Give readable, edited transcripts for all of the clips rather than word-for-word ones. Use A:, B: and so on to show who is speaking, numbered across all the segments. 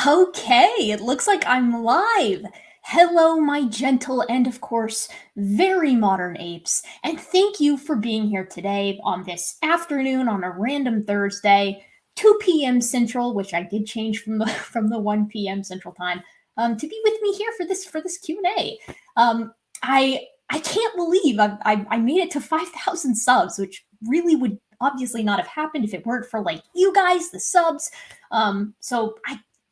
A: Okay, it looks like I'm live. Hello, my gentle and, of course, very modern apes, and thank you for being here today on this afternoon on a random Thursday, 2 p.m. Central, which I did change from the from the 1 p.m. Central time, to be with me here for this Q&A. I can't believe I made it to 5,000 subs, which really would obviously not have happened if it weren't for like you guys, the subs.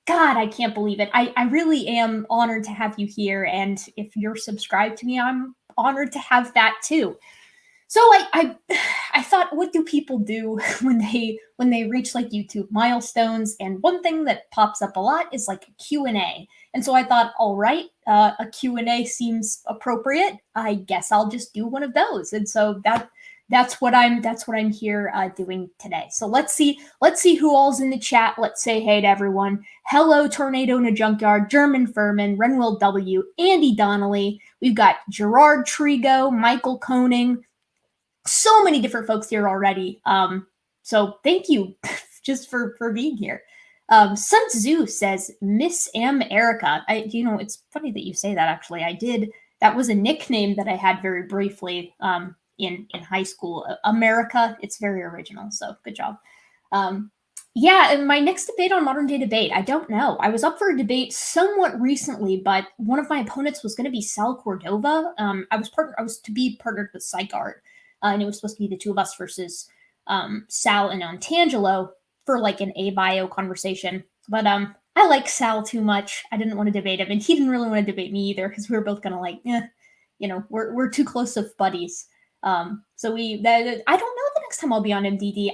A: God, I can't believe it. I really am honored to have you here. And if you're subscribed to me, I'm honored to have that too. So I thought, what do people do when they reach like YouTube milestones? And one thing that pops up a lot is like a Q&A. And so I thought, all right, a Q&A seems appropriate. I guess I'll just do one of those. And so that's what I'm here doing today. So let's see who all's in the chat. Let's say hey to everyone. Hello, Tornado in a Junkyard, German Furman, Renwill W, Andy Donnelly. We've got Gerard Trigo, Michael Koning. So many different folks here already. So thank you just for being here. Sun Tzu says, Miss M. Erica. It's funny that you say that, actually. That was a nickname that I had very briefly in high school. America, it's very original, so good job. Yeah, and my next debate on modern day debate, I don't know. I was up for a debate somewhat recently, but one of my opponents was going to be Sal Cordova. I was to be partnered with PsychArt, and it was supposed to be the two of us versus Sal and Antangelo for like an A-bio conversation. But I like Sal too much. I didn't want to debate him, and he didn't really want to debate me either, because we were both kind of like, we're too close of buddies. So I don't know the next time I'll be on MDD.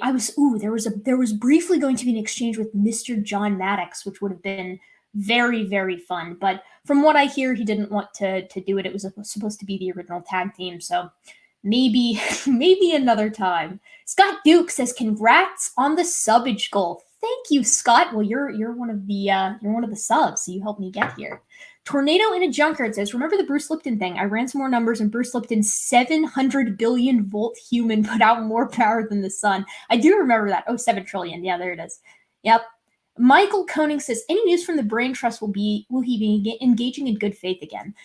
A: There was briefly going to be an exchange with Mr. John Maddox, which would have been very, very fun. But from what I hear, he didn't want to do it. It was supposed to be the original tag team. So maybe another time. Scott Duke says, congrats on the subbage goal. Thank you, Scott. Well, you're one of the subs, so you helped me get here. Tornado in a Junkyard says, remember the Bruce Lipton thing? I ran some more numbers, and Bruce Lipton, 700 billion volt human, put out more power than the sun. I do remember that. Oh, 7 trillion. Yeah, there it is. Yep. Michael Koning says, any news from the Brain Trust? Will he be engaging in good faith again?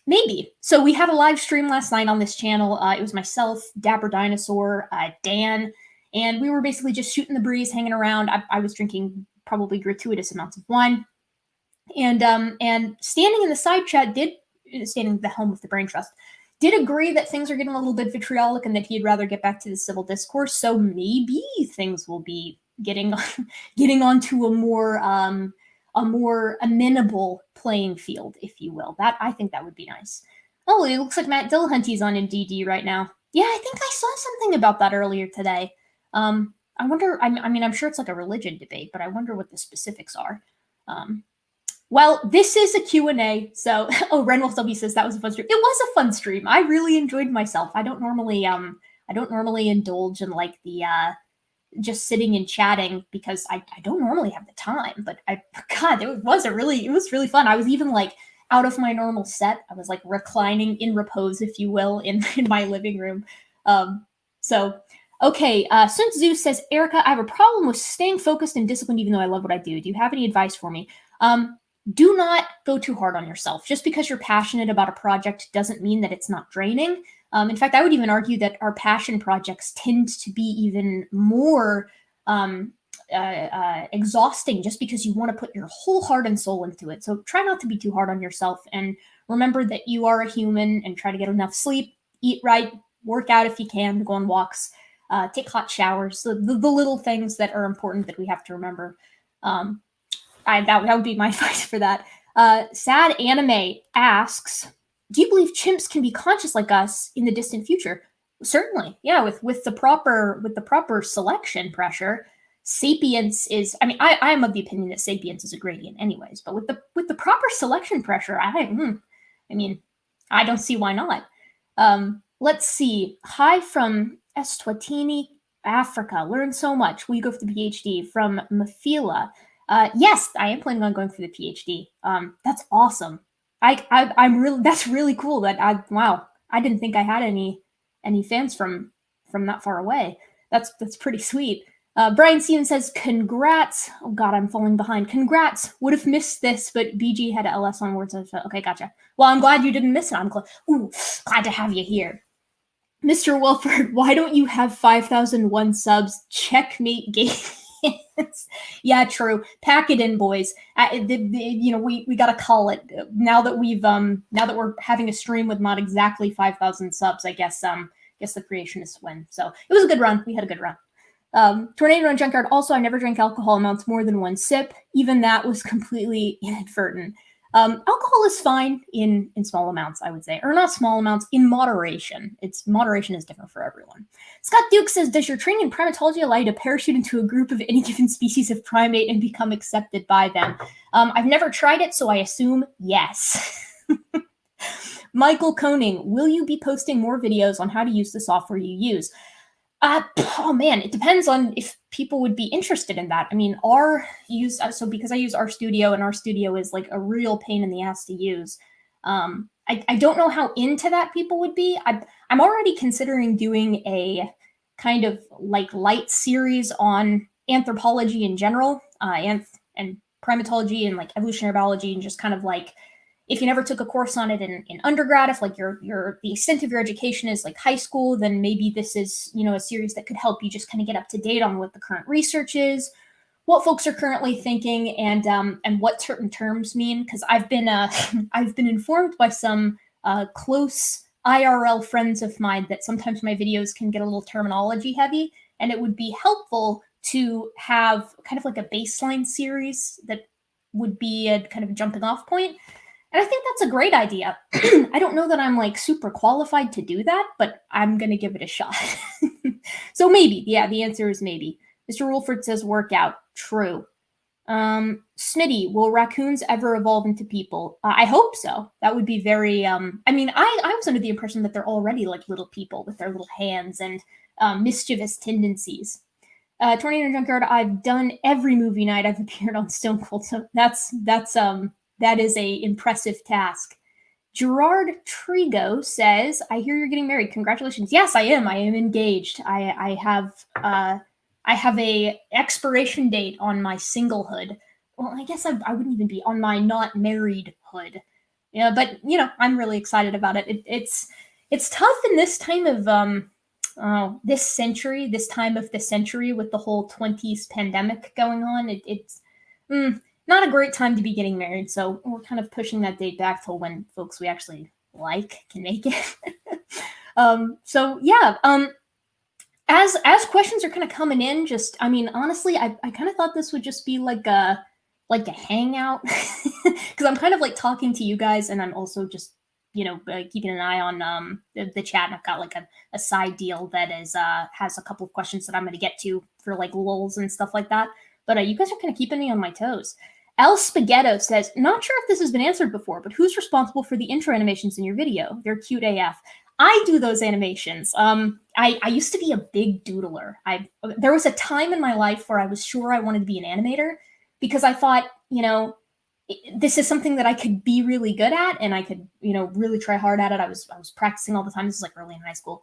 A: Maybe. So we had a live stream last night on this channel. It was myself, Dapper Dinosaur, Dan, and we were basically just shooting the breeze, hanging around. I was drinking probably gratuitous amounts of wine. And standing in the side chat standing at the helm of the Brain Trust, did agree that things are getting a little bit vitriolic and that he'd rather get back to the civil discourse. So maybe things will be getting onto a more amenable playing field, if you will. I think that would be nice. Oh, it looks like Matt Dillahunty's on MDD right now. Yeah, I think I saw something about that earlier today. I wonder, I'm sure it's like a religion debate, but I wonder what the specifics are. Well, this is a Q&A, so Renwolf W says that was a fun stream. It was a fun stream. I really enjoyed myself. I don't normally indulge in like the just sitting and chatting, because I don't normally have the time. But it was really fun. I was even like out of my normal set. I was like reclining in repose, if you will, in my living room. Okay, Sun Tzu says, Erica, I have a problem with staying focused and disciplined even though I love what I do. Do you have any advice for me? Do not go too hard on yourself. Just because you're passionate about a project doesn't mean that it's not draining. In fact, I would even argue that our passion projects tend to be even more exhausting, just because you want to put your whole heart and soul into it. So try not to be too hard on yourself, and remember that you are a human, and try to get enough sleep, eat right, work out if you can, go on walks, take hot showers, the little things that are important that we have to remember. That would be my advice for that. Sad Anime asks, do you believe chimps can be conscious like us in the distant future? Certainly, yeah. With the proper selection pressure, sapience is. I am of the opinion that sapience is a gradient, anyways. But with the proper selection pressure, I don't see why not. Let's see. Hi from Eswatini, Africa. Learn so much. Will you go for the PhD? From Mafila. Yes, I am planning on going for the PhD. That's awesome. That's really cool. Wow. I didn't think I had any fans from that far away. That's pretty sweet. Brian Stevens says, congrats. Oh God, I'm falling behind. Congrats. Would have missed this, but BG had LS on words. Okay, gotcha. Well, I'm glad you didn't miss it. I'm glad to have you here. Mr. Wilford, why don't you have 5,001 subs? Checkmate games. Yeah, true. Pack it in, boys. We gotta call it now that we're having a stream with not exactly 5,000 subs. I guess the creationists win. So it was a good run. We had a good run. Tornado and Junkyard. Also, I never drank alcohol amounts more than one sip. Even that was completely inadvertent. Alcohol is fine in small amounts, I would say, or not small amounts, in moderation. Moderation is different for everyone. Scott Duke says, does your training in primatology allow you to parachute into a group of any given species of primate and become accepted by them? I've never tried it, so I assume yes. Michael Koning, will you be posting more videos on how to use the software you use? Oh man, it depends on if people would be interested in that. I mean, because I use RStudio, and RStudio is like a real pain in the ass to use. I don't know how into that people would be. I'm already considering doing a kind of like light series on anthropology in general, and primatology and like evolutionary biology, and just kind of like, if you never took a course on it in undergrad, if like the extent of your education is like high school, then maybe this is, a series that could help you just kind of get up to date on what the current research is, what folks are currently thinking, and what certain terms mean. Because I've been informed by some close IRL friends of mine that sometimes my videos can get a little terminology heavy, and it would be helpful to have kind of like a baseline series that would be a kind of jumping off point. And I think that's a great idea. I don't know that I'm like super qualified to do that, but I'm going to give it a shot. So maybe, yeah, the answer is maybe. Mr. Rulford says workout. True. Smitty, will raccoons ever evolve into people? I hope so. That would be very, I was under the impression that they're already like little people with their little hands and mischievous tendencies. Tornado Junkyard, I've done every movie night I've appeared on Stone Cold, so that is a impressive task. Gerard Trigo says, I hear you're getting married. Congratulations. Yes, I am. I am engaged. I have a expiration date on my singlehood. Well, I guess I wouldn't even be on my not married hood. Yeah, but I'm really excited about it. It's tough in this time of this time of the century with the whole 20s pandemic going on. It's not a great time to be getting married, so we're kind of pushing that date back till when folks we actually like can make it. As questions are kind of coming in, honestly, I kind of thought this would just be like a hangout, because I'm kind of like talking to you guys, and I'm also just keeping an eye on the chat, and I've got like a side deal that is has a couple of questions that I'm going to get to for like lulz and stuff like that. But you guys are kind of keeping me on my toes. El Spaghetto says, not sure if this has been answered before, but who's responsible for the intro animations in your video? They're cute AF. I do those animations. I used to be a big doodler. There was a time in my life where I was sure I wanted to be an animator, because I thought, this is something that I could be really good at, and I could, really try hard at it. I was practicing all the time. This was like early in high school.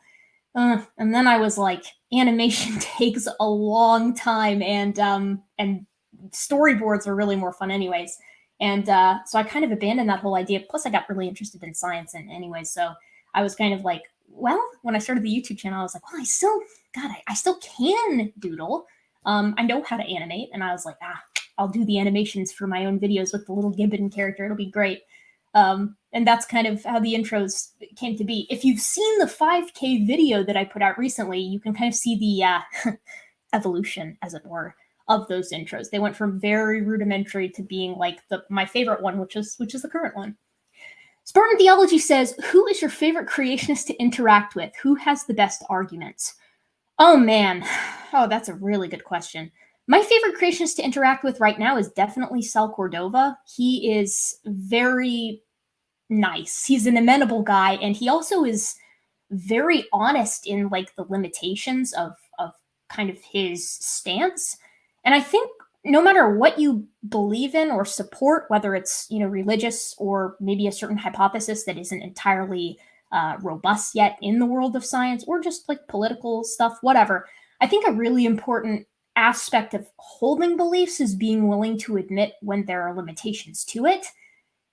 A: And then I was like, animation takes a long time, and storyboards are really more fun anyways. And so I kind of abandoned that whole idea. Plus I got really interested in science and anyways. So I was kind of like, well, when I started the YouTube channel, I was like, well, I still can doodle. I know how to animate. And I was like, I'll do the animations for my own videos with the little Gibbon character. It'll be great. And that's kind of how the intros came to be. If you've seen the 5K video that I put out recently, you can kind of see the evolution, as it were, of those intros. They went from very rudimentary to being like my favorite one, which is the current one. Spartan Theology says, who is your favorite creationist to interact with? Who has the best arguments? Oh man, that's a really good question. My favorite creationist to interact with right now is definitely Sal Cordova. He is very nice. He's an amenable guy, and he also is very honest in like the limitations of kind of his stance. And I think no matter what you believe in or support, whether it's religious or maybe a certain hypothesis that isn't entirely robust yet in the world of science, or just like political stuff, whatever, I think a really important aspect of holding beliefs is being willing to admit when there are limitations to it.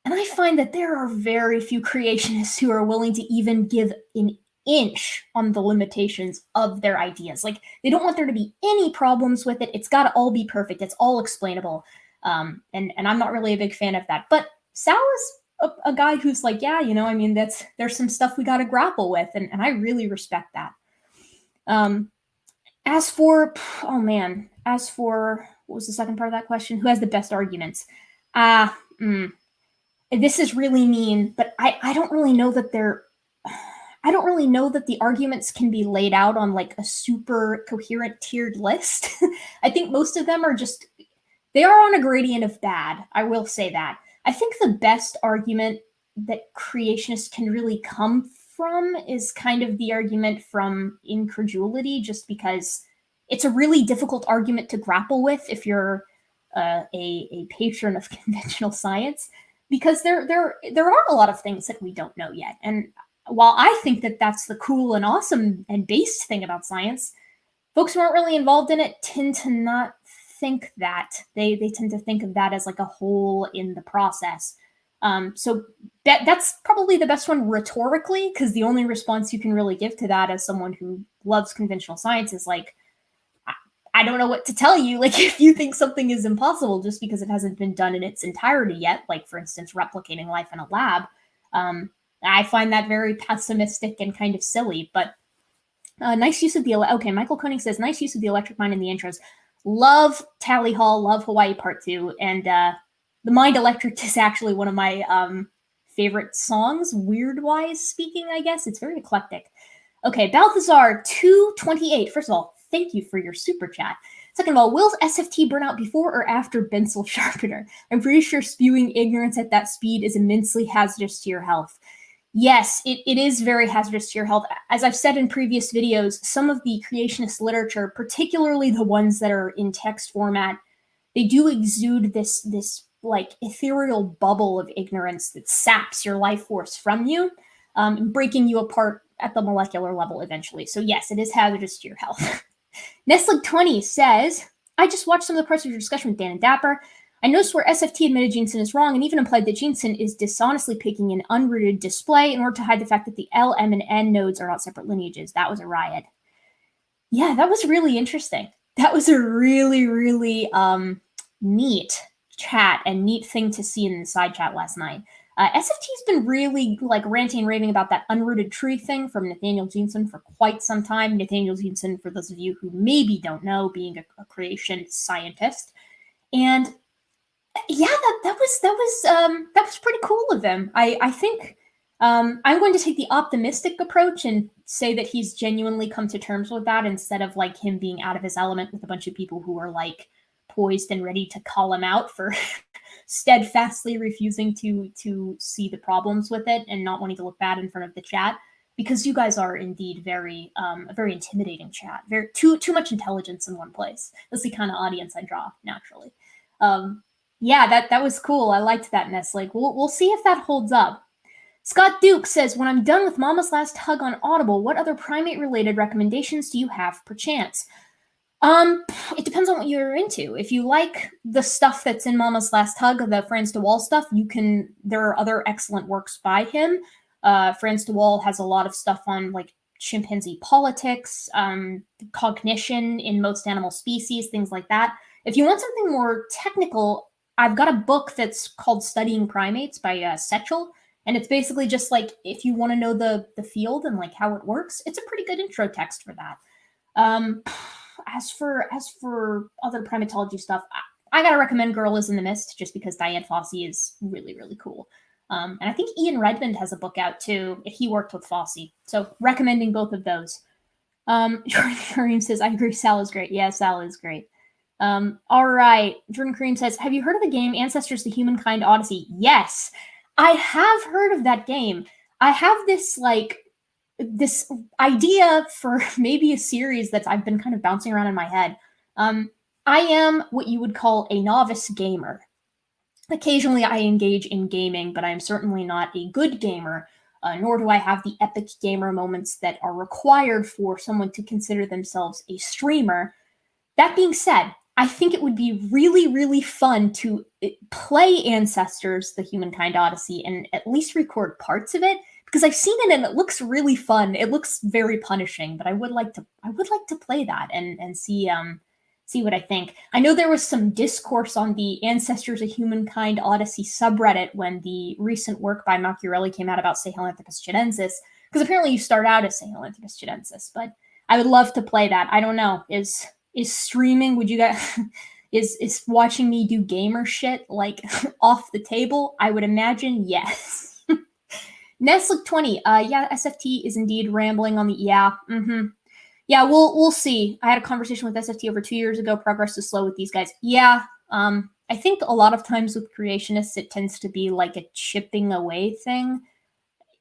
A: And I find that there are very few creationists who are willing to even give an inch on the limitations of their ideas. Like, they don't want there to be any problems with it. It's got to all be perfect. It's all explainable. And I'm not really a big fan of that. But Sal is a guy who's like, yeah, you know, I mean, there's some stuff we got to grapple with. And I really respect that. As for, what was the second part of that question? Who has the best arguments? This is really mean, but I don't really know that I don't really know that the arguments can be laid out on like a super coherent tiered list. I think most of them are just, they are on a gradient of bad. I will say that. I think the best argument that creationists can really come from is kind of the argument from incredulity, just because it's a really difficult argument to grapple with if you're a patron of conventional science, because there are a lot of things that we don't know yet. And while I think that that's the cool and awesome and based thing about science, folks who aren't really involved in it tend to not think that. They tend to think of that as like a hole in the process. So that's probably the best one rhetorically, because the only response you can really give to that as someone who loves conventional science is like, I don't know what to tell you. Like, if you think something is impossible just because it hasn't been done in its entirety yet, like, for instance, replicating life in a lab, I find that very pessimistic and kind of silly. But nice use of the... Okay, Michael Koenig says, nice use of the electric mind in the intros. Love Tally Hall, love Hawaii Part 2, and the Mind Electric is actually one of my favorite songs, weird-wise speaking, I guess. It's very eclectic. Okay, Balthazar228. First of all, thank you for your super chat. Second of all, will SFT burn out before or after Bensel Sharpener? I'm pretty sure spewing ignorance at that speed is immensely hazardous to your health. Yes, it is very hazardous to your health. As I've said in previous videos, some of the creationist literature, particularly the ones that are in text format, they do exude this like ethereal bubble of ignorance that saps your life force from you, breaking you apart at the molecular level eventually. So yes, it is hazardous to your health. Nestle20 says, I just watched some of the parts of your discussion with Dan and Dapper. I noticed where SFT admitted Jensen is wrong and even implied that Jensen is dishonestly picking an unrooted display in order to hide the fact that the L, M, and N nodes are not separate lineages. That was a riot. Yeah, that was really interesting. That was a really, really neat chat and neat thing to see in the side chat last night. SFT's been really like ranting and raving about that unrooted tree thing from Nathaniel Jensen for quite some time. Nathaniel Jensen, for those of you who maybe don't know, being a creation scientist. And yeah, that was pretty cool of him. I think I'm going to take the optimistic approach and say that he's genuinely come to terms with that, instead of like him being out of his element with a bunch of people who are like poised and ready to call him out for steadfastly refusing to see the problems with it and not wanting to look bad in front of the chat, because you guys are indeed very a very intimidating chat. Very too much intelligence in one place. That's the kind of audience I draw naturally. Yeah, that was cool. I liked that, Ness. Like, we'll see if that holds up. Scott Duke says, when I'm done with Mama's Last Hug on Audible, what other primate-related recommendations do you have perchance? It depends on what you're into. If you like the stuff that's in Mama's Last Hug, the Franz de Waal stuff, there are other excellent works by him. Franz de Waal has a lot of stuff on like chimpanzee politics, cognition in most animal species, things like that. If you want something more technical, I've got a book that's called Studying Primates by Setchel, and it's basically just like, if you want to know the field and like how it works, it's a pretty good intro text for that. As for other primatology stuff, I gotta recommend Girl is in the Mist, just because Diane Fossey is really, really cool. And I think Ian Redmond has a book out too. He worked with Fossey, so recommending both of those. Jordan Kareem says, I agree, Sal is great. Yeah, Sal is great. All right, Jordan Kareem says, have you heard of the game Ancestors: The Humankind Odyssey? Yes, I have heard of that game. I have this idea for maybe a series that I've been kind of bouncing around in my head. I am what you would call a novice gamer. Occasionally I engage in gaming, but I'm certainly not a good gamer, nor do I have the epic gamer moments that are required for someone to consider themselves a streamer. That being said, I think it would be really, really fun to play Ancestors, the Humankind Odyssey, and at least record parts of it, because I've seen it and it looks really fun. It looks very punishing, but I would like to play that and see what I think. I know there was some discourse on the Ancestors, a Humankind Odyssey subreddit when the recent work by Machiavelli came out about Sahelanthropus chilensis, because apparently you start out as Sahelanthropus chilensis, but I would love to play that. I don't know. Is streaming, would you guys is watching me do gamer shit like off the table? I would imagine yes. Ness look 20. Yeah, SFT is indeed rambling on the yeah. Yeah, we'll see. I had a conversation with SFT over 2 years ago. Progress is slow with these guys. Yeah. I think a lot of times with creationists it tends to be like a chipping away thing.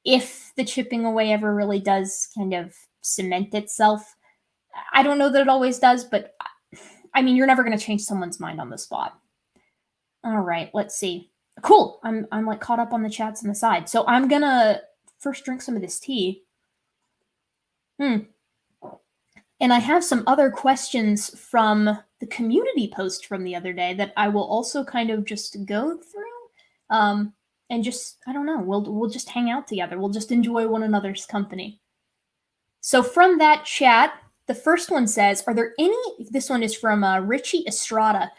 A: If the chipping away ever really does kind of cement itself. I don't know that it always does, but I mean, you're never going to change someone's mind on the spot. All right, let's see. Cool. I'm like caught up on the chats on the side. So I'm going to first drink some of this tea. And I have some other questions from the community post from the other day that I will also kind of just go through. And just, I don't know, we'll just hang out together. We'll just enjoy one another's company. So from that chat, the first one says, are there any, this one is from Richie Estrada,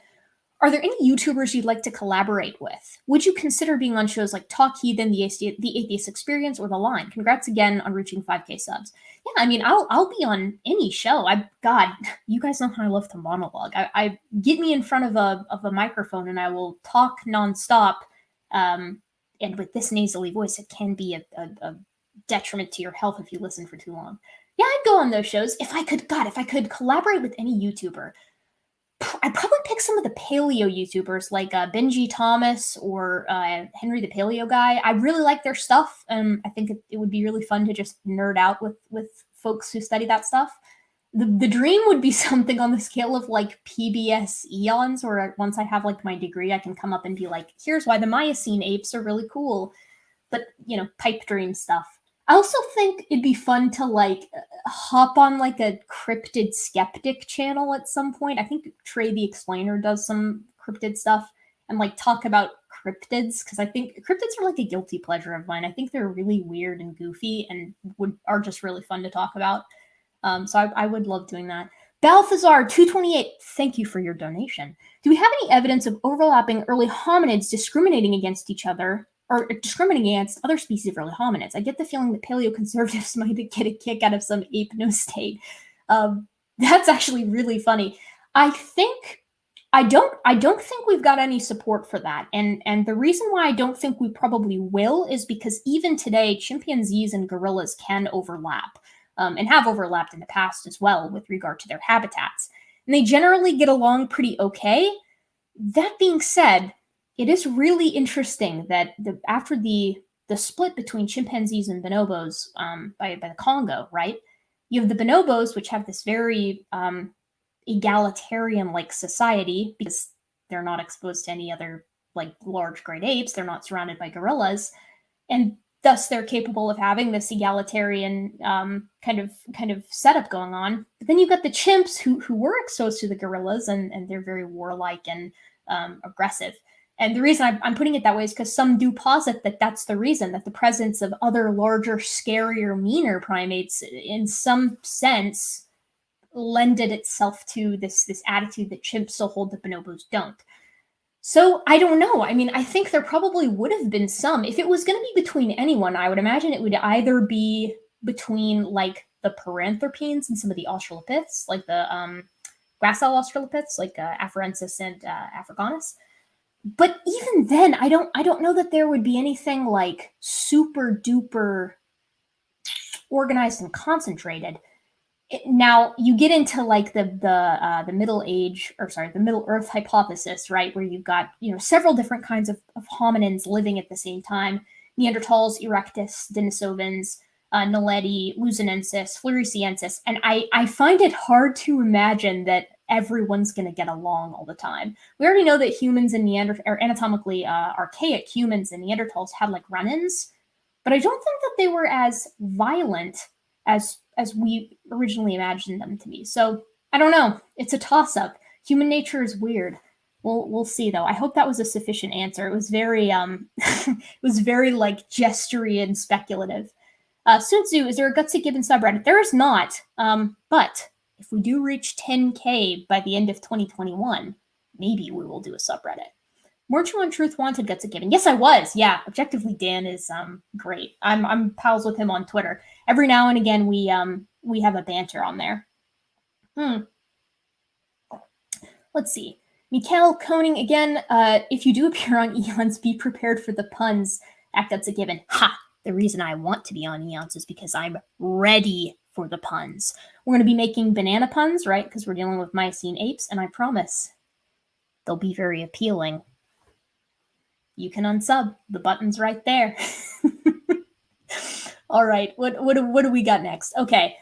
A: are there any YouTubers you'd like to collaborate with? Would you consider being on shows like Talk Heathen, The Atheist Experience, or The Line? Congrats again on reaching 5K subs. Yeah, I mean, I'll be on any show. God, you guys know how I love to monologue. I get me in front of a microphone and I will talk nonstop. And with this nasally voice, it can be a detriment to your health if you listen for too long. Yeah, I'd go on those shows. If I could collaborate with any YouTuber, I'd probably pick some of the paleo YouTubers like Benji Thomas or Henry the Paleo Guy. I really like their stuff. I think it would be really fun to just nerd out with folks who study that stuff. The dream would be something on the scale of like PBS Eons, or once I have like my degree, I can come up and be like, here's why the Miocene apes are really cool. But, you know, pipe dream stuff. I also think it'd be fun to like hop on like a cryptid skeptic channel at some point. I think Trey the Explainer does some cryptid stuff and like talk about cryptids, because I think cryptids are like a guilty pleasure of mine. I think they're really weird and goofy and are just really fun to talk about. So I would love doing that. Balthazar 228, thank you for your donation. Do we have any evidence of overlapping early hominids discriminating against each other? Or discriminating against other species of early hominids? I get the feeling that paleoconservatives might get a kick out of some ape no state. That's actually really funny. I don't think we've got any support for that. And the reason why I don't think we probably will is because even today, chimpanzees and gorillas can overlap, and have overlapped in the past as well with regard to their habitats. And they generally get along pretty okay. That being said, it is really interesting that after the split between chimpanzees and bonobos by the Congo, right? You have the bonobos, which have this very egalitarian-like society because they're not exposed to any other like large great apes. They're not surrounded by gorillas, and thus they're capable of having this egalitarian kind of setup going on. But then you've got the chimps who were exposed to the gorillas, and they're very warlike and aggressive. And the reason I'm putting it that way is because some do posit that that's the reason, that the presence of other larger, scarier, meaner primates in some sense lended itself to this attitude that chimps still hold that bonobos don't. So I don't know. I mean, I think there probably would have been some. If it was going to be between anyone, I would imagine it would either be between like the paranthropines and some of the australopiths, like the gracile australopiths, like Afarensis and Africanus. But even then, I don't know that there would be anything like super duper organized and concentrated. Now you get into like the Middle Earth hypothesis, right? Where you've got, you know, several different kinds of hominins living at the same time: Neanderthals, Erectus, Denisovans, Naledi, Luzonensis, Floresiensis, and I find it hard to imagine that everyone's going to get along all the time. We already know that humans and anatomically archaic humans and Neanderthals had like run-ins, but I don't think that they were as violent as we originally imagined them to be. So I don't know. It's a toss-up. Human nature is weird. We'll see though. I hope that was a sufficient answer. It was very it was very like gestury and speculative. Sun Tzu, is there a Gutsy Gibbon subreddit? There is not. But if we do reach 10K by the end of 2021, maybe we will do a subreddit. Weren't you on Truth Wanted, Gutsy Gibbon? Yes, I was. Yeah, objectively, Dan is great. I'm pals with him on Twitter. Every now and again, we have a banter on there. Let's see. Mikhail Koning again. If you do appear on Eons, be prepared for the puns. That's a given. Ha! The reason I want to be on Eons is because I'm ready for the puns. We're going to be making banana puns, right? Because we're dealing with Miocene apes, and I promise they'll be very appealing. You can unsub. The button's right there. All right. What do we got next? Okay.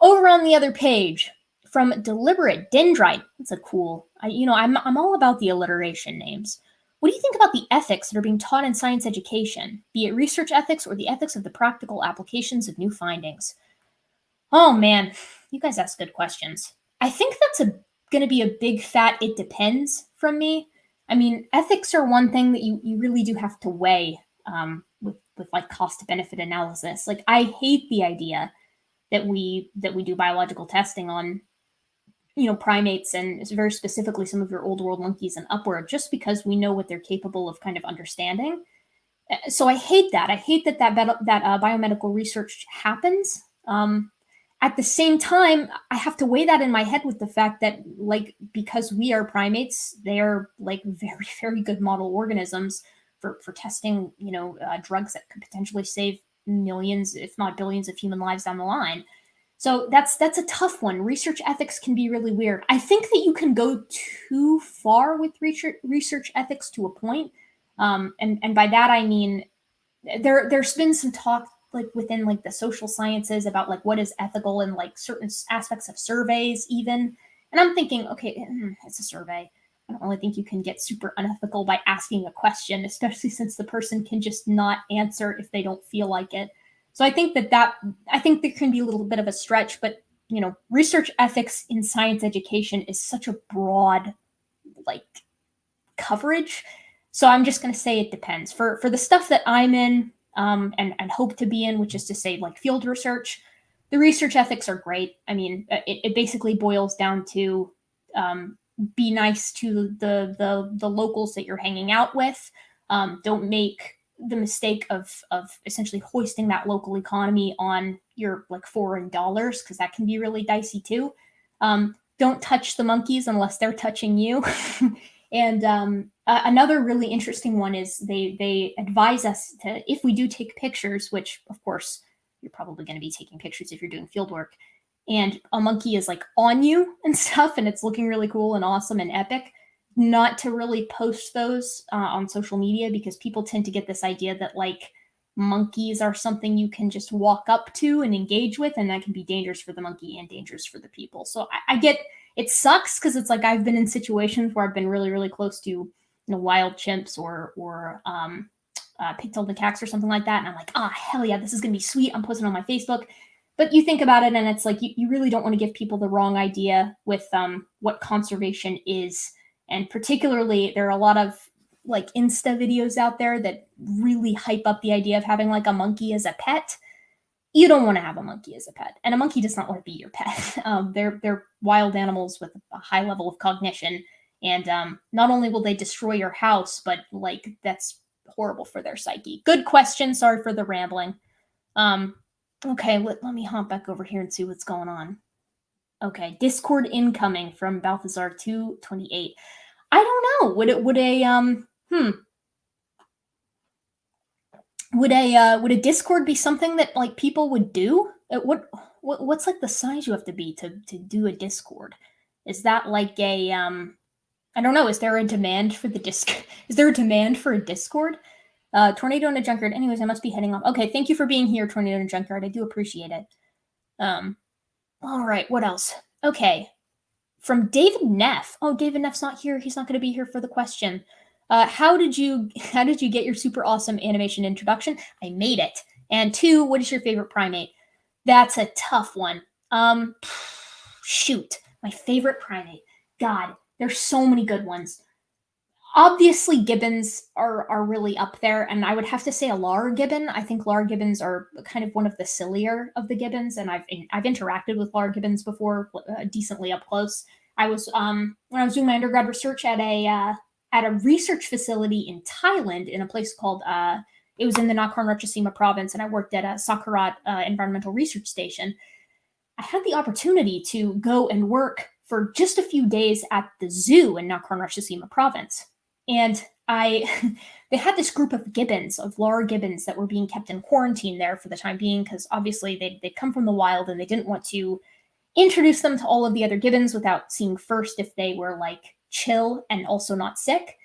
A: Over on the other page, from Deliberate Dendrite. That's a cool. I'm all about the alliteration names. What do you think about the ethics that are being taught in science education, be it research ethics or the ethics of the practical applications of new findings? Oh man, you guys ask good questions. I think that's going to be a big fat it depends from me. I mean, ethics are one thing that you really do have to weigh with like cost benefit analysis. Like, I hate the idea that we do biological testing on primates, and very specifically some of your old world monkeys and upward, just because we know what they're capable of kind of understanding. So I hate that. I hate that biomedical research happens. At the same time, I have to weigh that in my head with the fact that, like, because we are primates, they are like very, very good model organisms for testing, drugs that could potentially save millions, if not billions, of human lives down the line. So that's a tough one. Research ethics can be really weird. I think that you can go too far with research ethics to a point. And by that, I mean, there's been some talk like within like the social sciences about like what is ethical and like certain aspects of surveys even. And I'm thinking, okay, it's a survey. I don't really think you can get super unethical by asking a question, especially since the person can just not answer if they don't feel like it. So I think I think there can be a little bit of a stretch, but research ethics in science education is such a broad like coverage. So I'm just going to say it depends. For the stuff that I'm in and hope to be in, which is to say like field research, the research ethics are great. I mean, it basically boils down to be nice to the locals that you're hanging out with. Don't make the mistake of essentially hoisting that local economy on your like foreign dollars, because that can be really dicey too. Don't touch the monkeys unless they're touching you. And another really interesting one is they advise us to, if we do take pictures, which of course you're probably going to be taking pictures if you're doing field work, and a monkey is like on you and stuff, and it's looking really cool and awesome and epic, not to really post those on social media, because people tend to get this idea that like monkeys are something you can just walk up to and engage with, and that can be dangerous for the monkey and dangerous for the people. So I get it sucks, because it's like I've been in situations where I've been really, really close to wild chimps or pig-tailed macaques or something like that, and I'm like, hell yeah, this is gonna be sweet. I'm posting on my Facebook. But you think about it, and it's like you really don't want to give people the wrong idea with what conservation is. And particularly, there are a lot of like Insta videos out there that really hype up the idea of having like a monkey as a pet. You don't want to have a monkey as a pet, and a monkey does not want to be your pet. They're wild animals with a high level of cognition, and not only will they destroy your house, but like that's horrible for their psyche. Good question. Sorry for the rambling. Okay, let me hop back over here and see what's going on. Okay, Discord incoming from Balthazar 228. I don't know. Would a Discord be something that like people would do? What's like the size you have to be to do a Discord? Is that like a I don't know. Is there a demand for the Is there a demand for a Discord? Tornado in a Junkyard. Anyways, I must be heading off. Okay, thank you for being here, Tornado in a Junkyard. I do appreciate it. All right, what else? Okay, from David Neff. Oh, David Neff's not here. He's not going to be here for the question. How did you get your super awesome animation introduction? I made it. And 2, what is your favorite primate? That's a tough one. Shoot. My favorite primate. God, there's so many good ones. Obviously, gibbons are really up there, and I would have to say a Lar gibbon. I think Lar gibbons are kind of one of the sillier of the gibbons, and I've interacted with Lar gibbons before, decently up close. I was when I was doing my undergrad research at a research facility in Thailand, in a place called it was in the Nakhon Ratchasima province, and I worked at a Sakharat environmental research station. I had the opportunity to go and work for just a few days at the zoo in Nakhon Ratchasima province. And they had this group of gibbons, of Lar gibbons, that were being kept in quarantine there for the time being, because obviously they'd come from the wild and they didn't want to introduce them to all of the other gibbons without seeing first if they were like chill and also not sick.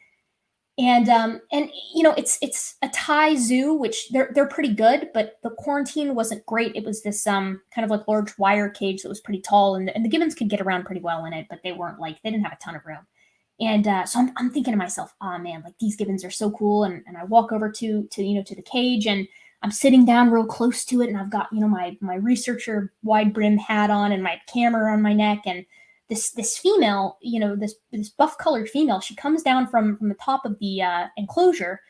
A: And you know, it's a Thai zoo, which they're pretty good, but the quarantine wasn't great. It was this kind of like large wire cage that was pretty tall, and the gibbons could get around pretty well in it, but they didn't have a ton of room. And so I'm thinking to myself, oh man, like these gibbons are so cool. And I walk over to the cage, and I'm sitting down real close to it, and I've got, my researcher wide brim hat on and my camera on my neck. And this female, this buff colored female, she comes down from the top of the enclosure,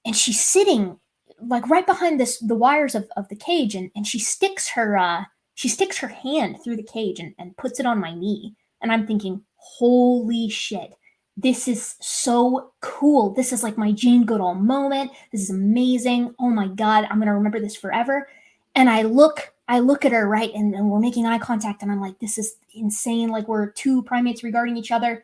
A: and she's sitting like right behind the wires of the cage, and she sticks her hand through the cage and puts it on my knee. And I'm thinking, holy shit, this is so cool. This is like my Jane Goodall moment. This is amazing. Oh my God, I'm going to remember this forever. And I look at her, right, and we're making eye contact, and I'm like, this is insane. Like, we're two primates regarding each other.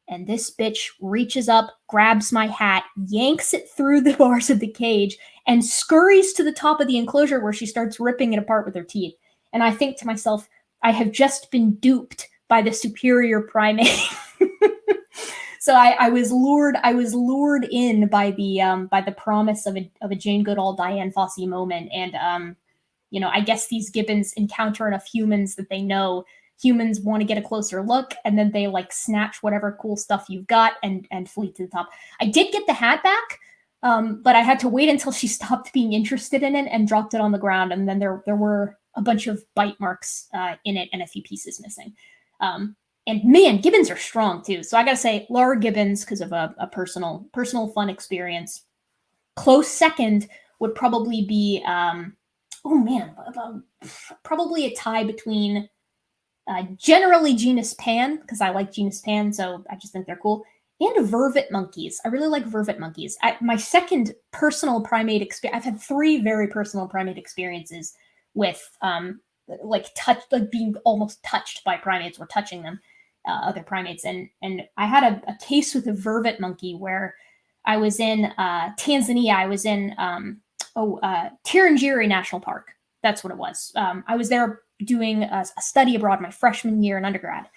A: And this bitch reaches up, grabs my hat, yanks it through the bars of the cage, and scurries to the top of the enclosure, where she starts ripping it apart with her teeth. And I think to myself, I have just been duped by the superior primate. So I was lured in by the promise of a Jane Goodall, Diane Fossey moment. And I guess these gibbons encounter enough humans that they know humans want to get a closer look, and then they like snatch whatever cool stuff you've got and flee to the top. I did get the hat back, but I had to wait until she stopped being interested in it and dropped it on the ground, and then there were a bunch of bite marks in it and a few pieces missing. And man, gibbons are strong too. So I gotta say, Lar gibbons, because of a personal fun experience. Close second would probably be probably a tie between generally genus Pan, because I like genus Pan, so I just think they're cool, and Vervet Monkeys. I really like Vervet Monkeys. My second personal primate experience, I've had 3 very personal primate experiences with being almost touched by primates or touching them, other primates. And I had a case with a Vervet monkey where I was in Tanzania. I was in Tarangire National Park. That's what it was. I was there doing a study abroad my freshman year in undergrad.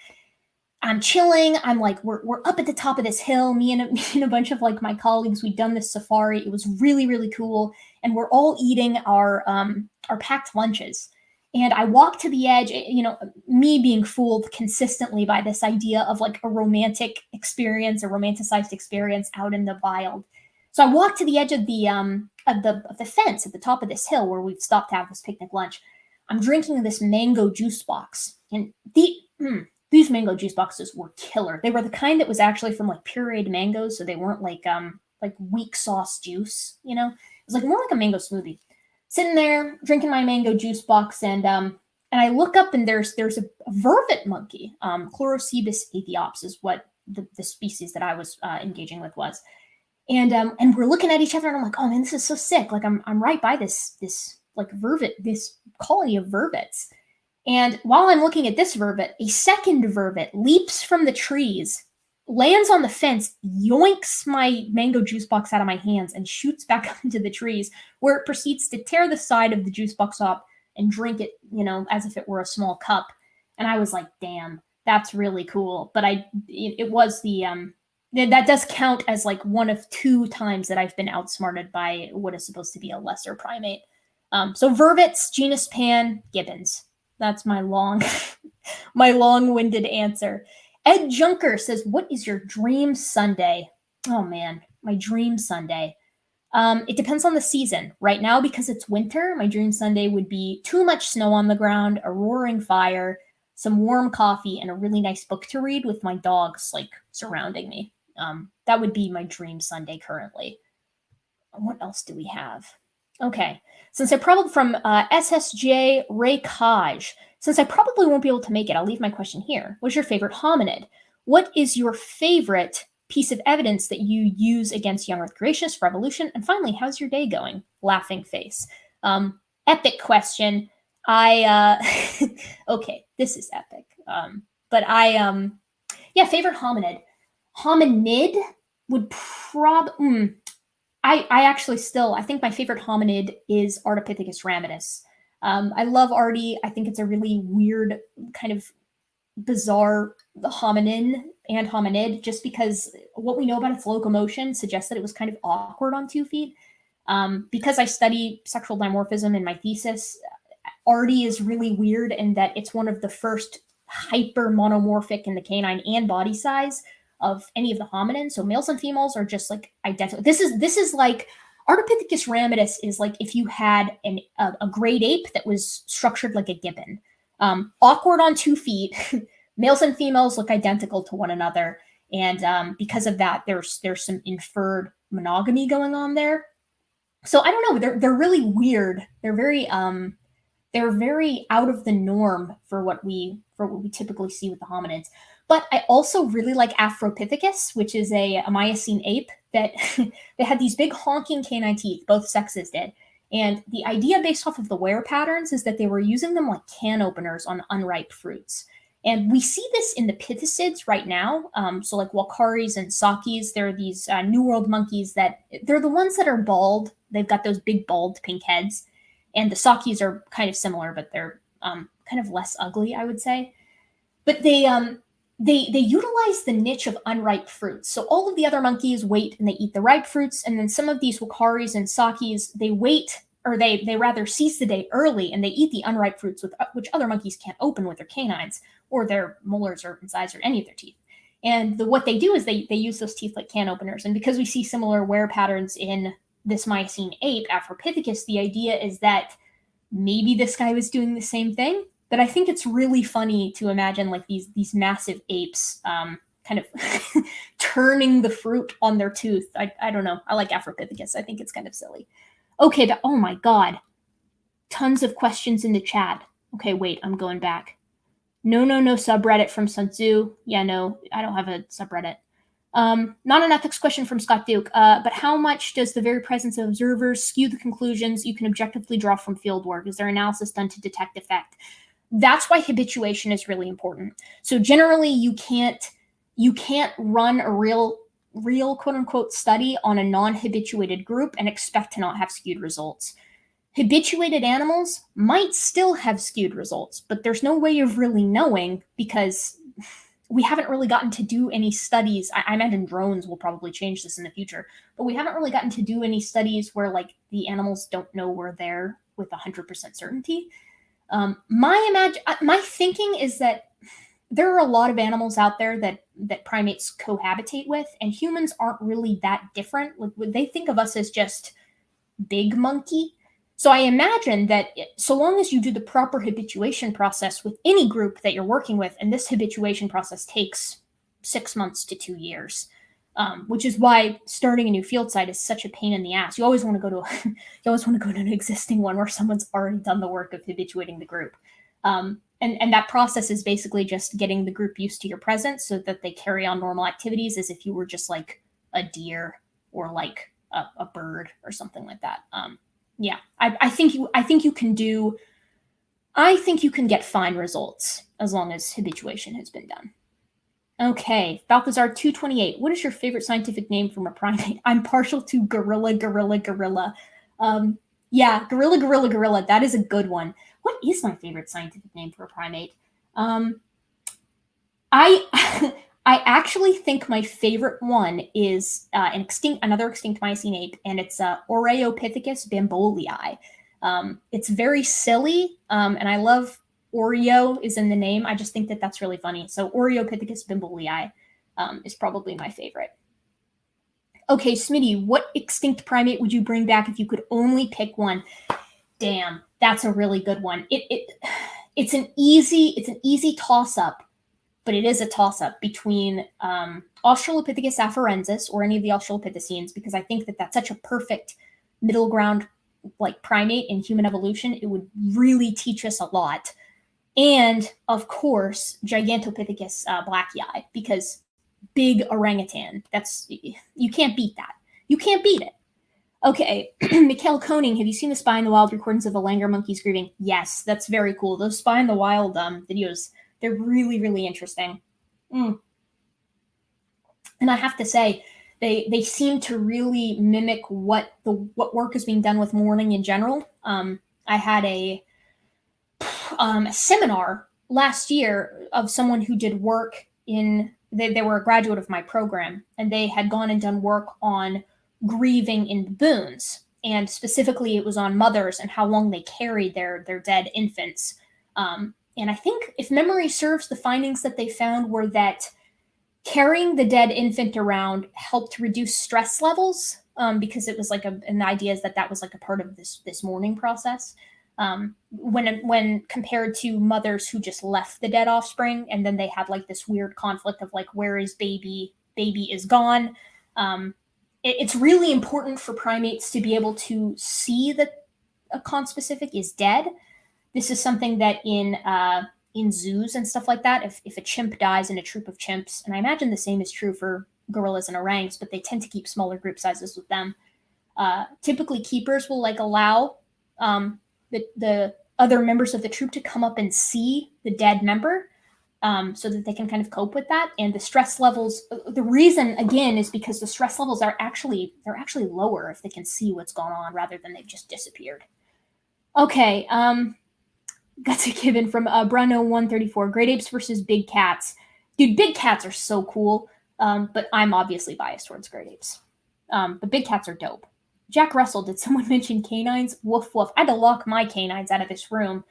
A: I'm chilling. I'm like, we're up at the top of this hill. Me and a bunch of like my colleagues. We'd done this safari. It was really, really cool. And we're all eating our packed lunches. And I walked to the edge, me being fooled consistently by this idea of like a romantic experience, a romanticized experience out in the wild. So I walked to the edge of the fence at the top of this hill where we've stopped to have this picnic lunch. I'm drinking this mango juice box, and these mango juice boxes were killer. They were the kind that was actually from like pureed mangoes, so they weren't like weak sauce juice. It was like more like a mango smoothie. Sitting there drinking my mango juice box, and I look up, and there's a vervet monkey. Chlorocebus aethiops is what the species that I was engaging with was. And we're looking at each other, and I'm like, oh man, this is so sick. Like I'm right by this like vervet, this colony of vervets. And while I'm looking at this vervet, a second vervet leaps from the trees, lands on the fence, yoinks my mango juice box out of my hands, and shoots back up into the trees, where it proceeds to tear the side of the juice box up and drink it, as if it were a small cup. And I was like, damn, that's really cool. But it was that does count as like one of 2 times that I've been outsmarted by what is supposed to be a lesser primate. So vervets, genus Pan, gibbons. That's my long-winded answer. Ed Junker says, what is your dream Sunday? Oh man, my dream Sunday. It depends on the season. Right now, because it's winter, my dream Sunday would be too much snow on the ground, a roaring fire, some warm coffee, and a really nice book to read with my dogs like surrounding me. That would be my dream Sunday currently. What else do we have? Okay, since I probably from SSJ Ray Kaj, since I probably won't be able to make it, I'll leave my question here. What's your favorite hominid? What is your favorite piece of evidence that you use against young Earth creationists for evolution? And finally, how's your day going? Laughing face. Epic question. Okay, this is epic. But yeah, favorite hominid. Hominid would I actually still, I think my favorite hominid is Ardipithecus ramidus. I love Artie. I think it's a really weird, kind of bizarre hominin and hominid, just because what we know about its locomotion suggests that it was kind of awkward on 2 feet. Because I study sexual dimorphism in my thesis, Artie is really weird in that it's one of the first hyper monomorphic in the canine and body size of any of the hominins. So males and females are just like identical. This is like Ardipithecus ramidus is like if you had a great ape that was structured like a gibbon. Awkward on 2 feet. Males and females look identical to one another, and because of that, there's some inferred monogamy going on there. So I don't know. They're really weird. They're very out of the norm for what we typically see with the hominids. But I also really like Afropithecus, which is a Miocene ape that they had these big honking canine teeth, both sexes did. And the idea based off of the wear patterns is that they were using them like can openers on unripe fruits. And we see this in the pithecids right now. So like Wakaris and Sakis, they're these New World monkeys that they're the ones that are bald. They've got those big bald pink heads. And the Sakis are kind of similar, but they're kind of less ugly, I would say. But they utilize the niche of unripe fruits. So all of the other monkeys wait and they eat the ripe fruits, and then some of these Wakaris and Sakis, they wait, or they rather seize the day early, and they eat the unripe fruits which other monkeys can't open with their canines or their molars or incisors or any of their teeth. And what they do is they use those teeth like can openers. And because we see similar wear patterns in this Miocene ape, Afropithecus, the idea is that maybe this guy was doing the same thing. But I think it's really funny to imagine like these massive apes kind of turning the fruit on their tooth. I don't know. I like Afropithecus. I think it's kind of silly. Okay, but oh my God. Tons of questions in the chat. Okay, wait, I'm going back. No subreddit from Sun Tzu. Yeah, no, I don't have a subreddit. Not an ethics question from Scott Duke, but how much does the very presence of observers skew the conclusions you can objectively draw from field work? Is there analysis done to detect effect? That's why habituation is really important. So generally, you can't run a real quote unquote study on a non-habituated group and expect to not have skewed results. Habituated animals might still have skewed results, but there's no way of really knowing because we haven't really gotten to do any studies. I imagine drones will probably change this in the future, but we haven't really gotten to do any studies where like the animals don't know we're there with 100% certainty. My thinking is that there are a lot of animals out there that primates cohabitate with, and humans aren't really that different. They think of us as just big monkey. So I imagine that so long as you do the proper habituation process with any group that you're working with, and this habituation process takes 6 months to 2 years, which is why starting a new field site is such a pain in the ass. You always want to go to an existing one where someone's already done the work of habituating the group. And that process is basically just getting the group used to your presence so that they carry on normal activities as if you were just like a deer or like a bird or something like that. Yeah, I think you can get fine results as long as habituation has been done. Okay, Balthazar 228. What is your favorite scientific name from a primate? I'm partial to gorilla. Yeah, gorilla. That is a good one. What is my favorite scientific name for a primate? I actually think my favorite one is another extinct Miocene ape, and it's Oreopithecus bambolii. It's very silly, and I love Oreo is in the name. I just think that that's really funny. So Oreopithecus bambolii is probably my favorite. Okay, Smitty, what extinct primate would you bring back if you could only pick one? Damn, that's a really good one. it's an easy toss up, but it is a toss up between Australopithecus afarensis or any of the Australopithecines, because I think that that's such a perfect middle ground like primate in human evolution. It would really teach us a lot. And of course, Gigantopithecus blacki, because big orangutan. You can't beat that. You can't beat it. Okay, Mikhail Koning, have you seen the Spy in the Wild recordings of the Langer monkeys grieving? Yes, that's very cool. Those Spy in the Wild videos, they're really, really interesting. And I have to say, they seem to really mimic what work is being done with mourning in general. I had a seminar last year of someone who did work they were a graduate of my program, and they had gone and done work on grieving in baboons, and specifically it was on mothers and how long they carried their dead infants. And I think, if memory serves, the findings that they found were that carrying the dead infant around helped reduce stress levels, because it was like and the idea is that was like a part of this mourning process. When compared to mothers who just left the dead offspring, and then they had like this weird conflict of like, where is baby? Baby is gone. It's really important for primates to be able to see that a conspecific is dead. This is something that in zoos and stuff like that, if a chimp dies in a troop of chimps, and I imagine the same is true for gorillas and orangs, but they tend to keep smaller group sizes with them. Typically, keepers will like allow the other members of the troop to come up and see the dead member, so that they can kind of cope with that. And the stress levels, the reason again is because the stress levels are actually lower if they can see what's going on rather than they've just disappeared. Okay, got a given from Bruno 134. Great apes versus big cats. Dude, big cats are so cool, but I'm obviously biased towards great apes. But big cats are dope. Jack Russell, did someone mention canines? Woof woof. I had to lock my canines out of this room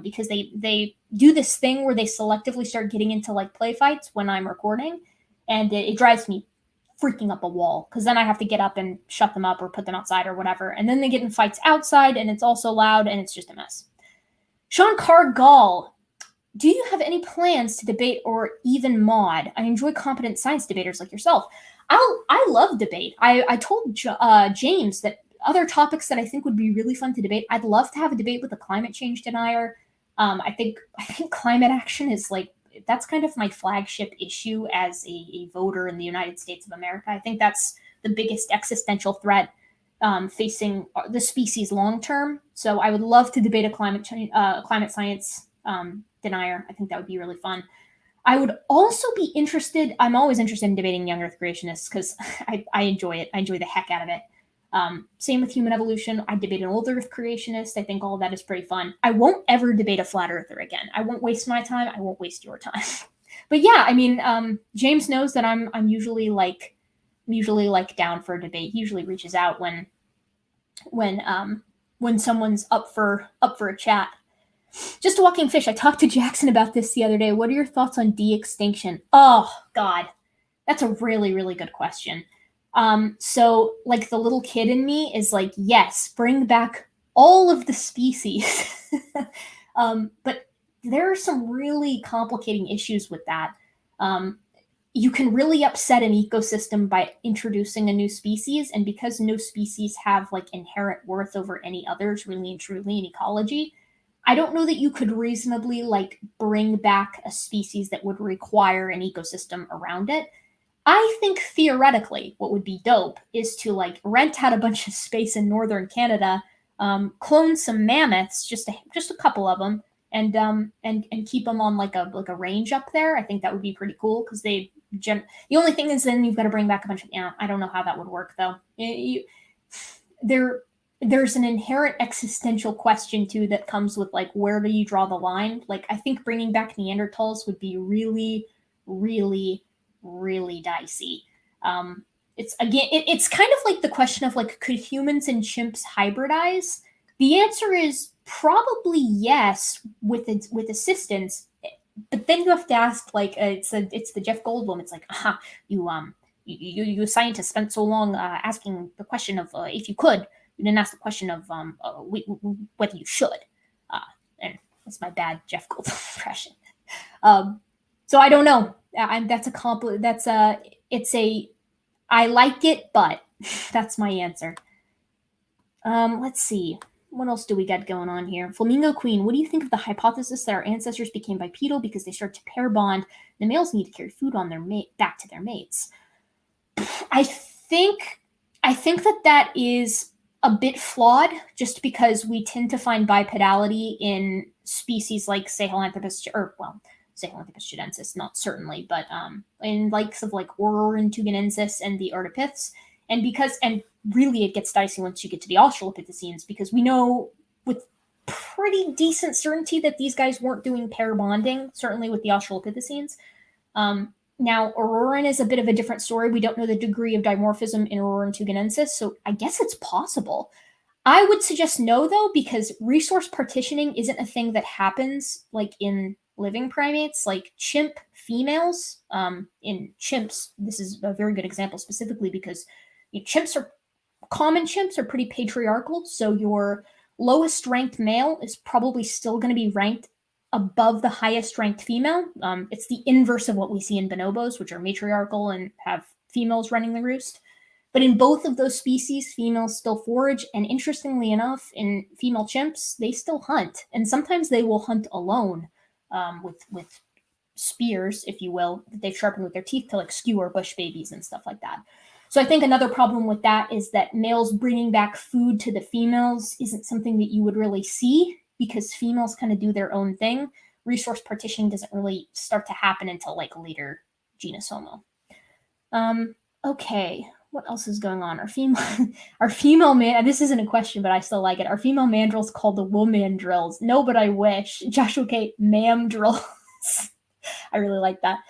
A: because they do this thing where they selectively start getting into like play fights when I'm recording, and it drives me freaking up a wall, because then I have to get up and shut them up or put them outside or whatever, and then they get in fights outside, and it's also loud, and it's just a mess. Sean Cargall, do you have any plans to debate or even mod? I enjoy competent science debaters like yourself. I love debate. I told James that other topics that I think would be really fun to debate, I'd love to have a debate with a climate change denier. I think climate action is like, that's kind of my flagship issue as a voter in the United States of America. I think that's the biggest existential threat facing the species long term. So I would love to debate a climate science denier. I think that would be really fun. I would also be interested. I'm always interested in debating young Earth creationists because I enjoy it. I enjoy the heck out of it. Same with human evolution. I debate an old Earth creationist. I think all of that is pretty fun. I won't ever debate a flat earther again. I won't waste my time. I won't waste your time. But yeah, I mean, James knows that I'm usually like down for a debate. He usually reaches out when someone's up for a chat. Just a walking fish. I talked to Jackson about this the other day. What are your thoughts on de-extinction? Oh God, that's a really, really good question. So like the little kid in me is like, yes, bring back all of the species. But there are some really complicating issues with that. You can really upset an ecosystem by introducing a new species, and because no species have like inherent worth over any others really and truly in ecology, I don't know that you could reasonably like bring back a species that would require an ecosystem around it. I think theoretically what would be dope is to like rent out a bunch of space in northern Canada, clone some mammoths, just a couple of them, and keep them on like a range up there. I think that would be pretty cool because the only thing is then you've got to bring back a bunch of I don't know how that would work though. There's an inherent existential question too that comes with like, where do you draw the line? Like I think bringing back Neanderthals would be really, really, really dicey. It's kind of like the question of like, could humans and chimps hybridize? The answer is probably yes, with assistance. But then you have to ask like, it's the Jeff Goldblum. It's like, you scientists spent so long asking the question of if you could. You didn't ask the question of whether you should. And That's my bad Jeff Goldblum impression. So I don't know. I like it, but that's my answer. Let's see. What else do we got going on here? Flamingo Queen, what do you think of the hypothesis that our ancestors became bipedal because they start to pair bond? The males need to carry food on their back to their mates. I think that is a bit flawed, just because we tend to find bipedality in species like Sahelanthropus, Sahelanthropus chilensis, not certainly, but in likes of like Auroran tugenensis and the Erdipiths. And really it gets dicey once you get to the Australopithecines, because we know with pretty decent certainty that these guys weren't doing pair bonding, certainly with the Australopithecines. Now, Auroran is a bit of a different story. We don't know the degree of dimorphism in Auroran tugenensis, so I guess it's possible. I would suggest no, though, because resource partitioning isn't a thing that happens like in living primates. Like chimp females, in chimps, this is a very good example specifically because common chimps are pretty patriarchal, so your lowest ranked male is probably still going to be ranked above the highest ranked female. It's the inverse of what we see in bonobos, which are matriarchal and have females running the roost. But in both of those species, females still forage, and interestingly enough, in female chimps, they still hunt, and sometimes they will hunt alone, with spears, if you will, that they've sharpened with their teeth to like skewer bush babies and stuff like that. So I think another problem with that is that males bringing back food to the females isn't something that you would really see, because females kind of do their own thing. Resource partitioning doesn't really start to happen until like later genus Homo. Okay, what else is going on? Our female man. This isn't a question, but I still like it. Our female mandrills called the woman-drills. No, but I wish. Joshua K. Ma'am drills. I really like that.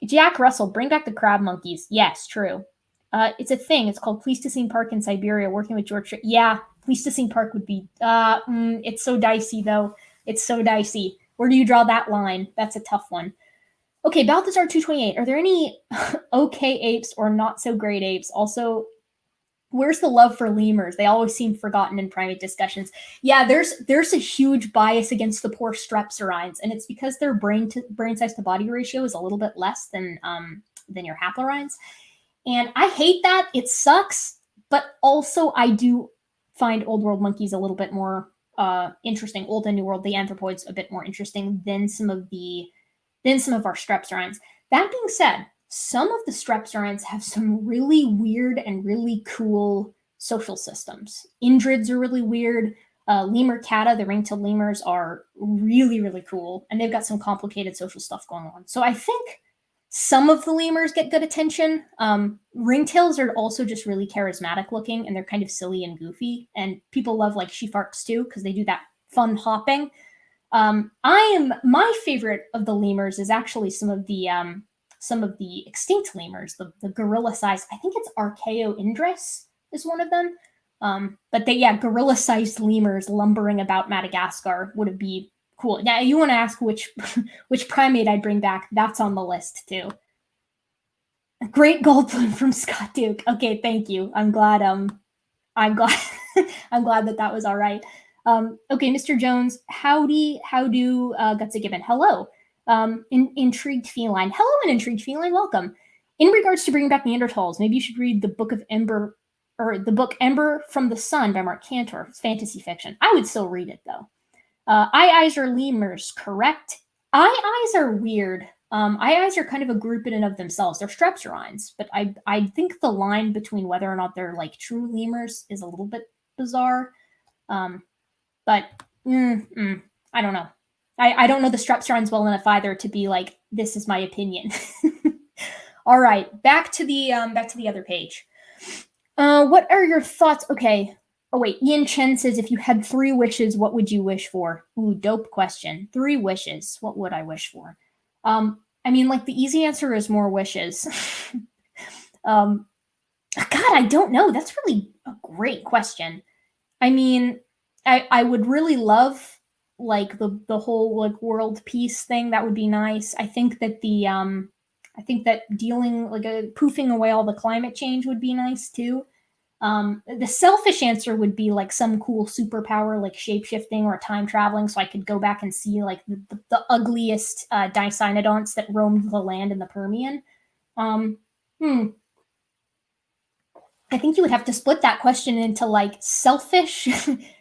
A: Jack Russell, bring back the crab monkeys. Yes, true. It's a thing. It's called Pleistocene Park in Siberia, working with George. Yeah, Pleistocene Park would be. It's so dicey, though. It's so dicey. Where do you draw that line? That's a tough one. Okay, Balthazar 228. Are there any okay apes or not so great apes? Also, where's the love for lemurs? They always seem forgotten in primate discussions. Yeah, there's a huge bias against the poor strepsirrhines, and it's because their brain size to body ratio is a little bit less than your haplorhines. And I hate that. It sucks. But also, I do find Old World monkeys a little bit more interesting. Old and New World, the anthropoids, a bit more interesting than some of our strepsirrhines. That being said, some of the strepsirrhines have some really weird and really cool social systems. Indrids are really weird. Lemur cata, the ring-tailed lemurs, are really, really cool. And they've got some complicated social stuff going on. So I think some of the lemurs get good attention. Ringtails are also just really charismatic looking, and they're kind of silly and goofy. And people love like sheefarks too, because they do that fun hopping. My favorite of the lemurs is actually some of the extinct lemurs, the gorilla-sized. I think it's Archaeoindris is one of them. But gorilla-sized lemurs lumbering about Madagascar would be cool. Now, you want to ask which primate I'd bring back? That's on the list too. A great Goldblum from Scott Duke. Okay, thank you. I'm glad. I'm glad. I'm glad that was all right. Okay, Mr. Jones. Howdy. How do Gutsy Gibbon? Hello. Intrigued Feline. Hello, and Intrigued Feline. Welcome. In regards to bringing back Neanderthals, maybe you should read the book Ember from the Sun by Mark Cantor. It's fantasy fiction. I would still read it though. Eyes are lemurs, correct? Eyes are weird. Eyes are kind of a group in and of themselves. They're strepsirrhines, but I think the line between whether or not they're like true lemurs is a little bit bizarre. But I don't know. I don't know the strepsirrhines well enough either to be like, this is my opinion. All right, back to the other page. What are your thoughts? Okay. Oh wait, Ian Chen says, if you had 3 wishes, what would you wish for? Ooh, dope question. 3 wishes. What would I wish for? I mean, like, the easy answer is more wishes. God, I don't know. That's really a great question. I mean, I would really love like the whole like world peace thing. That would be nice. I think that dealing like poofing away all the climate change would be nice too. The selfish answer would be like some cool superpower, like shapeshifting or time traveling, so I could go back and see like the ugliest dicynodonts that roamed the land in the Permian. Um, hmm. I think you would have to split that question into like selfish,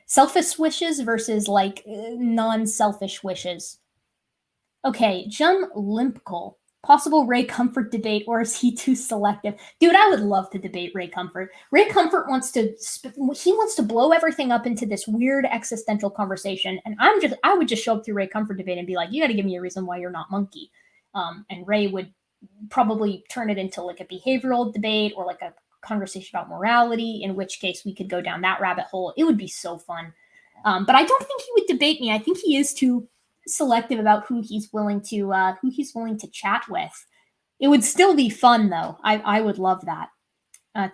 A: selfish wishes versus like non-selfish wishes. Okay, Jum Limpkle. Possible Ray Comfort debate, or is he too selective? Dude, I would love to debate Ray Comfort. Ray Comfort wants to blow everything up into this weird existential conversation, and I would just show up through Ray Comfort debate and be like, you got to give me a reason why you're not monkey. And Ray would probably turn it into like a behavioral debate or like a conversation about morality, in which case we could go down that rabbit hole. It would be so fun. But I don't think he would debate me. I think he is too selective about who he's willing to chat with. It would still be fun though. I would love that. An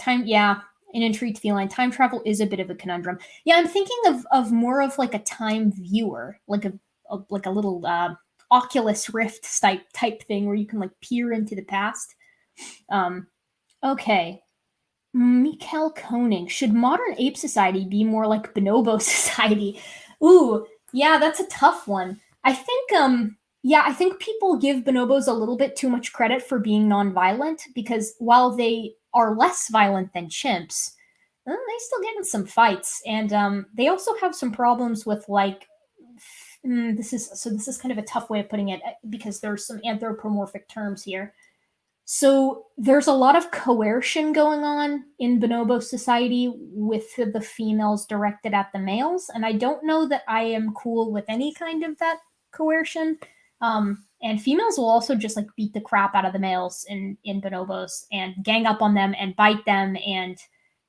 A: intrigued feline. Time travel is a bit of a conundrum. Yeah, I'm thinking of more of like a time viewer, like a little Oculus Rift type thing where you can like peer into the past. Okay. Mikkel Koning. Should modern ape society be more like bonobo society? Ooh, yeah, that's a tough one. I think people give bonobos a little bit too much credit for being nonviolent because while they are less violent than chimps, they still get in some fights, and they also have some problems with like. This is kind of a tough way of putting it because there's some anthropomorphic terms here. So there's a lot of coercion going on in bonobo society with the females directed at the males, and I don't know that I am cool with any kind of that coercion. And females will also just like beat the crap out of the males in bonobos and gang up on them and bite them and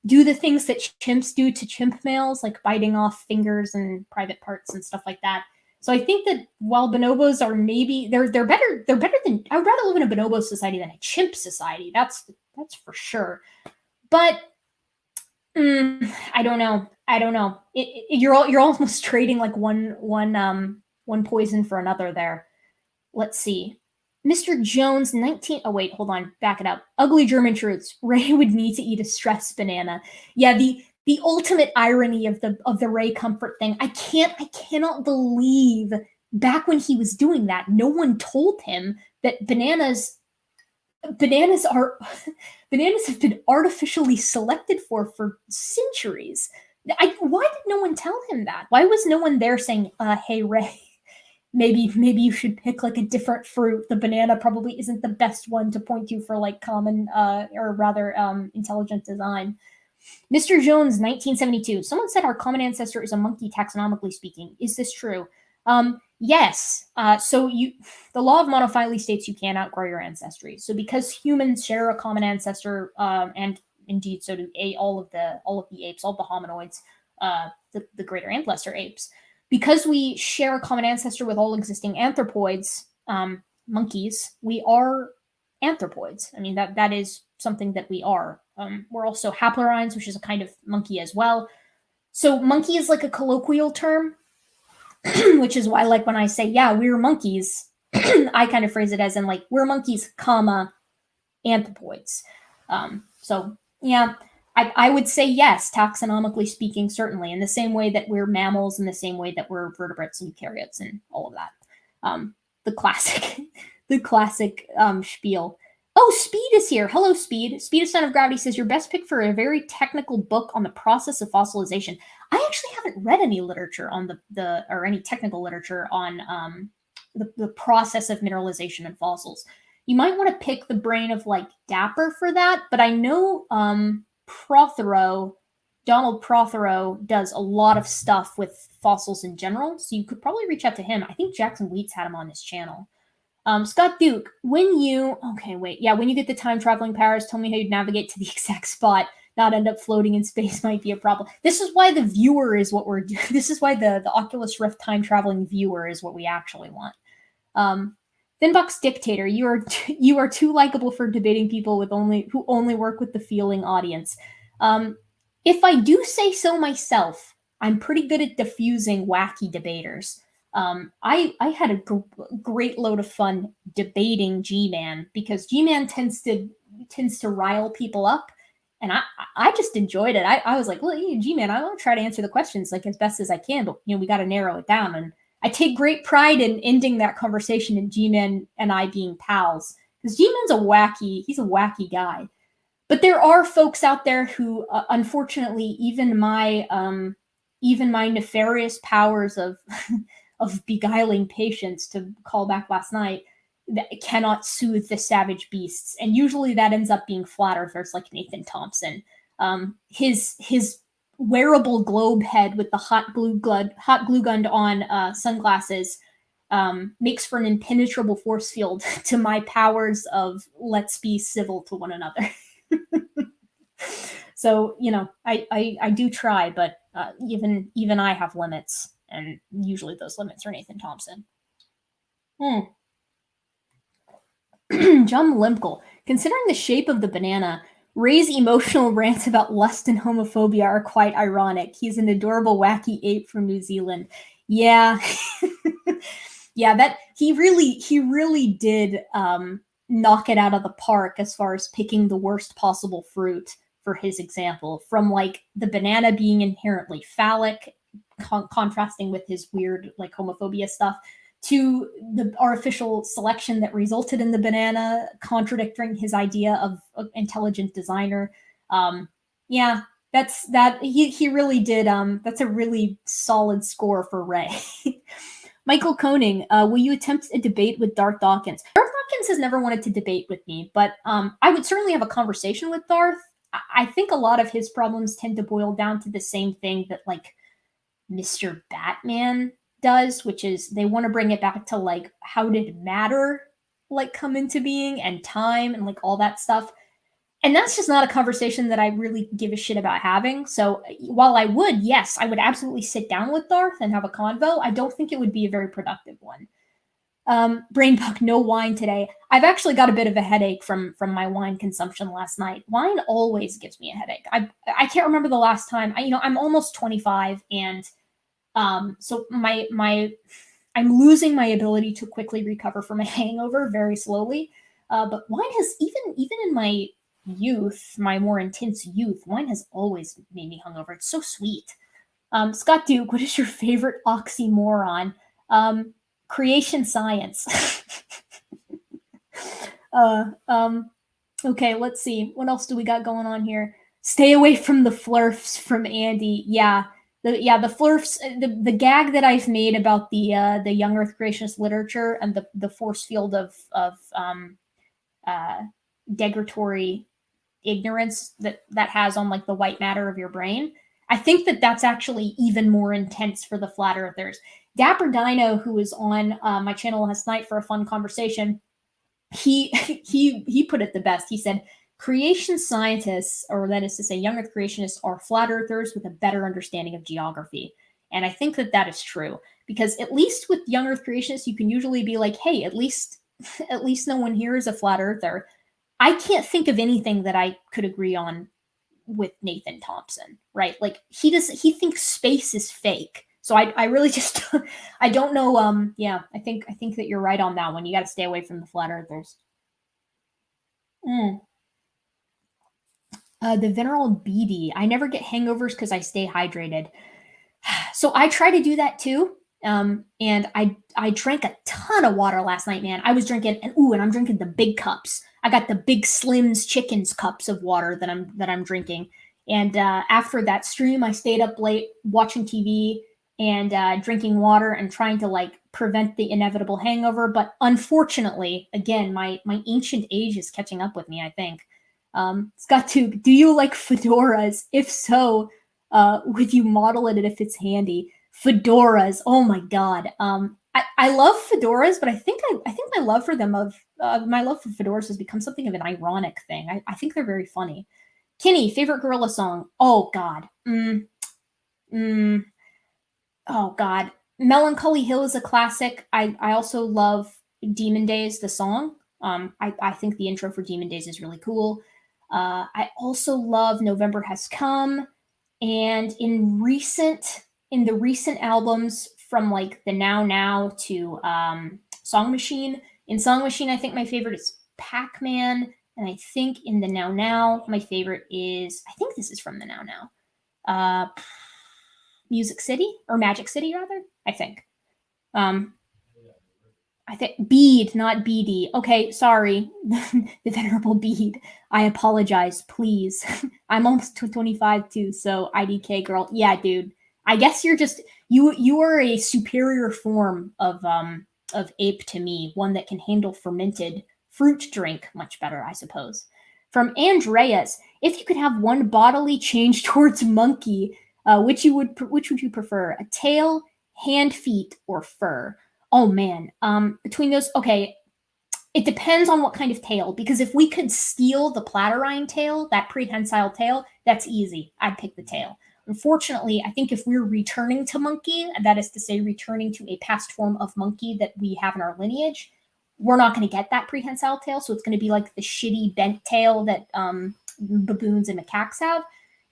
A: do the things that chimps do to chimp males, like biting off fingers and private parts and stuff like that. So I think that while bonobos are maybe they're better than I would rather live in a bonobo society than a chimp society. That's for sure. But I don't know. You're almost trading like one poison for another there. Let's see. Mr. Jones, 19. Oh, wait, hold on. Back it up. Ugly German truths. Ray would need to eat a stress banana. Yeah, the ultimate irony of the Ray Comfort thing. I cannot believe back when he was doing that, no one told him that bananas have been artificially selected for centuries. Why did no one tell him that? Why was no one there saying, hey, Ray, maybe you should pick like a different fruit. The banana probably isn't the best one to point to for like common or rather intelligent design. Mr. Jones, 1972. Someone said our common ancestor is a monkey taxonomically speaking. Is this true? Yes. The law of monophyly states you can't outgrow your ancestry. So because humans share a common ancestor, and indeed so do all of the apes, all the hominoids, the greater and lesser apes, because we share a common ancestor with all existing anthropoids, monkeys, we are anthropoids. I mean, that is something that we are. We're also haplorhines, which is a kind of monkey as well. So monkey is like a colloquial term, which is why, like, when I say, yeah, we're monkeys, I kind of phrase it as in, like, we're monkeys, comma, anthropoids. So, yeah, I would say yes, taxonomically speaking, certainly, in the same way that we're mammals, in the same way that we're vertebrates and eukaryotes and all of that. The classic spiel. Oh, Speed is here. Hello, Speed. Speed of Son of Gravity says, your best pick for a very technical book on the process of fossilization. I actually haven't read any literature on or any technical literature on the process of mineralization in fossils. You might want to pick the brain of like Dapper for that, but I know Donald Prothero does a lot of stuff with fossils in general, so you could probably reach out to him. I think Jackson Wheats had him on his channel. Scott Duke, when you get the time traveling powers, tell me how you'd navigate to the exact spot, not end up floating in space might be a problem. This is why the viewer is what we're doing. This is why the Oculus Rift time traveling viewer is what we actually want. Thinbox Dictator, you are too likable for debating people who only work with the feeling audience. If I do say so myself, I'm pretty good at diffusing wacky debaters. I had a great load of fun debating G-Man because G-Man tends to rile people up, And I just enjoyed it. I was like, well, G-Man, I want to try to answer the questions like as best as I can, but we got to narrow it down. And I take great pride in ending that conversation and G-Man and I being pals, because G-Man's he's a wacky guy. But there are folks out there who, unfortunately, even my nefarious powers of of beguiling patience, to call back last night, that cannot soothe the savage beasts, and usually that ends up being flat earthers like Nathan Thompson. His wearable globe head with the hot glue gunned on sunglasses makes for an impenetrable force field to my powers of let's be civil to one another. So I do try, but even I have limits, and usually those limits are Nathan Thompson. John Limkel, considering the shape of the banana, Ray's emotional rants about lust and homophobia are quite ironic. He's an adorable, wacky ape from New Zealand. Yeah, yeah, that he really did knock it out of the park as far as picking the worst possible fruit for his example, from like the banana being inherently phallic, contrasting with his weird like homophobia stuff, to the artificial selection that resulted in the banana, contradicting his idea of intelligent designer. Yeah, he really did. That's a really solid score for Ray. Michael Koning, will you attempt a debate with Darth Dawkins? Darth Dawkins has never wanted to debate with me, but I would certainly have a conversation with Darth. I think a lot of his problems tend to boil down to the same thing that like Mr. Batman does, which is they want to bring it back to like how did matter like come into being and time and like all that stuff. And that's just not a conversation that I really give a shit about having. So while I would, yes, I would absolutely sit down with Darth and have a convo, I don't think it would be a very productive one. Brainbuck, no wine today. I've actually got a bit of a headache from my wine consumption last night. Wine always gives me a headache. I can't remember the last time. I'm almost 25, and so I'm losing my ability to quickly recover from a hangover very slowly. But wine has even in my youth, my more intense youth, wine has always made me hungover. It's so sweet. Scott Duke, what is your favorite oxymoron? Creation science. Okay, let's see. What else do we got going on here? Stay away from the flurfs from Andy. Yeah. The flurfs, the gag that I've made about the young Earth creationist literature and the force field of degradatory ignorance that has on like the white matter of your brain. I think that that's actually even more intense for the flat earthers. Dapper Dino, who was on my channel last night for a fun conversation, he put it the best. He said, creation scientists, or that is to say young earth creationists, are flat earthers with a better understanding of geography. And I think that that is true, because at least with young earth creationists, you can usually be like, hey, at least no one here is a flat earther. I can't think of anything that I could agree on with Nathan Thompson, right? Like he thinks space is fake. So I really just I don't know. Yeah, I think that you're right on that one. You got to stay away from the flat earthers. The Venerable BD. I never get hangovers because I stay hydrated. So I try to do that too. And I drank a ton of water last night, man. I was drinking, and I'm drinking the big cups. I got the big Slims Chickens cups of water that I'm drinking. And after that stream, I stayed up late watching TV and drinking water and trying to like prevent the inevitable hangover. But unfortunately, again, my ancient age is catching up with me, I think. Scott Tube, do you like fedoras? If so, would you model it if it's handy? Fedoras, oh my god. I love fedoras, but I think my love for them my love for fedoras has become something of an ironic thing. I think they're very funny. Kenny, favorite gorilla song? Oh god. Oh god. Melancholy Hill is a classic. I also love Demon Days, the song. I think the intro for Demon Days is really cool. I also love November Has Come. And in the recent albums from like the Now to Song Machine. In Song Machine, I think my favorite is Pac-Man. And I think in the Now Now, my favorite is, I think this is from the Now Now. Music City, or Magic City, rather, I think. I think Bede, not BD. Okay, sorry, the venerable Bede. I apologize, please. I'm almost 25 too, so IDK girl. Yeah, dude. I guess you're just you are a superior form of ape to me, one that can handle fermented fruit drink much better, I suppose. From Andreas, if you could have one bodily change towards monkey, which would you prefer? A tail, hand, feet, or fur? Oh man, between those, okay, it depends on what kind of tail, because if we could steal the platyrrhine tail, that prehensile tail, that's easy. I'd pick the tail. Unfortunately, I think if we're returning to monkey, that is to say returning to a past form of monkey that we have in our lineage, we're not going to get that prehensile tail, so it's going to be like the shitty bent tail that baboons and macaques have.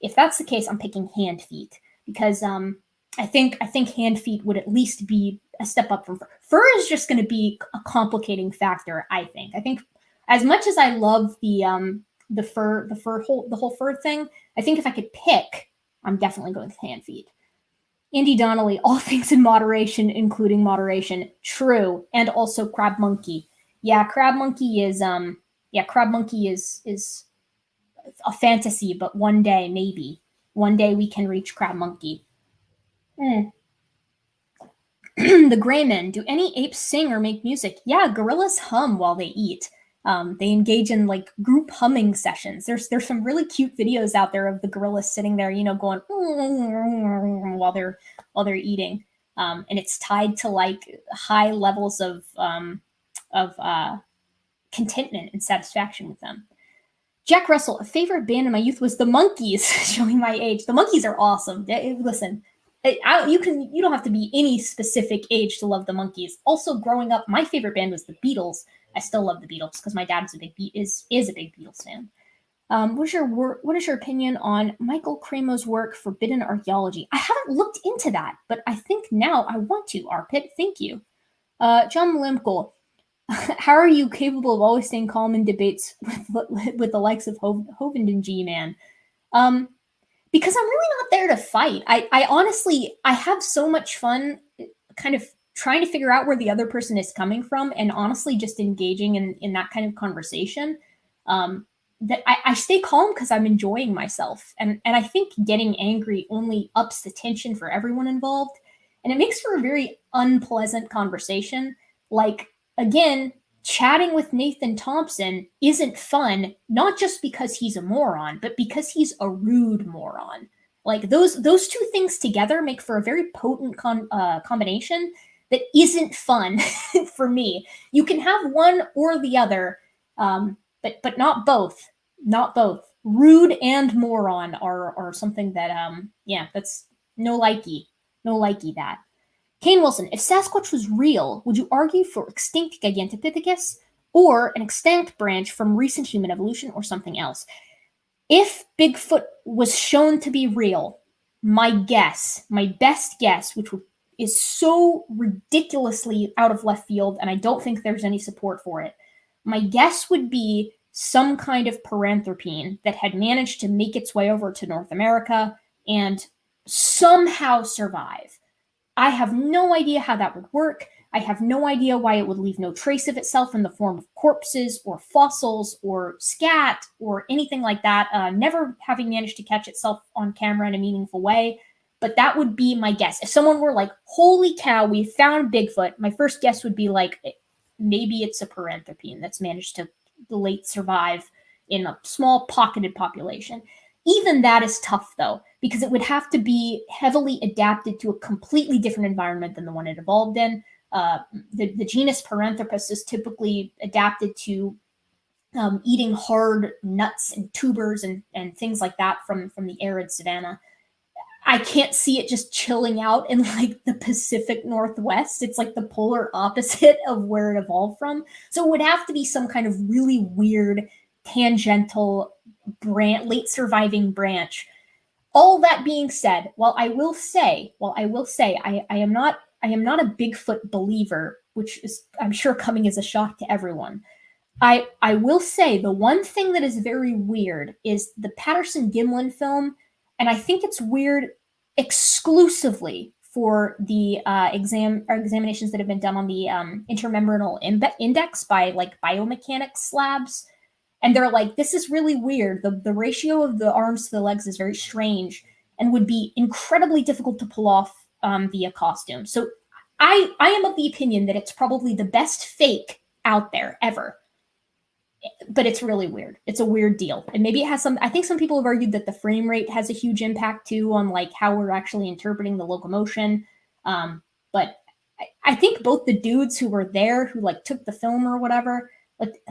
A: If that's the case, I'm picking hand feet, because I think hand feet would at least be a step up from fur. Fur is just going to be a complicating factor. I think as much as I love the whole fur thing, I think if I could pick, I'm definitely going with hand feet. Andy Donnelly, all things in moderation, including moderation. True, and also crab monkey. Yeah, crab monkey is is a fantasy, but one day maybe we can reach crab monkey. The Graymen, do any apes sing or make music? Yeah, gorillas hum while they eat. They engage in like group humming sessions. There's some really cute videos out there of the gorillas sitting there, going while they're eating, and it's tied to like high levels of contentment and satisfaction with them. Jack Russell, a favorite band in my youth was the Monkeys, showing my age. The Monkeys are awesome. Listen, you don't have to be any specific age to love the Monkeys. Also, growing up, my favorite band was the Beatles. I still love the Beatles because my dad is a big Beatles fan. What is your opinion on Michael Cramo's work, Forbidden Archaeology? I haven't looked into that, but I think now I want to. Arpit, thank you. John Limkel, how are you capable of always staying calm in debates with the likes of Hovind and G-Man? Because I'm really not there to fight. I honestly, I have so much fun kind of trying to figure out where the other person is coming from, and honestly just engaging in that kind of conversation. That I stay calm because I'm enjoying myself. And I think getting angry only ups the tension for everyone involved. And it makes for a very unpleasant conversation. Like, again, chatting with Nathan Thompson isn't fun, not just because he's a moron, but because he's a rude moron. Like those two things together make for a very potent combination that isn't fun for me. You can have one or the other, but not both. Not both. Rude and moron are something that that's no likey that. Kane Wilson, if Sasquatch was real, would you argue for extinct Gigantopithecus or an extinct branch from recent human evolution or something else? If Bigfoot was shown to be real, my best guess, which is so ridiculously out of left field, and I don't think there's any support for it, my guess would be some kind of paranthropine that had managed to make its way over to North America and somehow survive. I have no idea how that would work. I have no idea why it would leave no trace of itself in the form of corpses or fossils or scat or anything like that, never having managed to catch itself on camera in a meaningful way. But that would be my guess. If someone were like, holy cow, we found Bigfoot, my first guess would be like, maybe it's a paranthropine that's managed to late survive in a small pocketed population. Even that is tough, though, because it would have to be heavily adapted to a completely different environment than the one it evolved in. The genus Paranthropus is typically adapted to eating hard nuts and tubers and things like that from the arid savanna. I can't see it just chilling out in like the Pacific Northwest. It's like the polar opposite of where it evolved from. So it would have to be some kind of really weird tangential late surviving branch. All that being said, while I will say I am not a Bigfoot believer, which is I'm sure coming as a shock to everyone. I will say the one thing that is very weird is the Patterson-Gimlin film, and I think it's weird exclusively for the examinations that have been done on the intermembranal index by like biomechanics labs. And they're like, this is really weird. The ratio of the arms to the legs is very strange and would be incredibly difficult to pull off via costume. So I am of the opinion that it's probably the best fake out there ever. But it's really weird. It's a weird deal. And maybe it has some, I think some people have argued that the frame rate has a huge impact too on like how we're actually interpreting the locomotion. But I think both the dudes who were there, who like took the film or whatever, like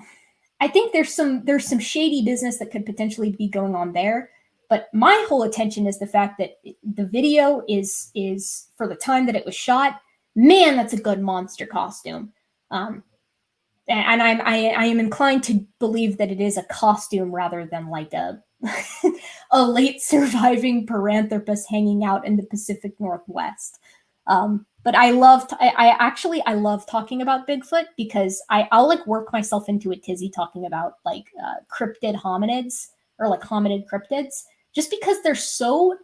A: I think there's some shady business that could potentially be going on there. But my whole attention is the fact that the video is for the time that it was shot. Man, that's a good monster costume. And I am inclined to believe that it is a costume rather than like a a late surviving Paranthropus hanging out in the Pacific Northwest. But I love talking about Bigfoot because I'll like work myself into a tizzy talking about like cryptid hominids or like hominid cryptids just because they're so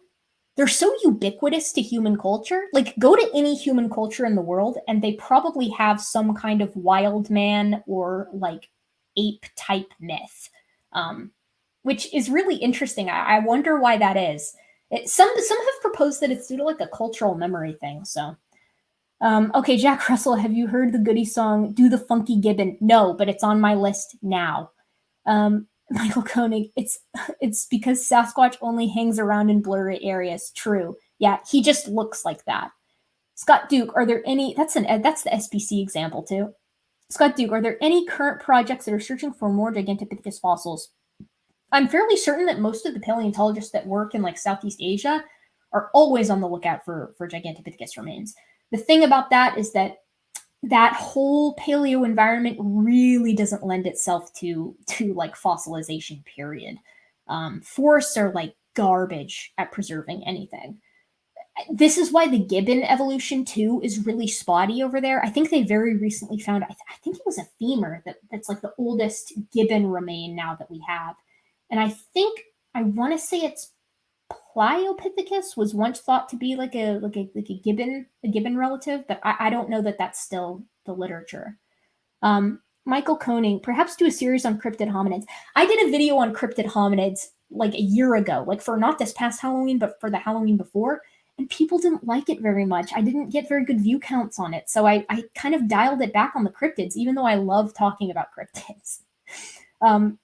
A: ubiquitous to human culture. Like go to any human culture in the world and they probably have some kind of wild man or like ape type myth, which is really interesting. I wonder why that is. Some have proposed that it's due to like a cultural memory thing. So okay, Jack Russell, have you heard the Goody song "Do the Funky Gibbon"? No, but it's on my list now. Michael Koenig, it's because Sasquatch only hangs around in blurry areas. True. Yeah, he just looks like that. Scott Duke, are there any, that's the SPC example too. Scott Duke, are there any current projects that are searching for more Gigantopithecus fossils? I'm fairly certain that most of the paleontologists that work in like Southeast Asia are always on the lookout for Gigantopithecus remains. The thing about that is that whole paleo environment really doesn't lend itself to like fossilization, period. Forests are like garbage at preserving anything. This is why the gibbon evolution too is really spotty over there. I think they very recently found, I think it was a femur that's like the oldest gibbon remain now that we have. And I want to say it's Pliopithecus was once thought to be like a gibbon relative, but I don't know that that's still the literature. Michael Koenig, perhaps do a series on cryptid hominids. I did a video on cryptid hominids like a year ago, like for not this past Halloween, but for the Halloween before, and people didn't like it very much. I didn't get very good view counts on it, so I kind of dialed it back on the cryptids, even though I love talking about cryptids.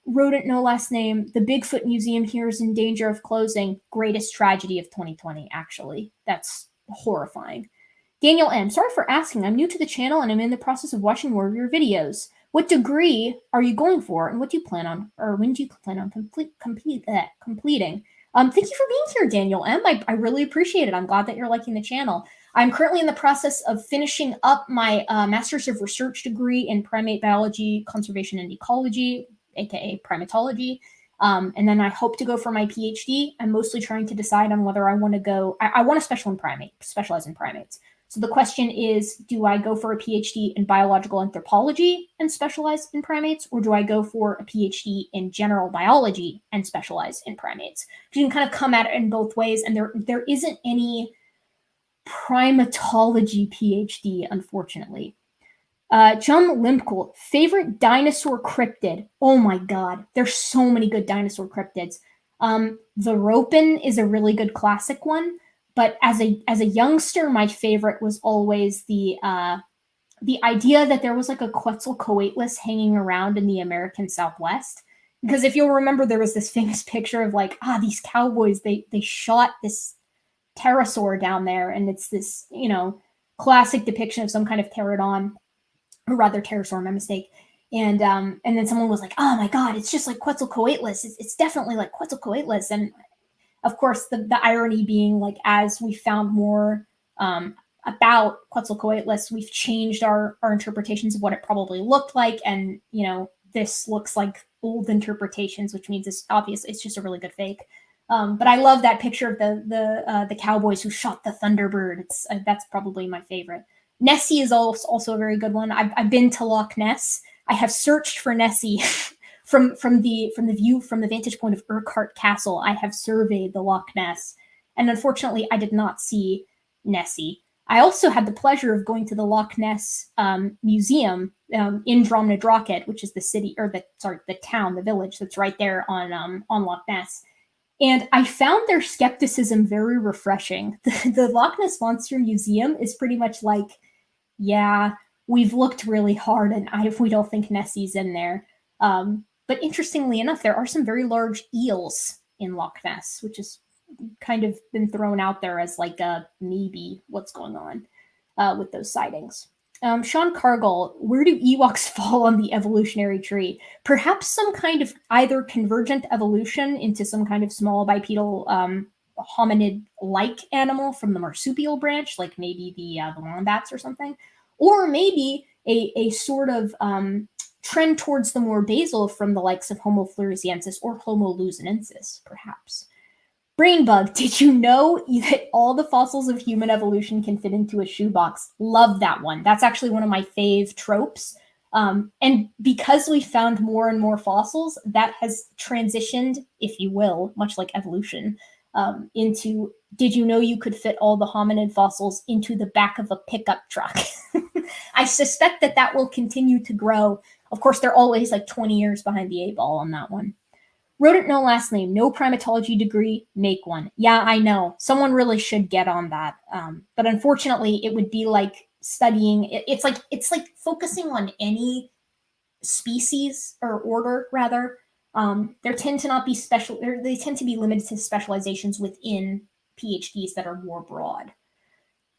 A: Rodent, no last name. The Bigfoot Museum here is in danger of closing. Greatest tragedy of 2020, actually. That's horrifying. Daniel M. Sorry for asking. I'm new to the channel and I'm in the process of watching more of your videos. What degree are you going for and what do you plan on, or when do you plan on completing? Thank you for being here, Daniel M. I really appreciate it. I'm glad that you're liking the channel. I'm currently in the process of finishing up my Master's of Research degree in primate biology, conservation, and ecology, aka primatology. And then I hope to go for my PhD. I'm mostly trying to decide on whether I want to go, I want to specialize in primates. So the question is, do I go for a PhD in biological anthropology and specialize in primates, or do I go for a PhD in general biology and specialize in primates? You can kind of come at it in both ways, and there isn't any primatology PhD, unfortunately. John Limpkel, favorite dinosaur cryptid. Oh my god, there's so many good dinosaur cryptids. The Ropin is a really good classic one, but as a youngster, my favorite was always the idea that there was like a Quetzalcoatlus hanging around in the American Southwest. Because if you'll remember, there was this famous picture of like, these cowboys, they shot this pterosaur down there, and it's this, classic depiction of some kind of pterodon, or rather pterosaur, my mistake. And then someone was like, oh my god, it's just like Quetzalcoatlus. It's definitely like Quetzalcoatlus. And of course, the irony being, like, as we found more about Quetzalcoatlus, we've changed our interpretations of what it probably looked like. And, this looks like old interpretations, which means it's obvious it's just a really good fake. But I love that picture of the cowboys who shot the Thunderbird. That's probably my favorite. Nessie is also a very good one. I've been to Loch Ness. I have searched for Nessie from the vantage point of Urquhart Castle. I have surveyed the Loch Ness, and unfortunately, I did not see Nessie. I also had the pleasure of going to the Loch Ness Museum in Drumnadrochit, which is the city, or the town, the village that's right there on Loch Ness. And I found their skepticism very refreshing. The Loch Ness Monster Museum is pretty much like, yeah, we've looked really hard, and we don't think Nessie's in there. But interestingly enough, there are some very large eels in Loch Ness, which is kind of been thrown out there as like a maybe what's going on with those sightings. Sean Cargill, where do Ewoks fall on the evolutionary tree? Perhaps some kind of either convergent evolution into some kind of small bipedal hominid-like animal from the marsupial branch, like maybe the wombats or something, or maybe a sort of trend towards the more basal from the likes of Homo floresiensis or Homo luzonensis, perhaps. Brainbug, did you know that all the fossils of human evolution can fit into a shoebox? Love that one. That's actually one of my fave tropes. And because we found more and more fossils, that has transitioned, if you will, much like evolution, into, did you know you could fit all the hominid fossils into the back of a pickup truck? I suspect that will continue to grow. Of course, they're always like 20 years behind the 8-ball on that one. Rodent, no last name, no primatology degree, make one. Yeah, I know. Someone really should get on that. But unfortunately, it would be like studying. It's like focusing on any species or order, rather. There tend to not be special. They tend to be limited to specializations within PhDs that are more broad.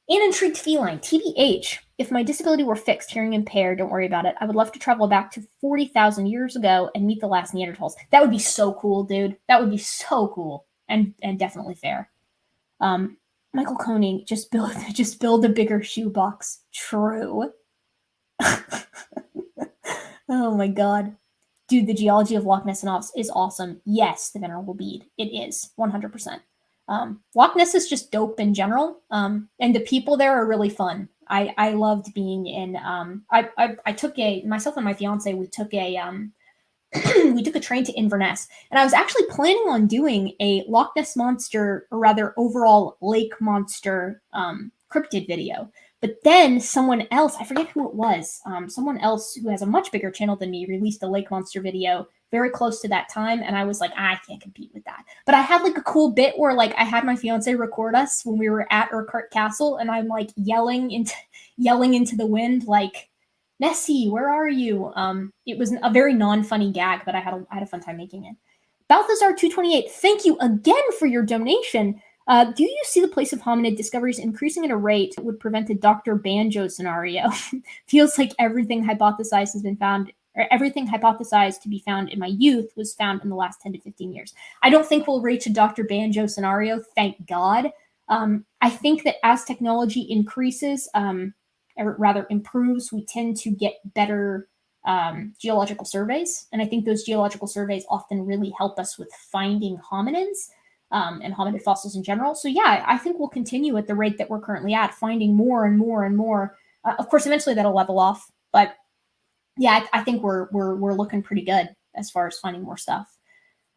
A: An intrigued feline, TBH. If my disability were fixed, hearing impaired, don't worry about it. I would love to travel back to 40,000 years ago and meet the last Neanderthals. That would be so cool, dude. That would be so cool and definitely fair. Michael Koenig, just build a bigger shoebox. True. Oh my god. Dude, the geology of Loch Ness is awesome. Yes, the Venerable Bede. It is, 100%. Loch Ness is just dope in general, and the people there are really fun. I loved being in. I took myself and my fiance. We took a train to Inverness, and I was actually planning on doing a Loch Ness monster, or rather overall lake monster cryptid video. But then someone else, I forget who it was, someone else who has a much bigger channel than me, released a lake monster video very close to that time, and I was like, I can't compete with that. But I had like a cool bit where like I had my fiance record us when we were at Urquhart Castle, and I'm like yelling into the wind like, Nessie, where are you? It was a very non-funny gag, but I had a fun time making it. Balthazar228, thank you again for your donation. Do you see the place of hominid discoveries increasing at a rate that would prevent a Dr. Banjo scenario? Feels like everything hypothesized has been found, or everything hypothesized to be found in my youth was found in the last 10 to 15 years. I don't think we'll reach a Dr. Banjo scenario, thank God. I think that as technology increases, or rather improves, we tend to get better geological surveys. And I think those geological surveys often really help us with finding hominids and hominid fossils in general. So yeah, I think we'll continue at the rate that we're currently at, finding more and more and more. Of course, eventually that'll level off, but yeah, I think we're looking pretty good as far as finding more stuff.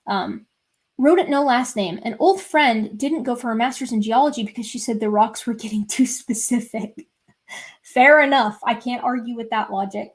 A: Rodent, no last name. An old friend didn't go for a master's in geology because she said the rocks were getting too specific. Fair enough. I can't argue with that logic.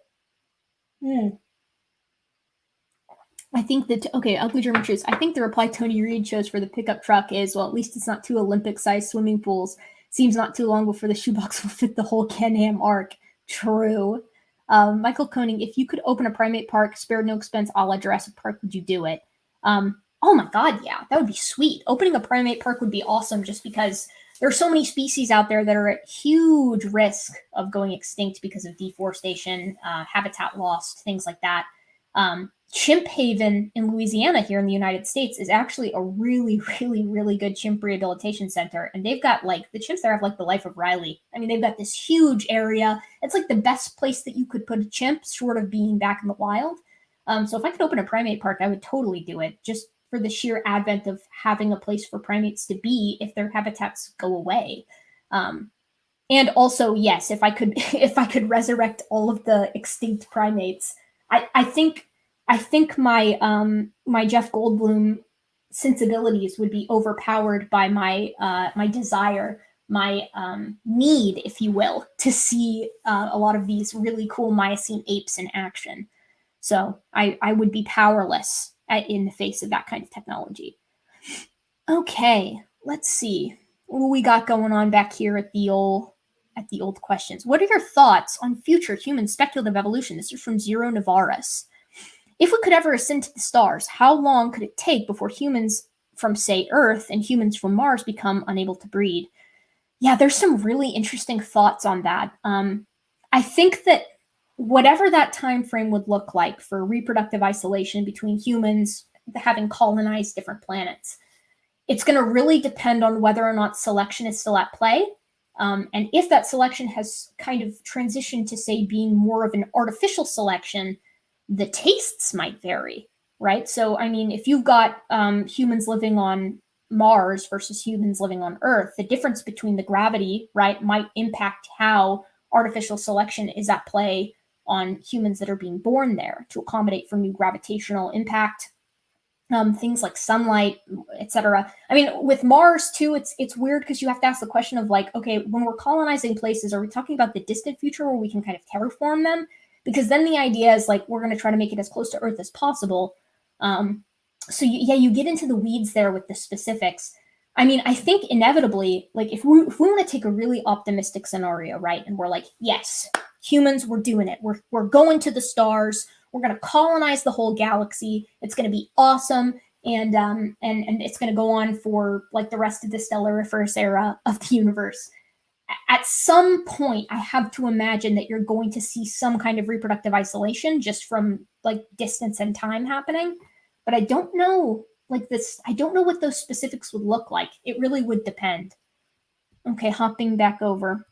A: I think that, okay, Ugly German Truths. I think the reply Tony Reed chose for the pickup truck is, well, at least it's not 2 Olympic-sized swimming pools. Seems not too long before the shoebox will fit the whole Can-Am arc. True. Michael Koenig, if you could open a primate park, spared no expense, a la Jurassic Park, would you do it? Oh my god, yeah, that would be sweet. Opening a primate park would be awesome just because there are so many species out there that are at huge risk of going extinct because of deforestation, habitat loss, things like that. Chimp Haven in Louisiana here in the United States is actually a really, really, really good chimp rehabilitation center. And they've got like, the chimps there have like the life of Riley. I mean, they've got this huge area. It's like the best place that you could put a chimp, short of being back in the wild. So if I could open a primate park, I would totally do it, just for the sheer advent of having a place for primates to be if their habitats go away. And also, yes, if I could resurrect all of the extinct primates, I think my my Jeff Goldblum sensibilities would be overpowered by my my desire, my need, if you will, to see a lot of these really cool Miocene apes in action. So I would be powerless in the face of that kind of technology. Okay, let's see what we got going on back here at the old questions. What are your thoughts on future human speculative evolution? This is from Zero Navarus. If we could ever ascend to the stars, how long could it take before humans from, say, Earth and humans from Mars become unable to breed? Yeah, there's some really interesting thoughts on that. I think that whatever that time frame would look like for reproductive isolation between humans having colonized different planets, it's going to really depend on whether or not selection is still at play. And if that selection has kind of transitioned to, say, being more of an artificial selection, the tastes might vary, right? So, I mean, if you've got humans living on Mars versus humans living on Earth, the difference between the gravity, right, might impact how artificial selection is at play on humans that are being born there to accommodate for new gravitational impact. Things like sunlight, etc. I mean, with Mars too, it's weird because you have to ask the question of like, okay, when we're colonizing places, are we talking about the distant future where we can kind of terraform them? Because then the idea is like we're going to try to make it as close to Earth as possible. So you get into the weeds there with the specifics. I mean, I think inevitably, like if we want to take a really optimistic scenario, right, and we're like, yes, humans, we're doing it. We're going to the stars. We're going to colonize the whole galaxy. It's going to be awesome. And it's going to go on for like the rest of the Stellariferous era of the universe. At some point, I have to imagine that you're going to see some kind of reproductive isolation just from like distance and time happening. But I don't know I don't know what those specifics would look like. It really would depend. Okay, hopping back over.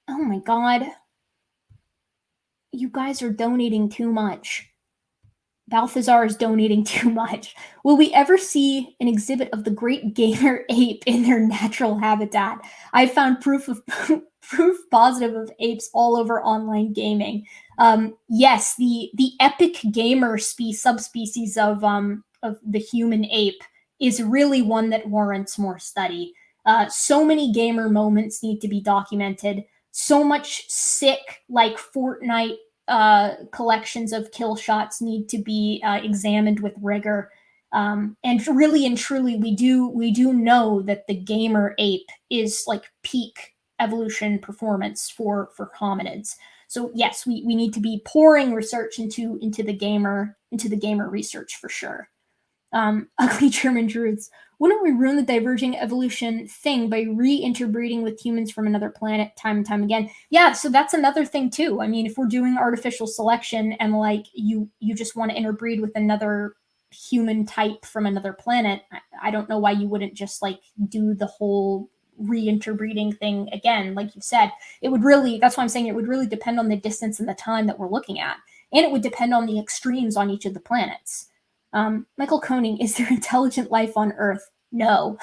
A: Oh my God. You guys are donating too much. Balthazar is donating too much. Will we ever see an exhibit of the great gamer ape in their natural habitat? I found proof positive of apes all over online gaming. Yes, the epic gamer subspecies of the human ape is really one that warrants more study. So many gamer moments need to be documented. So much sick, like Fortnite collections of kill shots need to be examined with rigor. And really and truly, we do know that the gamer ape is like peak evolution performance for hominids. So yes, we need to be pouring research into the gamer research for sure. Ugly German druids. Wouldn't we ruin the diverging evolution thing by re-interbreeding with humans from another planet time and time again? Yeah, so that's another thing too. I mean, if we're doing artificial selection and like you just want to interbreed with another human type from another planet, I don't know why you wouldn't just like do the whole re-interbreeding thing again. Like you said, it would really, that's why I'm saying it would really depend on the distance and the time that we're looking at. And it would depend on the extremes on each of the planets. Michael Koning, is there intelligent life on Earth? No.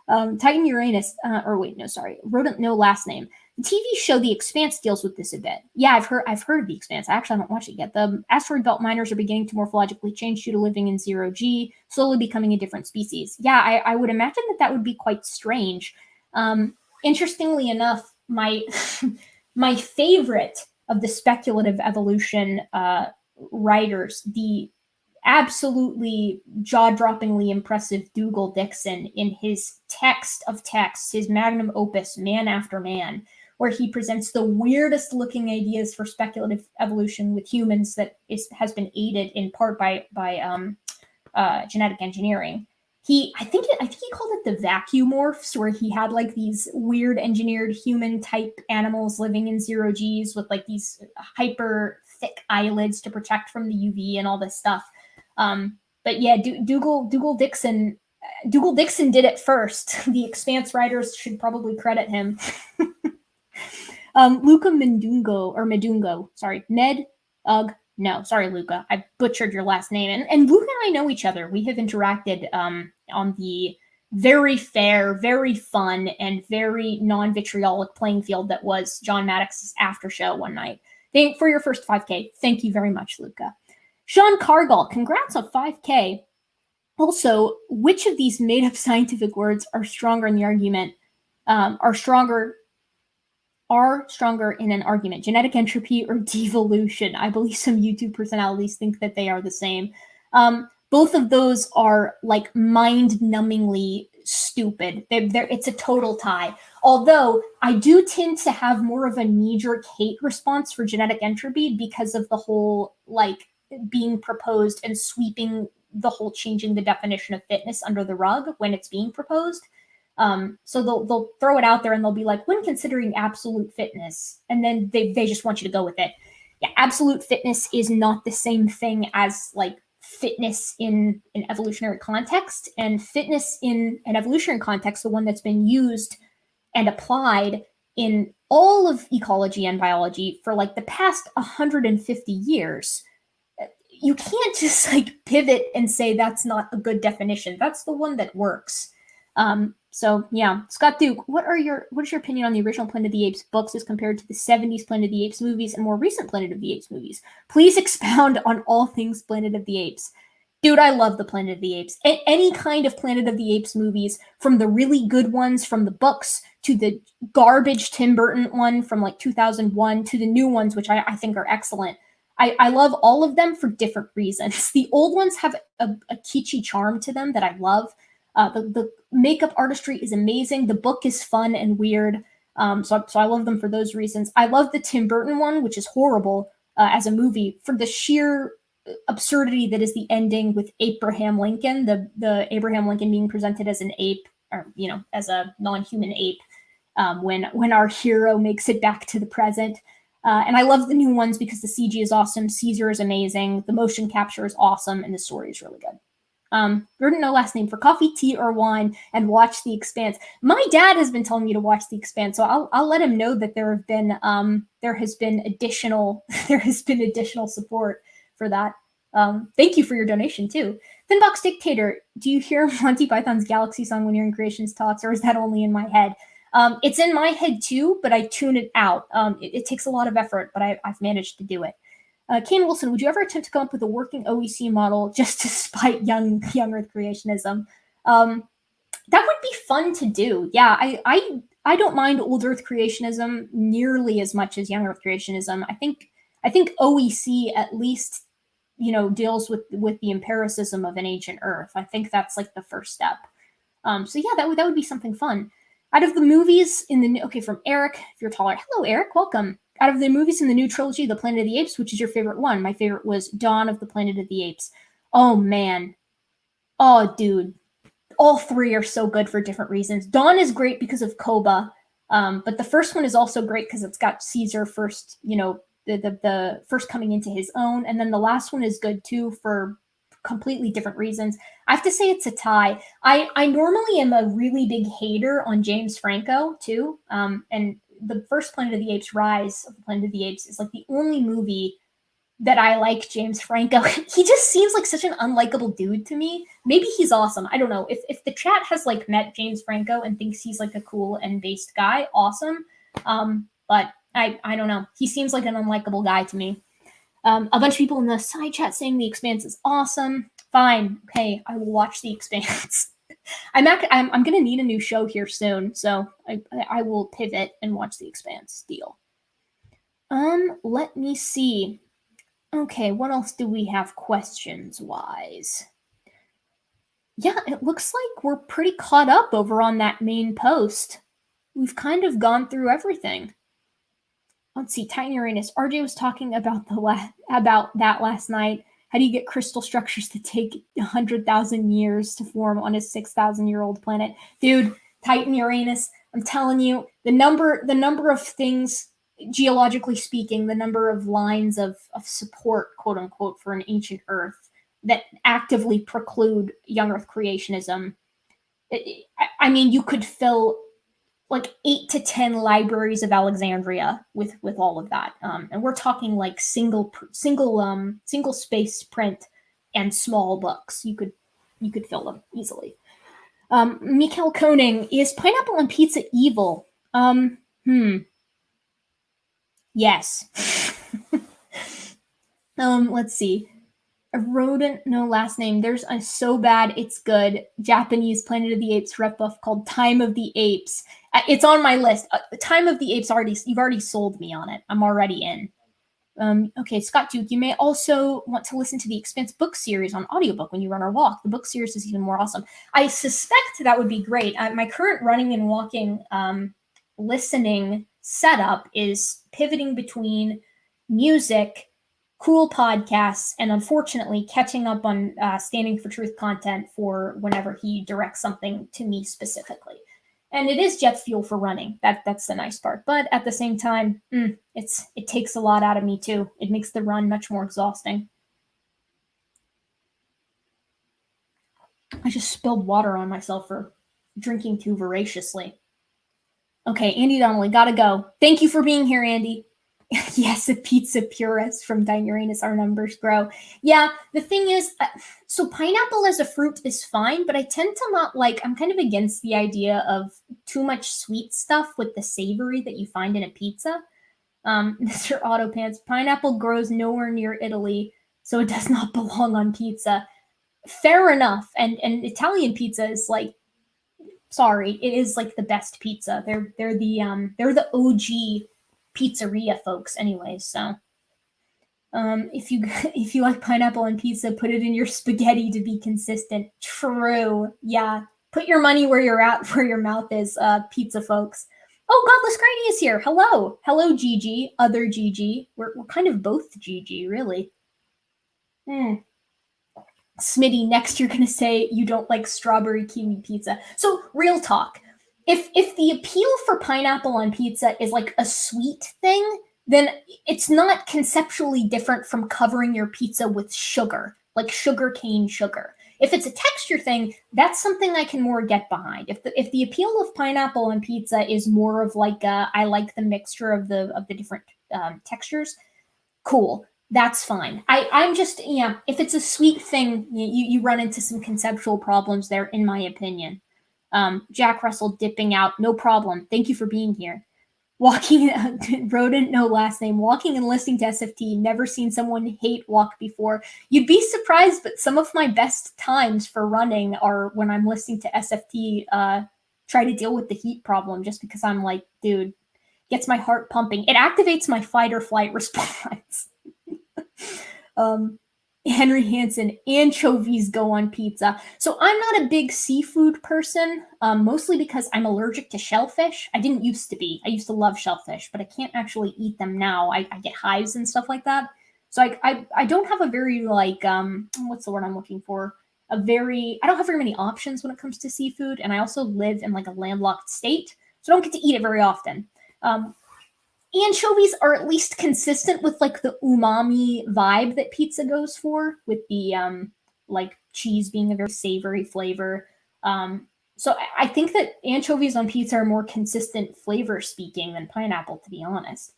A: Titan Uranus, Rodent no last name. The TV show The Expanse deals with this a bit. Yeah, I've heard of The Expanse. I actually haven't watched it yet. The asteroid belt miners are beginning to morphologically change due to living in 0G, slowly becoming a different species. Yeah, I would imagine that would be quite strange. Interestingly enough, my my favorite of the speculative evolution writers, the absolutely jaw-droppingly impressive Dougal Dixon in his text of texts, his magnum opus, Man After Man, where he presents the weirdest looking ideas for speculative evolution with humans that has been aided in part by genetic engineering. I think he called it the vacuumorphs, where he had like these weird engineered human type animals living in 0Gs with like these hyper thick eyelids to protect from the UV and all this stuff. But yeah, Dougal Dixon did it first. The Expanse writers should probably credit him. Luca Medungo, sorry, no, sorry, Luca, I butchered your last name. And Luca and I know each other. We have interacted on the very fair, very fun, and very non-vitriolic playing field that was John Maddox's after show one night. Thank for your first 5K. Thank you very much, Luca. Sean Cargill, congrats on 5K. Also, which of these made-up scientific words are stronger in the argument? Are stronger in an argument? Genetic entropy or devolution? I believe some YouTube personalities think that they are the same. Both of those are like mind-numbingly stupid. It's a total tie. Although I do tend to have more of a knee-jerk hate response for genetic entropy because of the whole like being proposed and sweeping the whole changing the definition of fitness under the rug when it's being proposed. So they'll throw it out there and they'll be like, when considering absolute fitness, and then they just want you to go with it. Yeah, absolute fitness is not the same thing as like fitness in an evolutionary context, and fitness in an evolutionary context, the one that's been used and applied in all of ecology and biology for like the past 150 years. You can't just like pivot and say that's not a good definition. That's the one that works. So yeah, Scott Duke, what is your opinion on the original Planet of the Apes books as compared to the 70s Planet of the Apes movies and more recent Planet of the Apes movies? Please expound on all things Planet of the Apes. Dude, I love the Planet of the Apes. Any kind of Planet of the Apes movies, from the really good ones from the books to the garbage Tim Burton one from like 2001 to the new ones, which I think are excellent. I love all of them for different reasons. The old ones have a kitschy charm to them that I love. The makeup artistry is amazing. The book is fun and weird. So I love them for those reasons. I love the Tim Burton one, which is horrible as a movie, for the sheer absurdity that is the ending with Abraham Lincoln, the Abraham Lincoln being presented as an ape, or as a non-human ape, when our hero makes it back to the present. And I love the new ones because the CG is awesome, Caesar is amazing, the motion capture is awesome, and the story is really good. Jordan, no last name, for coffee, tea, or wine, and watch The Expanse. My dad has been telling me to watch The Expanse, so I'll let him know that there has been additional support for that. Thank you for your donation too. Thinbox Dictator, do you hear Monty Python's Galaxy song when you're in Creations Talks, or is that only in my head? It's in my head too, but I tune it out. It takes a lot of effort, but I've managed to do it. Kane Wilson, would you ever attempt to come up with a working OEC model just to spite young Earth creationism? That would be fun to do. Yeah, I don't mind old Earth creationism nearly as much as young Earth creationism. I think OEC at least deals with the empiricism of an ancient Earth. I think that's like the first step. So yeah, that would be something fun. Out of the movies in the from Eric, if you're taller, hello Eric, welcome. Out of the movies in the new trilogy, The Planet of the Apes, which is your favorite one? My favorite was Dawn of the Planet of the Apes. Oh man, oh dude, all three are so good for different reasons. Dawn is great because of Koba, but the first one is also great because it's got Caesar first, the first coming into his own, and then the last one is good too for completely different reasons. I have to say it's a tie. I normally am a really big hater on James Franco too, and the first Planet of the Apes, Rise of the Planet of the Apes, is like the only movie that I like James Franco. He just seems like such an unlikable dude to me. Maybe he's awesome. I don't know. If the chat has like met James Franco and thinks he's like a cool and based guy, awesome. But I don't know. He seems like an unlikable guy to me. A bunch of people in the side chat saying The Expanse is awesome. Fine. Okay, I will watch The Expanse. I'm going to need a new show here soon, so I will pivot and watch The Expanse. Deal. Let me see. Okay, what else do we have questions-wise? Yeah, it looks like we're pretty caught up over on that main post. We've kind of gone through everything. Let's see, Titan Uranus. RJ was talking about about that last night. How do you get crystal structures that take 100,000 years to form on a 6,000-year-old planet? Dude, Titan Uranus, I'm telling you, the number of things, geologically speaking, the number of lines of support, quote unquote, for an ancient Earth that actively preclude young Earth creationism. I mean, you could fill like 8 to 10 libraries of Alexandria with all of that, and we're talking like single space print and small books. You could fill them easily. Mikhail Koning, is pineapple on pizza evil? Yes. Let's see. A rodent, no last name. There's a So Bad It's Good Japanese Planet of the Apes ripoff called Time of the Apes. It's on my list. Time of the Apes you've already sold me on it. I'm already in. Okay, Scott Duke, you may also want to listen to the Expanse book series on audiobook when you run or walk. The book series is even more awesome. I suspect that would be great. My current running and walking listening setup is pivoting between music, cool podcasts, and unfortunately catching up on Standing for Truth content for whenever he directs something to me specifically. And it is jet fuel for running. That's the nice part. But at the same time, it takes a lot out of me too. It makes the run much more exhausting. I just spilled water on myself for drinking too voraciously. Okay, Andy Donnelly, gotta go. Thank you for being here, Andy. Yes, a pizza purist from Dinuranus, our numbers grow. Yeah, the thing is, so pineapple as a fruit is fine, but I tend to not like, I'm kind of against the idea of too much sweet stuff with the savory that you find in a pizza. Mr. Autopants, pineapple grows nowhere near Italy, so it does not belong on pizza. Fair enough, and Italian pizza is like, sorry, it is like the best pizza. They're the OG pizzeria folks anyways. So if you like pineapple on pizza, put it in your spaghetti to be consistent. True. Yeah. Put your money where you're at, where your mouth is, pizza folks. Oh, Godless Granny is here. Hello. Hello, Gigi. Other Gigi. We're kind of both Gigi, really. Smitty, next you're gonna say you don't like strawberry kiwi pizza. So real talk. If the appeal for pineapple on pizza is like a sweet thing, then it's not conceptually different from covering your pizza with sugar, like sugar cane sugar. If it's a texture thing, that's something I can more get behind. If the appeal of pineapple on pizza is more of like I like the mixture of the different textures, cool. That's fine. I'm just, yeah, if it's a sweet thing, you run into some conceptual problems there, in my opinion. Jack Russell dipping out, no problem. Thank you for being here. Walking, rodent, no last name. Walking and listening to SFT. Never seen someone hate walk before. You'd be surprised, but some of my best times for running are when I'm listening to SFT try to deal with the heat problem, just because I'm like, dude, gets my heart pumping. It activates my fight or flight response. Henry Hansen, anchovies go on pizza. So I'm not a big seafood person, mostly because I'm allergic to shellfish. I didn't used to be. I used to love shellfish, but I can't actually eat them now. I get hives and stuff like that. So I don't have a very like what's the word I'm looking for? I don't have very many options when it comes to seafood, and I also live in like a landlocked state, so I don't get to eat it very often. Anchovies are at least consistent with like the umami vibe that pizza goes for, with the like cheese being a very savory flavor. So I think that anchovies on pizza are more consistent flavor speaking than pineapple, to be honest.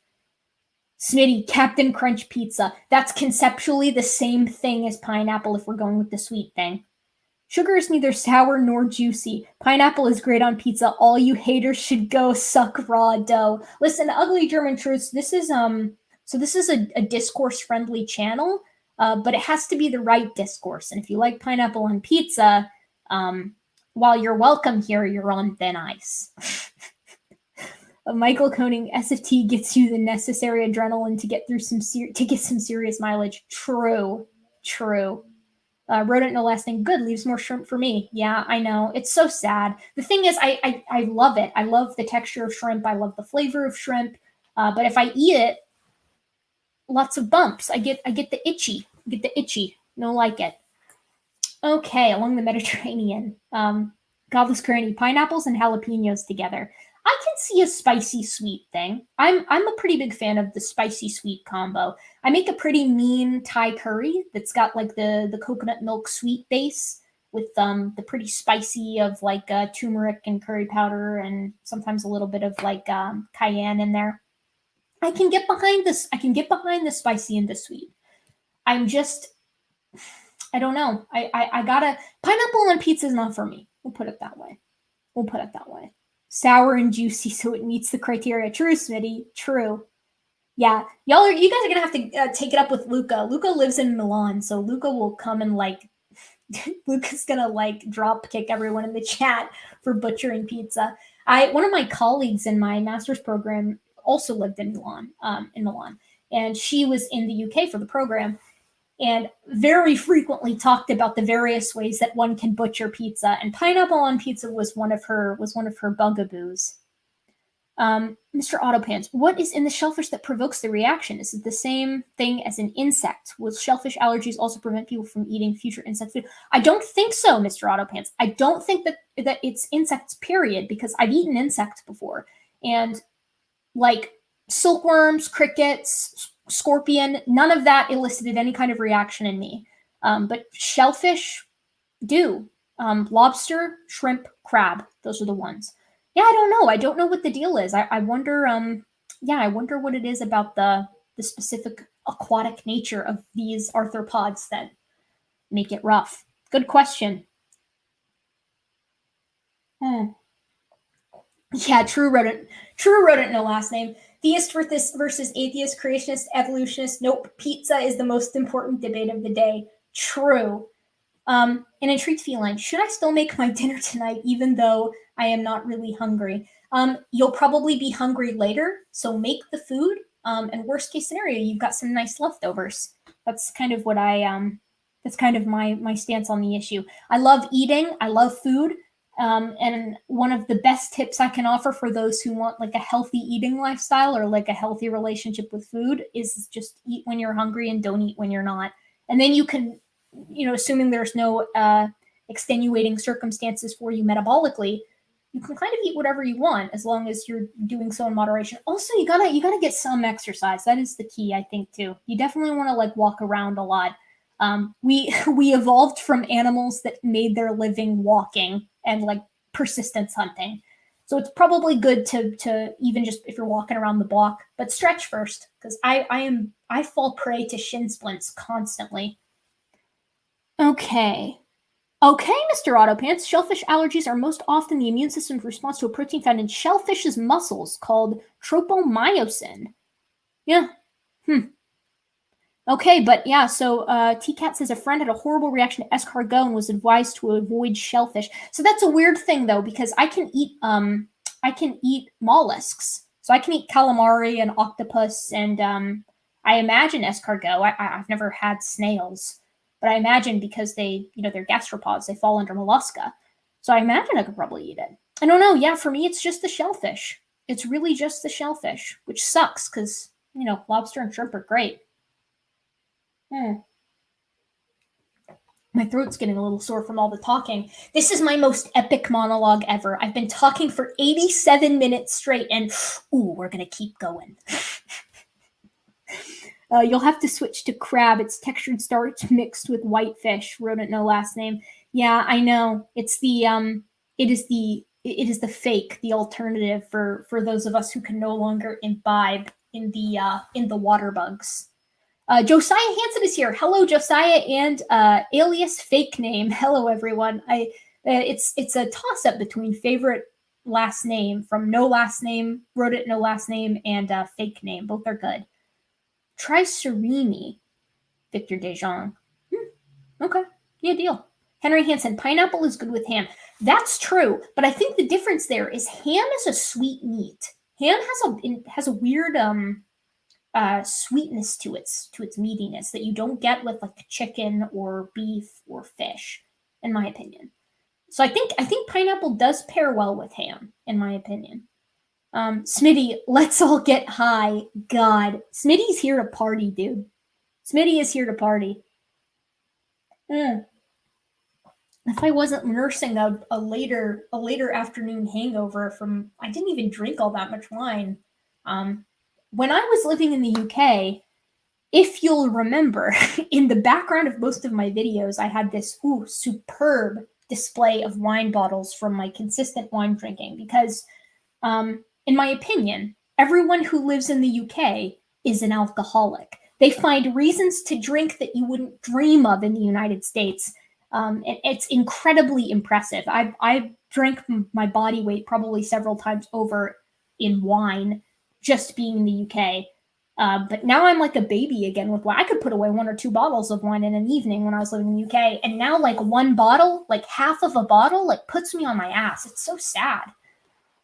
A: Smitty, Captain Crunch pizza. That's conceptually the same thing as pineapple if we're going with the sweet thing. Sugar is neither sour nor juicy. Pineapple is great on pizza. All you haters should go suck raw dough. Listen, Ugly German Truths, this is a discourse-friendly channel, but it has to be the right discourse. And if you like pineapple on pizza, while you're welcome here, you're on thin ice. Michael Koenig, SFT gets you the necessary adrenaline to get through some serious mileage. True. Rodent, no last name. Good, leaves more shrimp for me. Yeah, I know. It's so sad. The thing is, I love it. I love the texture of shrimp. I love the flavor of shrimp. But if I eat it, lots of bumps. I get the itchy. No like it. Okay, along the Mediterranean. Godless Granny, pineapples and jalapenos together. I can see a spicy sweet thing. I'm a pretty big fan of the spicy sweet combo. I make a pretty mean Thai curry that's got like the coconut milk sweet base with the pretty spicy of like turmeric and curry powder and sometimes a little bit of like cayenne in there. I can get behind this. I can get behind the spicy and the sweet. I don't know. I gotta, pineapple on pizza is not for me. We'll put it that way. Sour and juicy, so it meets the criteria. True, Smitty. True. Yeah, you guys are gonna have to take it up with Luca. Luca lives in Milan, so Luca will come and like Luca's gonna like drop kick everyone in the chat for butchering pizza. One of my colleagues in my master's program also lived in Milan, and she was in the UK for the program, and very frequently talked about the various ways that one can butcher pizza. And pineapple on pizza was one of her bugaboos. Mr. Autopants, what is in the shellfish that provokes the reaction? Is it the same thing as an insect? Will shellfish allergies also prevent people from eating future insect food? I don't think so, Mr. Autopants. I don't think that it's insects, period, because I've eaten insects before. And like silkworms, crickets, scorpion, none of that elicited any kind of reaction in me. But shellfish do. Lobster, shrimp, crab, those are the ones. Yeah, I don't know. I don't know what the deal is. I wonder. I wonder what it is about the specific aquatic nature of these arthropods that make it rough. Good question. Yeah, true rodent. No last name. Theist versus atheist, creationist, evolutionist. Nope. Pizza is the most important debate of the day. True. An intrigued feline. Should I still make my dinner tonight, even though I am not really hungry? You'll probably be hungry later, so make the food. And worst case scenario, you've got some nice leftovers. That's kind of what that's kind of my stance on the issue. I love eating. I love food. And one of the best tips I can offer for those who want like a healthy eating lifestyle or like a healthy relationship with food is just eat when you're hungry and don't eat when you're not. And then you can, assuming there's no extenuating circumstances for you metabolically, you can kind of eat whatever you want as long as you're doing so in moderation. Also, you gotta get some exercise. That is the key, I think, too. You definitely want to like walk around a lot. We evolved from animals that made their living walking and like persistence hunting. So it's probably good to even just if you're walking around the block, but stretch first because I fall prey to shin splints constantly. Okay, Mr. Autopants. Shellfish allergies are most often the immune system's response to a protein found in shellfish's muscles called tropomyosin. Yeah. Okay, but yeah, so T-Cat says a friend had a horrible reaction to escargot and was advised to avoid shellfish. So that's a weird thing though, because I can eat mollusks. So I can eat calamari and octopus and I imagine escargot. I've never had snails, but I imagine because they're gastropods, they fall under mollusca. So I imagine I could probably eat it. I don't know. Yeah, for me, it's just the shellfish. It's really just the shellfish, which sucks because, lobster and shrimp are great. My throat's getting a little sore from all the talking. This is my most epic monologue ever. I've been talking for 87 minutes straight, and we're gonna keep going. You'll have to switch to crab. It's textured starch mixed with whitefish. Rodent, no last name. Yeah, I know. It's the it is the fake, the alternative for those of us who can no longer imbibe in the water bugs. Josiah Hansen is here. Hello, Josiah and alias fake name. Hello, everyone. It's a toss up between favorite last name from no last name, wrote it no last name, and fake name. Both are good. Try surimi, Victor Dejong. Okay, yeah, deal. Henry Hansen, pineapple is good with ham. That's true, but I think the difference there is ham is a sweet meat. Ham has a weird sweetness to its meatiness that you don't get with like chicken or beef or fish, in my opinion. So I think pineapple does pair well with ham, in my opinion. Smitty, let's all get high. God, Smitty's here to party, dude. Smitty is here to party. If I wasn't nursing a later afternoon hangover from, I didn't even drink all that much wine. When I was living in the UK, if you'll remember, in the background of most of my videos, I had this superb display of wine bottles from my consistent wine drinking because, in my opinion, everyone who lives in the UK is an alcoholic. They find reasons to drink that you wouldn't dream of in the United States. It's incredibly impressive. I've drank my body weight probably several times over in wine just being in the UK. But now I'm like a baby again with wine. I could put away 1 or 2 bottles of wine in an evening when I was living in the UK. And now like one bottle, like half of a bottle, like puts me on my ass. It's so sad.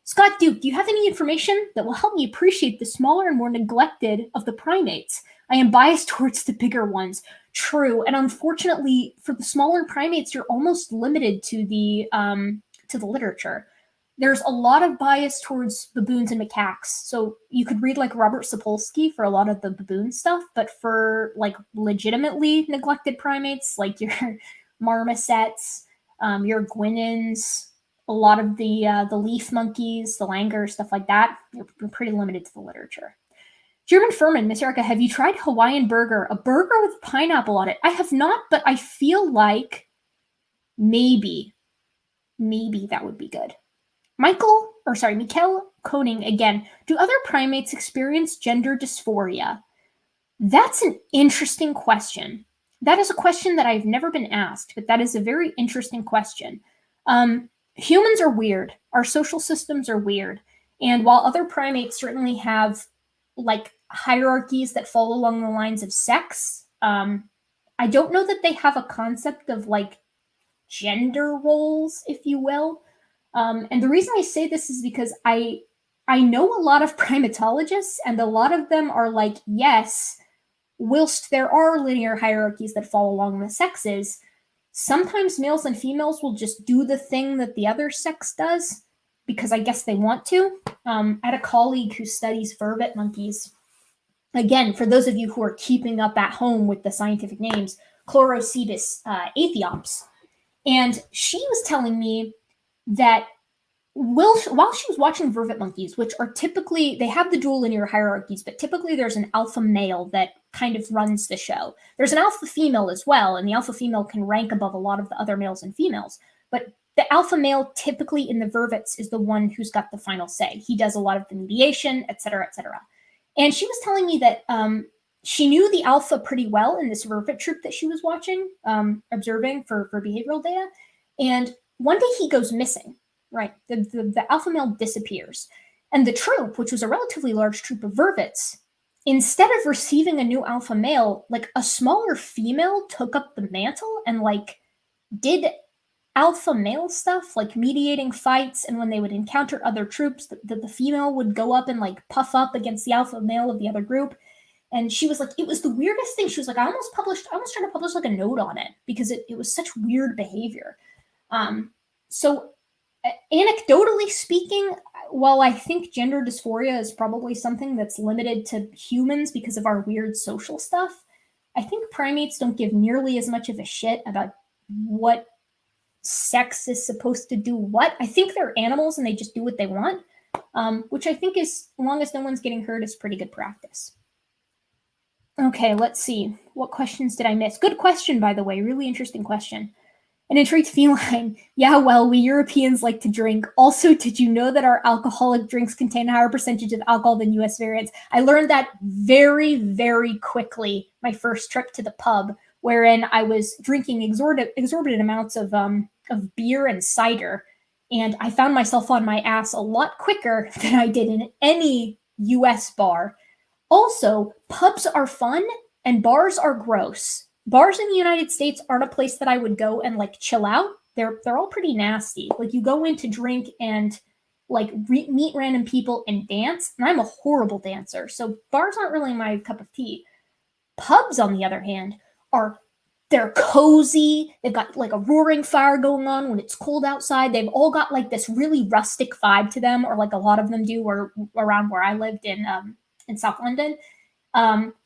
A: Scott Duke, do you have any information that will help me appreciate the smaller and more neglected of the primates? I am biased towards the bigger ones. True. And unfortunately, for the smaller primates, you're almost limited to the literature. There's a lot of bias towards baboons and macaques. So you could read like Robert Sapolsky for a lot of the baboon stuff, but for like legitimately neglected primates, like your marmosets, your guinins, a lot of the leaf monkeys, the langur, stuff like that, you're pretty limited to the literature. German Furman, Miss Erica, have you tried Hawaiian burger? A burger with pineapple on it? I have not, but I feel like maybe that would be good. Michael Koning again. Do other primates experience gender dysphoria? That's an interesting question. That is a question that I've never been asked, but that is a very interesting question. Humans are weird. Our social systems are weird. And while other primates certainly have like hierarchies that fall along the lines of sex, I don't know that they have a concept of like gender roles, if you will. And the reason I say this is because I know a lot of primatologists, and a lot of them are like, yes, whilst there are linear hierarchies that fall along the sexes, sometimes males and females will just do the thing that the other sex does because I guess they want to. I had a colleague who studies vervet monkeys. Again, for those of you who are keeping up at home with the scientific names, Chlorocebus aethiops. And she was telling me that while she was watching vervet monkeys, which are typically, they have the dual linear hierarchies, but typically there's an alpha male that kind of runs the show. There's an alpha female as well, and the alpha female can rank above a lot of the other males and females. But the alpha male typically in the vervets is the one who's got the final say. He does a lot of the mediation, et cetera, et cetera. And she was telling me that she knew the alpha pretty well in this vervet troop that she was watching, observing for behavioral data. And one day he goes missing. Right, the alpha male disappears. And the troop, which was a relatively large troop of vervets, instead of receiving a new alpha male, like a smaller female took up the mantle and like did alpha male stuff, like mediating fights. And when they would encounter other troops, the female would go up and like puff up against the alpha male of the other group. And she was like, it was the weirdest thing. She was like, I almost tried to publish like a note on it because it was such weird behavior. So anecdotally speaking, while I think gender dysphoria is probably something that's limited to humans because of our weird social stuff, I think primates don't give nearly as much of a shit about what sex is supposed to do what. I think they're animals and they just do what they want, which I think is, as long as no one's getting hurt, is pretty good practice. Okay, let's see. What questions did I miss? Good question, by the way. Really interesting question. An intrigued feline. Yeah, well, we Europeans like to drink. Also, did you know that our alcoholic drinks contain a higher percentage of alcohol than US variants? I learned that very, very quickly my first trip to the pub, wherein I was drinking exorbitant amounts of beer and cider, and I found myself on my ass a lot quicker than I did in any US bar. Also, pubs are fun and bars are gross. Bars in the United States aren't a place that I would go and like chill out. They're all pretty nasty. Like, you go in to drink and like meet random people and dance, and I'm a horrible dancer, so bars aren't really my cup of tea. Pubs, on the other hand, they're cozy. They've got like a roaring fire going on when it's cold outside. They've all got like this really rustic vibe to them, or like a lot of them do, or around where I lived in South London.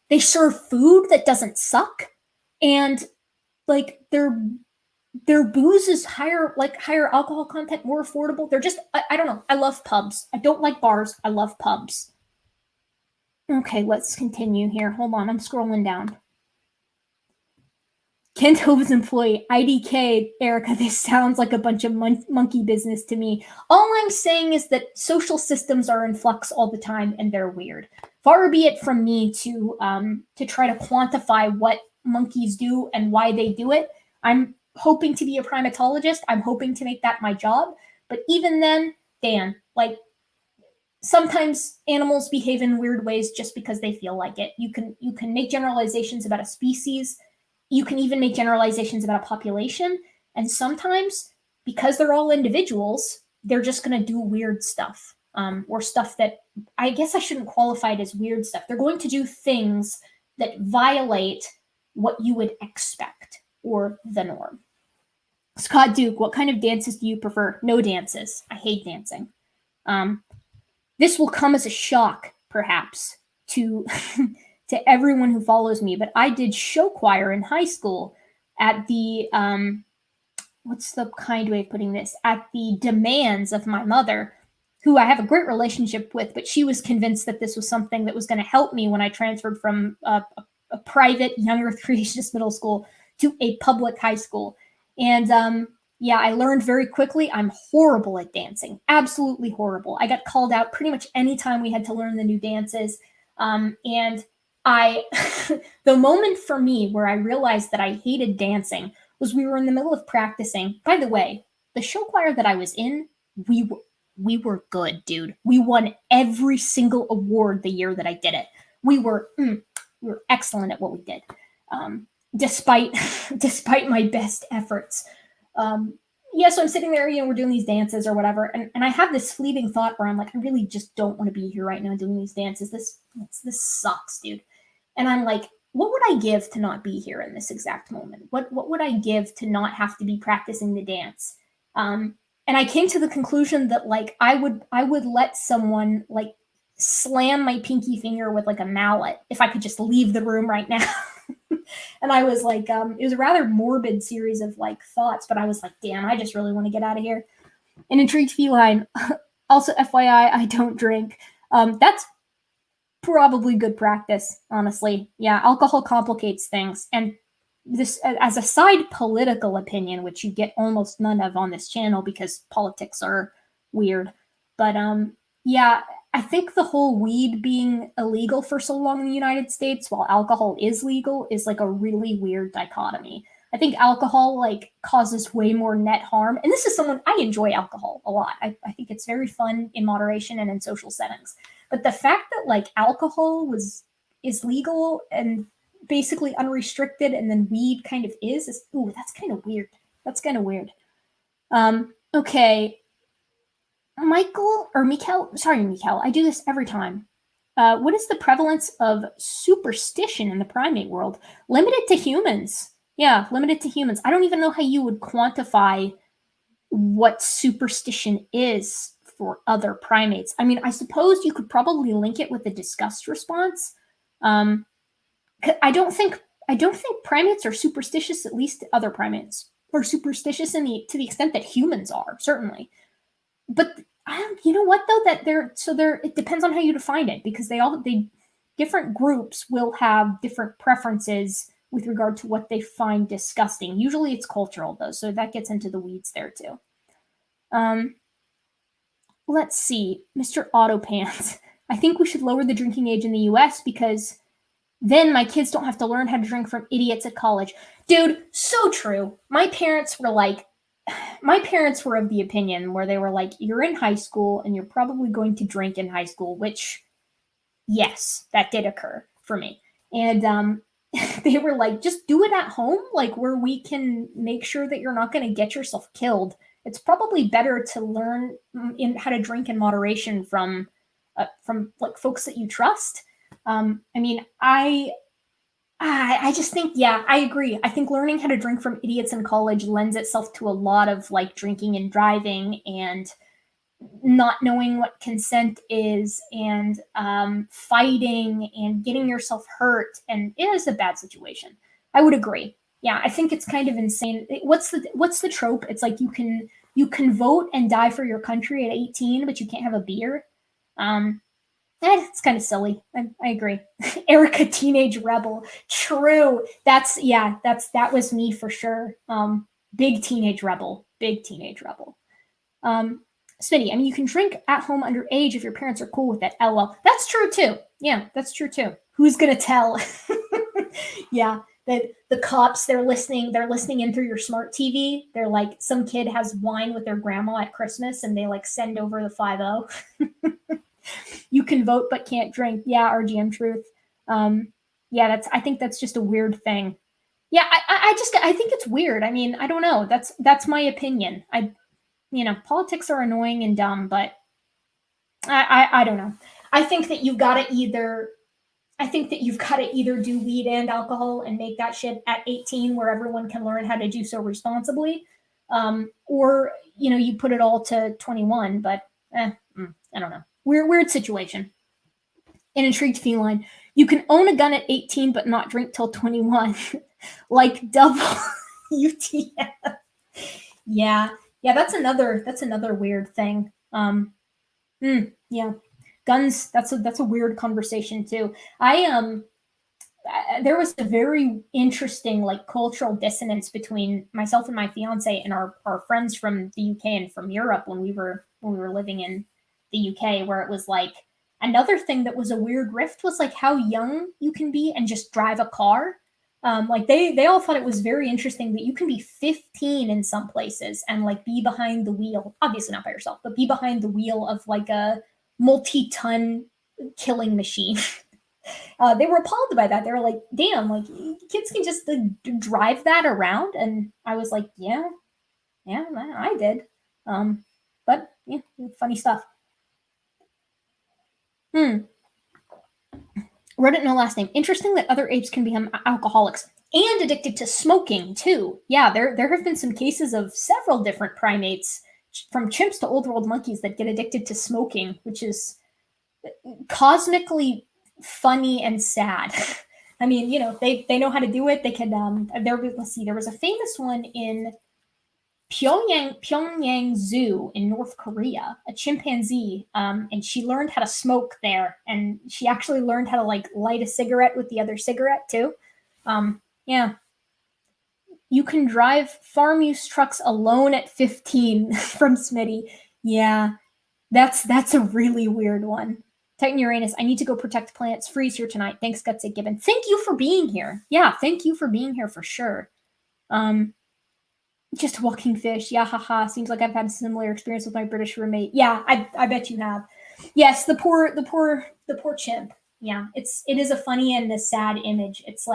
A: They serve food that doesn't suck. And like their booze is higher alcohol content, more affordable. They're just, I don't know. I love pubs. I don't like bars. I love pubs. Okay, let's continue here. Hold on, I'm scrolling down. Kent Hove's employee, IDK, Erica, this sounds like a bunch of monkey business to me. All I'm saying is that social systems are in flux all the time and they're weird. Far be it from me to try to quantify what monkeys do and why they do it. I'm hoping to be a primatologist. I'm hoping to make that my job. But even then, Dan, like, sometimes animals behave in weird ways just because they feel like it. You can make generalizations about a species. You can even make generalizations about a population. And sometimes, because they're all individuals, they're just going to do weird stuff, or stuff that I guess I shouldn't qualify it as weird stuff. They're going to do things that violate what you would expect or the norm. Scott Duke, what kind of dances do you prefer? No dances. I hate dancing. This will come as a shock, perhaps, to to everyone who follows me, but I did show choir in high school at the what's the kind way of putting this? At the demands of my mother, who I have a great relationship with, but she was convinced that this was something that was going to help me when I transferred from a private young earth creationist middle school to a public high school. And yeah, I learned very quickly I'm horrible at dancing, absolutely horrible. I got called out pretty much any time we had to learn the new dances. And I, the moment for me where I realized that I hated dancing was we were in the middle of practicing. By the way, the show choir that I was in, we were good, dude. We won every single award the year that I did it. We were excellent at what we did, despite my best efforts. Yeah, so I'm sitting there, we're doing these dances or whatever, and I have this fleeting thought where I'm like, I really just don't want to be here right now doing these dances. This sucks, dude. And I'm like, what would I give to not be here in this exact moment? What would I give to not have to be practicing the dance? And I came to the conclusion that like I would let someone like slam my pinky finger with like a mallet if I could just leave the room right now. And I was like, it was a rather morbid series of like thoughts, but I was like, damn, I just really want to get out of here. An intrigued feline. Also, FYI, I don't drink. That's probably good practice, honestly. Yeah, alcohol complicates things. And this, as a side political opinion, which you get almost none of on this channel because politics are weird. But yeah, I think the whole weed being illegal for so long in the United States while alcohol is legal is like a really weird dichotomy. I think alcohol like causes way more net harm. And this is someone, I enjoy alcohol a lot. I think it's very fun in moderation and in social settings. But the fact that like alcohol is legal and basically unrestricted and then weed kind of is ooh, that's kind of weird. That's kind of weird. Okay. Michael, I do this every time. What is the prevalence of superstition in the primate world? Limited to humans. Yeah, limited to humans. I don't even know how you would quantify what superstition is for other primates. I mean, I suppose you could probably link it with the disgust response. I don't think primates are superstitious. At least other primates are superstitious to the extent that humans are, certainly. But you know what though, that it depends on how you define it, because different groups will have different preferences with regard to what they find disgusting. Usually it's cultural though, so that gets into the weeds there too. Let's see, Mr. Autopants. I think we should lower the drinking age in the US because then my kids don't have to learn how to drink from idiots at college. Dude, so true. My parents were of the opinion where they were like, you're in high school and you're probably going to drink in high school, which, yes, that did occur for me. And they were like, just do it at home, like where we can make sure that you're not going to get yourself killed. It's probably better to learn how to drink in moderation from like folks that you trust. I mean, I just think, yeah, I agree. I think learning how to drink from idiots in college lends itself to a lot of like drinking and driving and not knowing what consent is and fighting and getting yourself hurt. And it is a bad situation. I would agree. Yeah, I think it's kind of insane. What's the trope? It's like you can vote and die for your country at 18, but you can't have a beer. It's kind of silly. I agree. Erica, teenage rebel. True. That was me for sure. Big teenage rebel. Smitty, I mean, you can drink at home underage if your parents are cool with it. LOL. That's true too. Yeah, that's true too. Who's gonna tell? Yeah, the cops, they're listening in through your smart TV. They're like, some kid has wine with their grandma at Christmas and they like send over the 5-0. You can vote but can't drink. Yeah, RGM truth. Yeah, I think that's just a weird thing. Yeah, I think it's weird. I mean, I don't know. That's my opinion. Politics are annoying and dumb, but I don't know. I think that you've got to either do weed and alcohol and make that shit at 18 where everyone can learn how to do so responsibly, or you put it all to 21. But I don't know. Weird situation. An intrigued feline. You can own a gun at 18 but not drink till 21. Like double UTF. Yeah, that's another weird thing. Yeah, guns. That's a weird conversation too. There was a very interesting cultural dissonance between myself and my fiance and our friends from the UK and from Europe when we were living in the UK, where it was like another thing that was a weird rift was how young you can be and just drive a car. They all thought it was very interesting that you can be 15 in some places and be behind the wheel, obviously not by yourself, but be behind the wheel of a multi-ton killing machine. They were appalled by that. They were like, damn, kids can just drive that around. And I was like, yeah, I did. But yeah, funny stuff. Reddit, no last name. Interesting that other apes can become alcoholics and addicted to smoking too. Yeah, there have been some cases of several different primates, from chimps to old world monkeys, that get addicted to smoking, which is cosmically funny and sad. I mean, they know how to do it. They can. Let's see. There was a famous one in Pyongyang Zoo in North Korea, a chimpanzee, and she learned how to smoke there, and she actually learned how to light a cigarette with the other cigarette too. Yeah. You can drive farm use trucks alone at 15 from Smitty. Yeah, that's a really weird one. Titan Uranus, I need to go protect plants. Freeze here tonight. Thanks, Gutsy Gibbon. Thank you for being here. Yeah, thank you for being here for sure. Just walking fish. Yeah, haha. Seems like I've had a similar experience with my British roommate. Yeah, I bet you have. Yes, the poor chimp. Yeah, it is a funny and a sad image. It's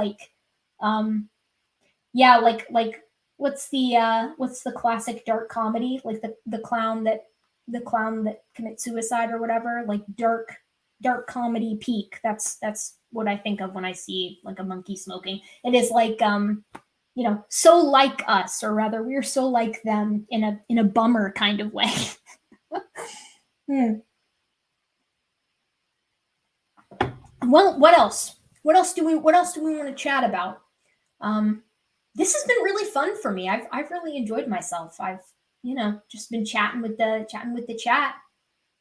A: yeah, what's the classic dark comedy? The clown that commits suicide or whatever. Dark comedy peak. That's what I think of when I see a monkey smoking. It is so like us, or rather we're so like them in a bummer kind of way. Well, what else do we want to chat about? This has been really fun for me. I've really enjoyed myself. I've just been chatting with the chat.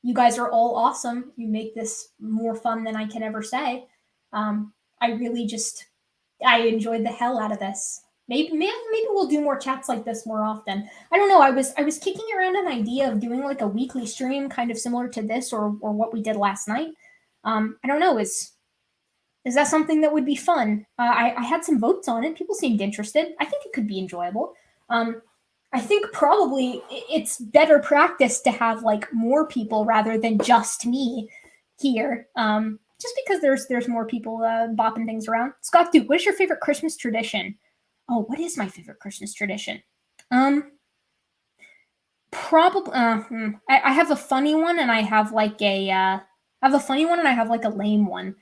A: You guys are all awesome. You make this more fun than I can ever say. I really I enjoyed the hell out of this. Maybe we'll do more chats like this more often. I don't know. I was kicking around an idea of doing a weekly stream, kind of similar to this or what we did last night. I don't know. Is that something that would be fun? I had some votes on it. People seemed interested. I think it could be enjoyable. I think probably it's better practice to have more people rather than just me here. Just because there's more people bopping things around. Scott Duke, what is your favorite Christmas tradition? Oh, what is my favorite Christmas tradition? Probably. I have a funny one, and I have a lame one.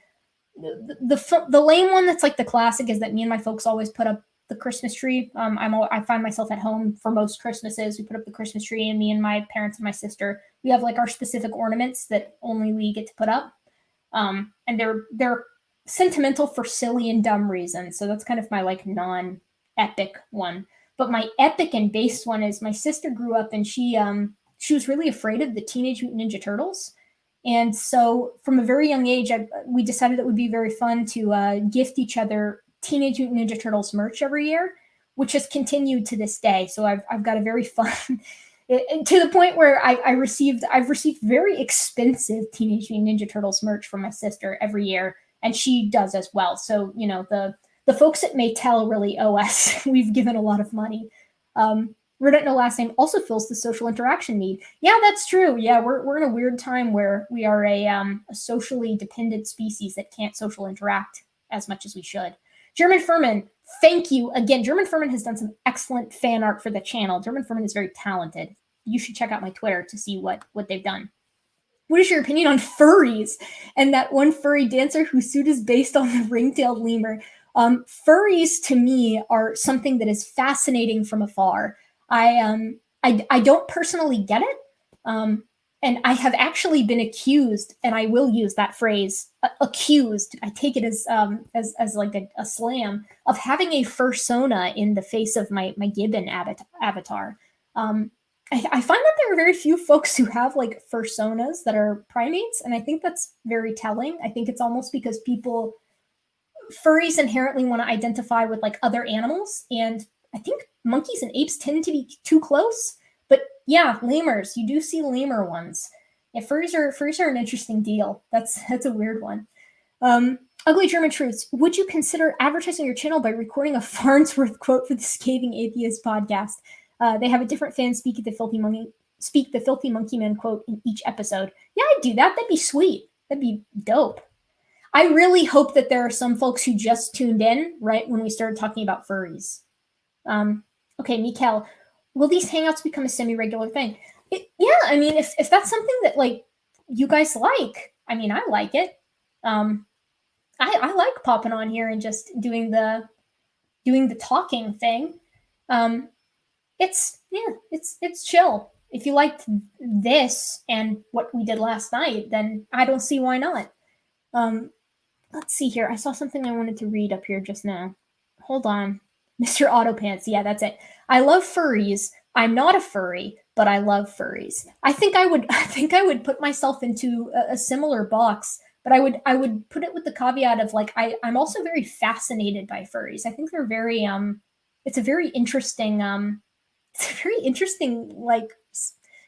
A: The lame one that's the classic is that me and my folks always put up the Christmas tree. I find myself at home for most Christmases. We put up the Christmas tree, and me and my parents and my sister, we have our specific ornaments that only we get to put up. And they're sentimental for silly and dumb reasons. So that's kind of my non-epic one. But my epic and based one is my sister grew up and she was really afraid of the Teenage Mutant Ninja Turtles. And so from a very young age, we decided it would be very fun to gift each other Teenage Mutant Ninja Turtles merch every year, which has continued to this day. So I've got a very fun to the point where I've received very expensive Teenage Mutant Ninja Turtles merch from my sister every year, and she does as well. So the folks at Maytel really owe us. We've given a lot of money. Rodent no last name also fills the social interaction need. Yeah, that's true. Yeah, we're in a weird time where we are a socially dependent species that can't social interact as much as we should. German Furman, thank you again. German Furman has done some excellent fan art for the channel. German Furman is very talented. You should check out my Twitter to see what they've done. What is your opinion on furries and that one furry dancer whose suit is based on the ring-tailed lemur? Furries to me are something that is fascinating from afar. I don't personally get it, and I have actually been accused, and I will use that phrase, accused. I take it as like a slam of having a fursona in the face of my gibbon avatar. I find that there are very few folks who have like fursonas that are primates, and I think that's very telling. I think it's almost because furries inherently want to identify with like other animals, and I think monkeys and apes tend to be too close. But yeah, lemurs, you do see lemur ones. Yeah, furries are an interesting deal. That's a weird one. Ugly German Truths. Would you consider advertising your channel by recording a Farnsworth quote for the Scathing Atheist podcast? They have a different fan speak the filthy monkey man quote in each episode. Yeah, I'd do that. That'd be sweet. That'd be dope. I really hope that there are some folks who just tuned in right when we started talking about furries. Okay, Mikkel, will these hangouts become a semi-regular thing? Yeah, I mean, if that's something that like you guys like, I mean, I like it. I like popping on here and just doing the talking thing. It's chill. If you liked this and what we did last night, then I don't see why not. Let's see here. I saw something I wanted to read up here just now. Hold on. Mr. Autopants. Yeah, that's it. I love furries. I'm not a furry, but I love furries. I think I would put myself into a similar box, but I would put it with the caveat of like I'm also very fascinated by furries. I think they're very it's a very interesting like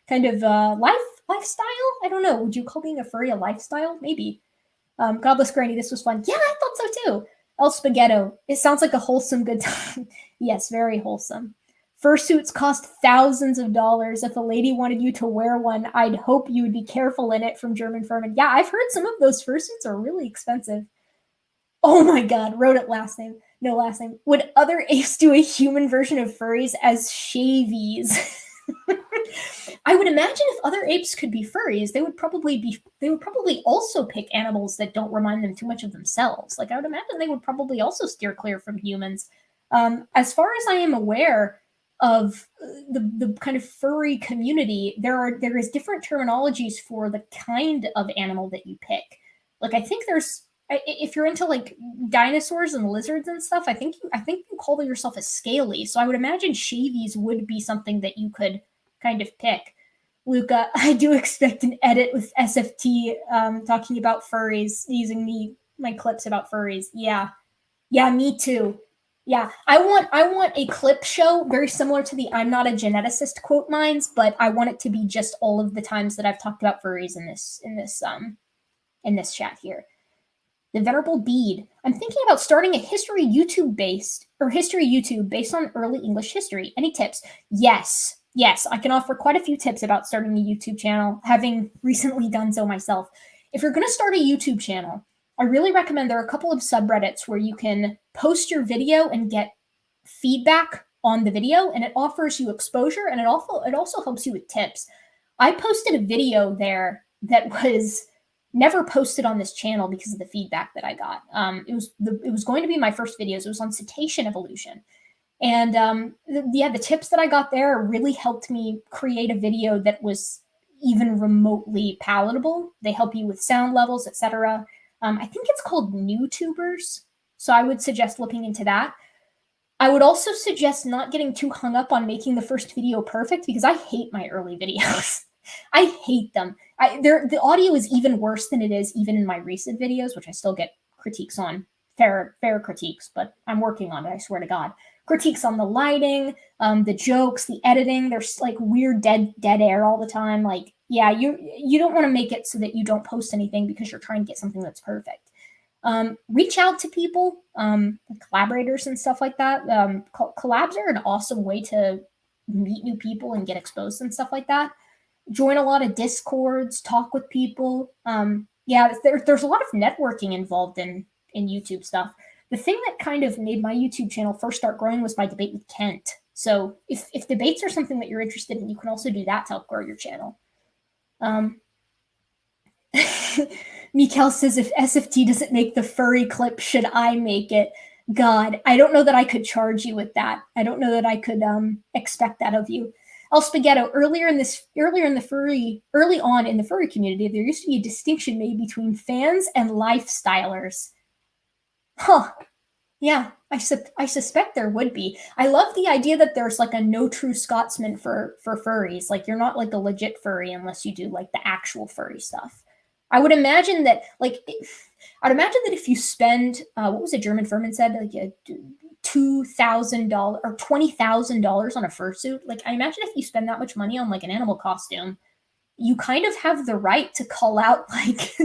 A: kind of lifestyle. I don't know. Would you call being a furry a lifestyle? Maybe. Godless Granny, this was fun. Yeah, I thought so too. El Spaghetto, it sounds like a wholesome good time. Yes, very wholesome. Fursuits cost thousands of dollars. If a lady wanted you to wear one, I'd hope you would be careful in it, from German Furman. Yeah, I've heard some of those fursuits are really expensive. Oh my god, wrote it last name. No last name. Would other apes do a human version of furries as shavies? I would imagine if other apes could be furries, they would probably also pick animals that don't remind them too much of themselves. Like I would imagine they would probably also steer clear from humans. As far as I am aware of the kind of furry community, there is different terminologies for the kind of animal that you pick. Like I think if you're into like dinosaurs and lizards and stuff, I think you call yourself a scaly. So I would imagine shavies would be something that you could kind of pick. Luca, I do expect an edit with SFT talking about furries, using my clips about furries. Yeah, me too. Yeah, I want a clip show very similar to the "I'm not a geneticist" quote mines, but I want it to be just all of the times that I've talked about furries in this chat here. The Venerable Bede. I'm thinking about starting a history YouTube based on early English history. Any tips? Yes, I can offer quite a few tips about starting a YouTube channel, having recently done so myself. If you're going to start a YouTube channel, I really recommend there are a couple of subreddits where you can post your video and get feedback on the video, and it offers you exposure, and it also helps you with tips. I posted a video there that was never posted on this channel because of the feedback that I got. It was going to be my first videos. It was on cetacean evolution. And the tips that I got there really helped me create a video that was even remotely palatable. They help you with sound levels, etc. I think it's called NewTubers. So I would suggest looking into that. I would also suggest not getting too hung up on making the first video perfect, because I hate my early videos. I hate them. The audio is even worse than it is even in my recent videos, which I still get critiques on. Fair critiques, but I'm working on it, I swear to God. Critiques on the lighting, the jokes, the editing. There's like weird dead air all the time. Like, yeah, you don't want to make it so that you don't post anything because you're trying to get something that's perfect. Reach out to people, collaborators and stuff like that. Collabs are an awesome way to meet new people and get exposed and stuff like that. Join a lot of discords, talk with people. Yeah, there's a lot of networking involved in YouTube stuff. The thing that kind of made my YouTube channel first start growing was my debate with Kent. So if debates are something that you're interested in, you can also do that to help grow your channel. Mikael says, if SFT doesn't make the furry clip, should I make it? God, I don't know that I could charge you with that. I don't know that I could expect that of you. El Spaghetto, early on in the furry community, there used to be a distinction made between fans and lifestylers. Huh. Yeah, I suspect there would be. I love the idea that there's like a no true Scotsman for furries. Like, you're not like a legit furry unless you do like the actual furry stuff. I would imagine that if you spend what was a German Furman said, like $2,000 or $20,000 on a fursuit. Like, I imagine if you spend that much money on like an animal costume, you kind of have the right to call out like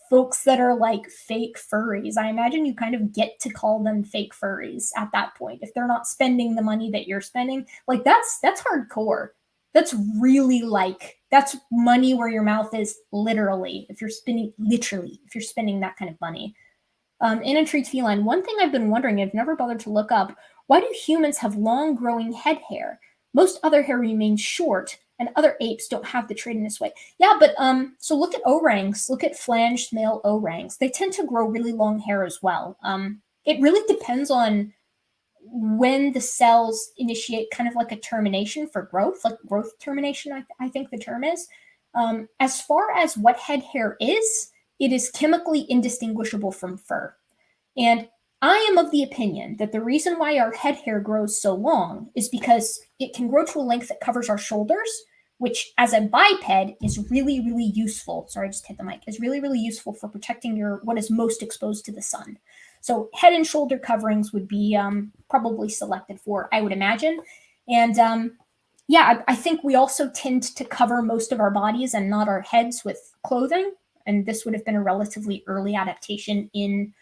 A: folks that are like fake furries. I imagine you kind of get to call them fake furries at that point if they're not spending the money that you're spending. Like, that's hardcore. That's really like, that's money where your mouth is, literally, if you're spending that kind of money. In a treat feline, one thing I've been wondering, I've never bothered to look up, why do humans have long growing head hair? Most other hair remains short, and other apes don't have the trait in this way. Yeah, but so look at orangs, look at flanged male orangs. They tend to grow really long hair as well. It really depends on when the cells initiate kind of like a termination for growth, like growth termination, I think the term is. As far as what head hair is, it is chemically indistinguishable from fur. And I am of the opinion that the reason why our head hair grows so long is because it can grow to a length that covers our shoulders, which as a biped is really, really useful. Sorry, I just hit the mic. Is really, really useful for protecting what is most exposed to the sun. So head and shoulder coverings would be probably selected for, I would imagine. And yeah, I think we also tend to cover most of our bodies and not our heads with clothing. And this would have been a relatively early adaptation in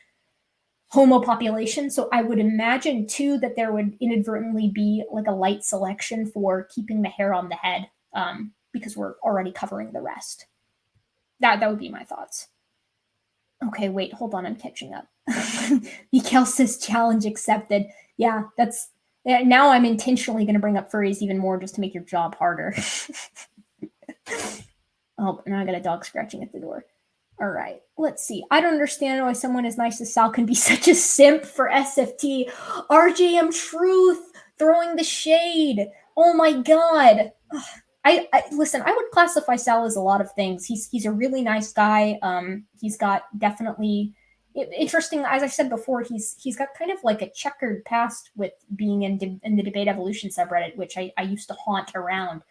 A: Homo population. So I would imagine too that there would inadvertently be like a light selection for keeping the hair on the head because we're already covering the rest. That would be my thoughts. Okay, wait, hold on, I'm catching up. Mikael says challenge accepted. Yeah, now I'm intentionally going to bring up furries even more just to make your job harder. Oh, now I got a dog scratching at the door. All right, let's see. I don't understand why someone as nice as Sal can be such a simp for SFT. RJM Truth throwing the shade. Oh my God. I listen, I would classify Sal as a lot of things. He's a really nice guy. He's got definitely interesting, as I said before, he's got kind of like a checkered past with being in the debate evolution subreddit, which I used to haunt around.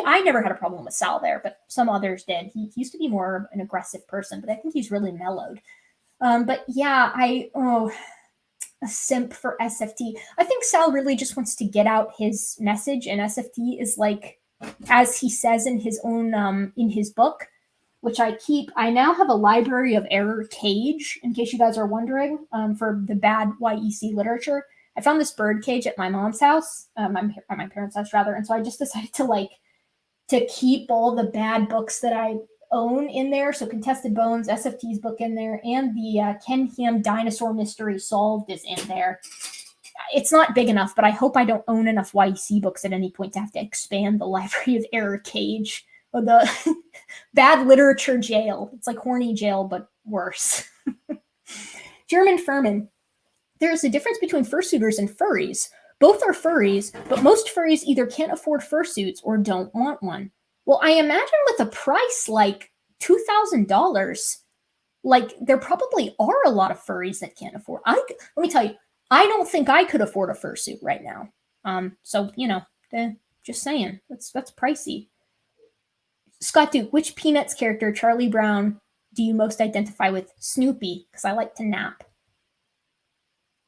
A: I never had a problem with Sal there, but some others did. He used to be more of an aggressive person, but I think he's really mellowed. But yeah, a simp for SFT. I think Sal really just wants to get out his message, and SFT is like, as he says in his own in his book, which I now have a library of error cage, in case you guys are wondering, for the bad YEC literature. I found this bird cage at my mom's house, at my parents' house rather, and so I just decided to keep all the bad books that I own in there. So Contested Bones, SFT's book in there, and the Ken Ham Dinosaur Mystery Solved is in there. It's not big enough, but I hope I don't own enough YC books at any point to have to expand the library of error cage or the bad literature jail. It's like horny jail, but worse. German Furman. There is a difference between fursuiters and furries. Both are furries, but most furries either can't afford fursuits or don't want one. Well, I imagine with a price like $2,000, like there probably are a lot of furries that can't afford. Let me tell you, I don't think I could afford a fursuit right now. So just saying, that's pricey. Scott Duke, which Peanuts character, Charlie Brown, do you most identify with? Snoopy, because I like to nap.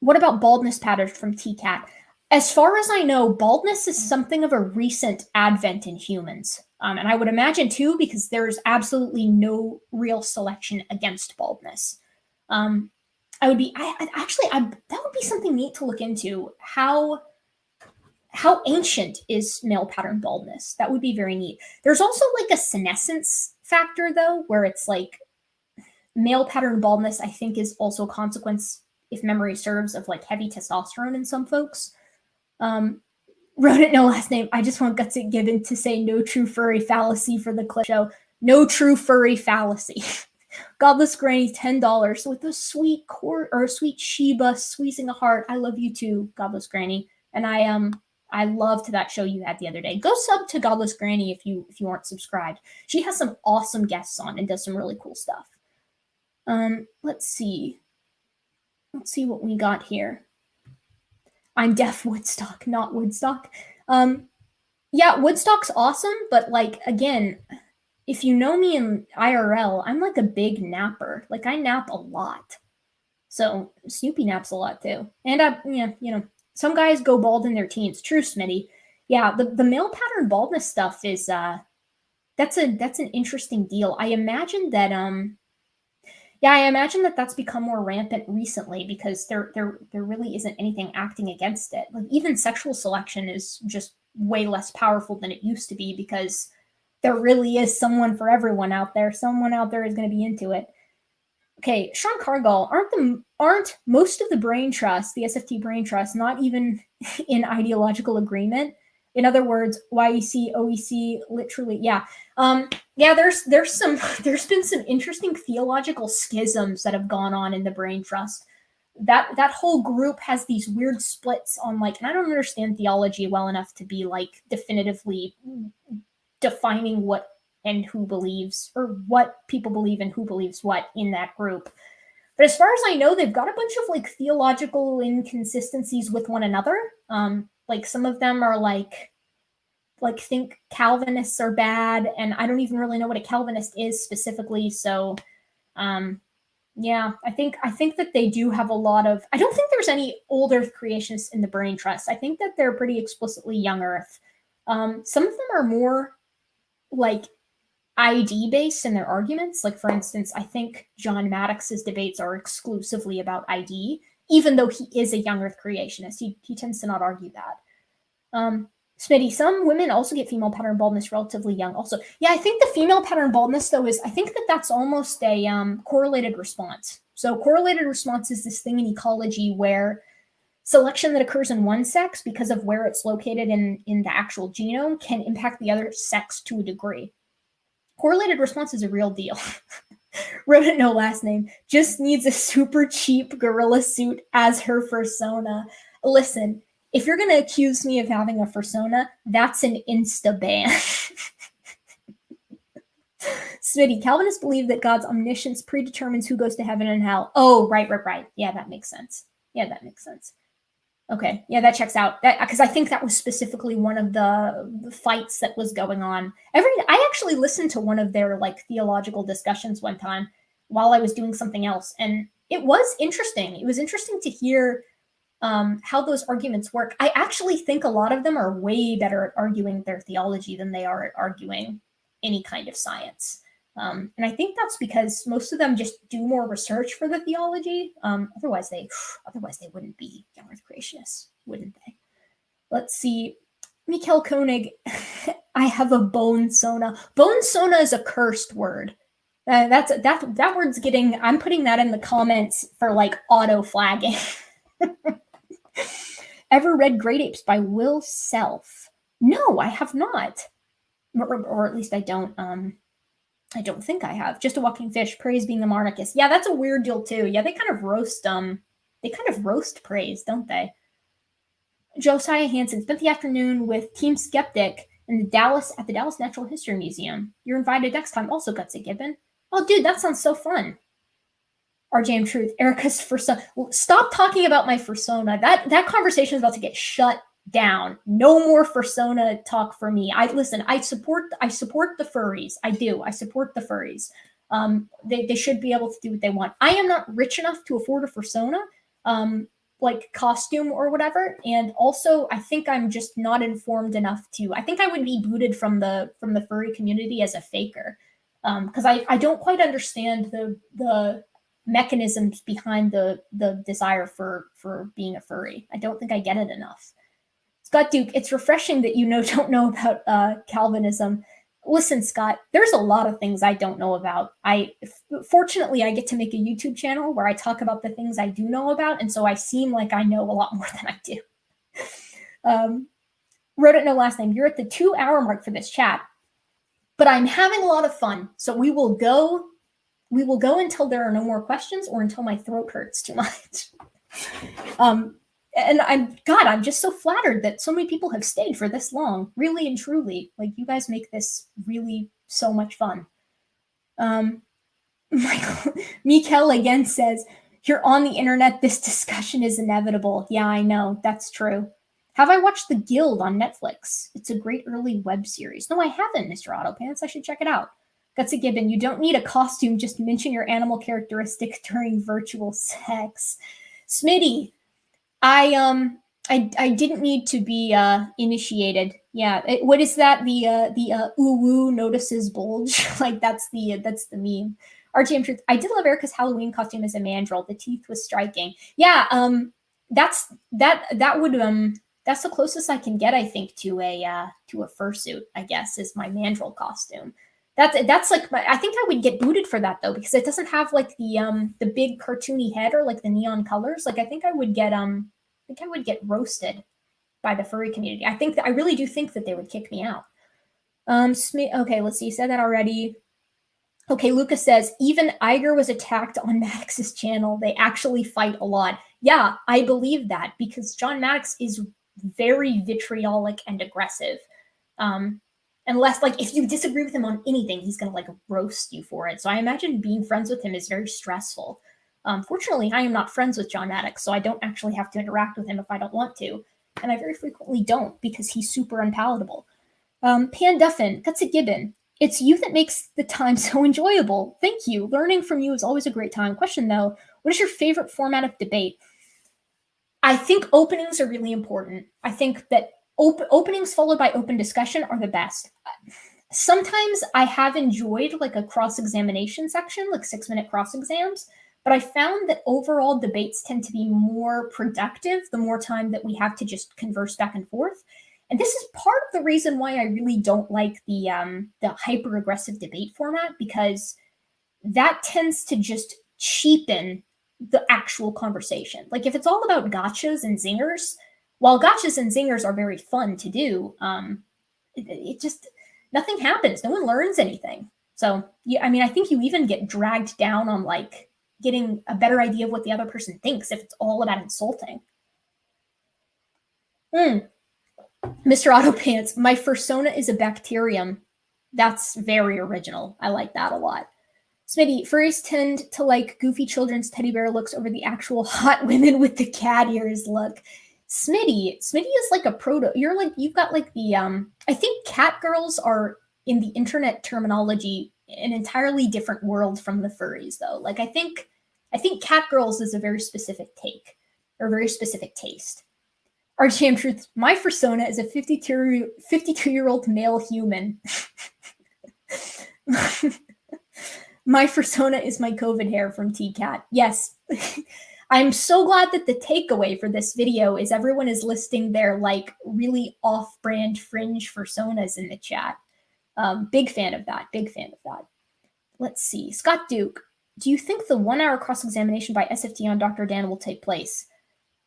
A: What about baldness patterns from T-Cat? As far as I know, baldness is something of a recent advent in humans. And I would imagine too, because there's absolutely no real selection against baldness. That would be something neat to look into. How how ancient is male pattern baldness? That would be very neat. There's also like a senescence factor though, where it's like male pattern baldness, I think, is also a consequence, if memory serves, of like heavy testosterone in some folks. Wrote it no last name. I just want Guts Gibbon to say no true furry fallacy for the clip show. No true furry fallacy. Godless Granny, $10 with a sweet sweet Sheba squeezing a heart. I love you too, Godless Granny. And I loved that show you had the other day. Go sub to Godless Granny if you aren't subscribed. She has some awesome guests on and does some really cool stuff. Let's see. Let's see what we got here. I'm deaf Woodstock, not Woodstock. Yeah, Woodstock's awesome, but like, again, if you know me in IRL, I'm like a big napper. Like, I nap a lot. So Snoopy naps a lot too. And some guys go bald in their teens. True, Smitty. Yeah, the male pattern baldness stuff is that's an interesting deal. I imagine that that's become more rampant recently because there really isn't anything acting against it. Like, even sexual selection is just way less powerful than it used to be because there really is someone for everyone out there. Someone out there is going to be into it. Okay, Sean Cargill, aren't most of the brain trusts, the SFT brain trusts, not even in ideological agreement? In other words, YEC, OEC, literally, yeah. There's been some interesting theological schisms that have gone on in the brain trust. That whole group has these weird splits on, like, and I don't understand theology well enough to be like definitively defining what and who believes, or what people believe and who believes what in that group. But as far as I know, they've got a bunch of like theological inconsistencies with one another. Like, some of them are like think Calvinists are bad, and I don't even really know what a Calvinist is specifically. So, yeah, I think that they do have a lot of. I don't think there's any old Earth creationists in the brain trust. I think that they're pretty explicitly young Earth. Some of them are more like ID based in their arguments. Like, for instance, I think John Maddox's debates are exclusively about ID, even though he is a young Earth creationist. He tends to not argue that. Smitty, some women also get female pattern baldness relatively young also. Yeah, I think the female pattern baldness, though, I think that's almost a correlated response. So correlated response is this thing in ecology where selection that occurs in one sex because of where it's located in the actual genome can impact the other sex to a degree. Correlated response is a real deal. Wrote it no last name. Just needs a super cheap gorilla suit as her fursona. Listen, if you're going to accuse me of having a fursona, that's an insta ban. Smitty, Calvinists believe that God's omniscience predetermines who goes to heaven and hell. Oh, right. Yeah, that makes sense. Okay, yeah, that checks out. Because I think that was specifically one of the fights that was going on. I actually listened to one of their like theological discussions one time while I was doing something else, and it was interesting. It was interesting to hear how those arguments work. I actually think a lot of them are way better at arguing their theology than they are at arguing any kind of science. And I think that's because most of them just do more research for the theology. Otherwise they wouldn't be young Earth creationists, wouldn't they? Let's see. Mikhail Koenig, I have a bone sona. Bone sona is a cursed word. That word's getting. I'm putting that in the comments for like auto flagging. Ever read Great Apes by Will Self? No, I have not, or at least I don't. I don't think I have. Just a Walking Fish, Praise being the monarchist. Yeah, that's a weird deal too. Yeah, they kind of roast Praise, don't they? Josiah Hansen spent the afternoon with Team Skeptic at the Dallas Natural History Museum. You're invited next time. Also, Gutsy Gibbon. Oh, dude, that sounds so fun. RJM Truth, Erica's fursona. Stop talking about my fursona. That conversation is about to get shut down. No more fursona talk for me. I support the furries. I do. I support the furries. They should be able to do what they want. I am not rich enough to afford a fursona, like costume or whatever. And also, I think I'm just not informed enough to. I think I would be booted from the furry community as a faker, because I don't quite understand the mechanisms behind the desire for being a furry. I don't think I get it enough. Scott Duke, it's refreshing that don't know about Calvinism. Listen, Scott, there's a lot of things I don't know about. Fortunately, I get to make a YouTube channel where I talk about the things I do know about, and so I seem like I know a lot more than I do. Wrote it no last name. You're at the 2-hour mark for this chat, but I'm having a lot of fun. So we will go until there are no more questions or until my throat hurts too much. And I'm just so flattered that so many people have stayed for this long, really and truly. Like, you guys make this really so much fun. Mikel again says, you're on the internet, this discussion is inevitable. Yeah, I know, that's true. Have I watched The Guild on Netflix? It's a great early web series. No, I haven't, Mr. Autopants. I should check it out. That's a given. You don't need a costume, just mention your animal characteristic during virtual sex. Smitty, I didn't need to be initiated. Yeah, what is that? The ooh notices bulge. Like that's the meme. RGM Truth. I did love Erica's Halloween costume as a mandrill. The teeth was striking. Yeah, that's the closest I can get, I think, to a fursuit, I guess, is my mandrill costume. That's like I think I would get booted for that though, because it doesn't have like the big cartoony head or like the neon colors. Like I think I would get roasted by the furry community. I really do think that they would kick me out. Okay, let's see. You said that already. Okay, Lucas says even Iger was attacked on Maddox's channel. They actually fight a lot. Yeah, I believe that because John Maddox is very vitriolic and aggressive. Unless, like, if you disagree with him on anything, he's going to, like, roast you for it. So I imagine being friends with him is very stressful. Fortunately, I am not friends with John Maddox, so I don't actually have to interact with him if I don't want to. And I very frequently don't because he's super unpalatable. Pan Duffin, that's a gibbon. It's you that makes the time so enjoyable. Thank you. Learning from you is always a great time. Question, though, what is your favorite format of debate? I think openings are really important. I think that openings followed by open discussion are the best. Sometimes I have enjoyed like a cross-examination section, like 6-minute cross-exams, but I found that overall debates tend to be more productive the more time that we have to just converse back and forth. And this is part of the reason why I really don't like the hyper-aggressive debate format, because that tends to just cheapen the actual conversation. Like if it's all about gotchas and zingers, while gotchas and zingers are very fun to do, it just, nothing happens. No one learns anything. So, yeah, I mean, I think you even get dragged down on like getting a better idea of what the other person thinks if it's all about insulting. Mr. Autopants, my fursona is a bacterium. That's very original. I like that a lot. Smitty, furries tend to like goofy children's teddy bear looks over the actual hot women with the cat ears look. Smitty is like a proto. You've got like the I think cat girls are in the internet terminology an entirely different world from the furries though. Like I think cat girls is a very specific take or very specific taste. RGM Truth, my fursona is a 52-year-old male human. My fursona is my COVID hair from T-Cat. Yes. I'm so glad that the takeaway for this video is everyone is listing their like really off-brand fringe fursonas in the chat. Big fan of that. Big fan of that. Let's see. Scott Duke, do you think the 1-hour cross-examination by SFT on Dr. Dan will take place?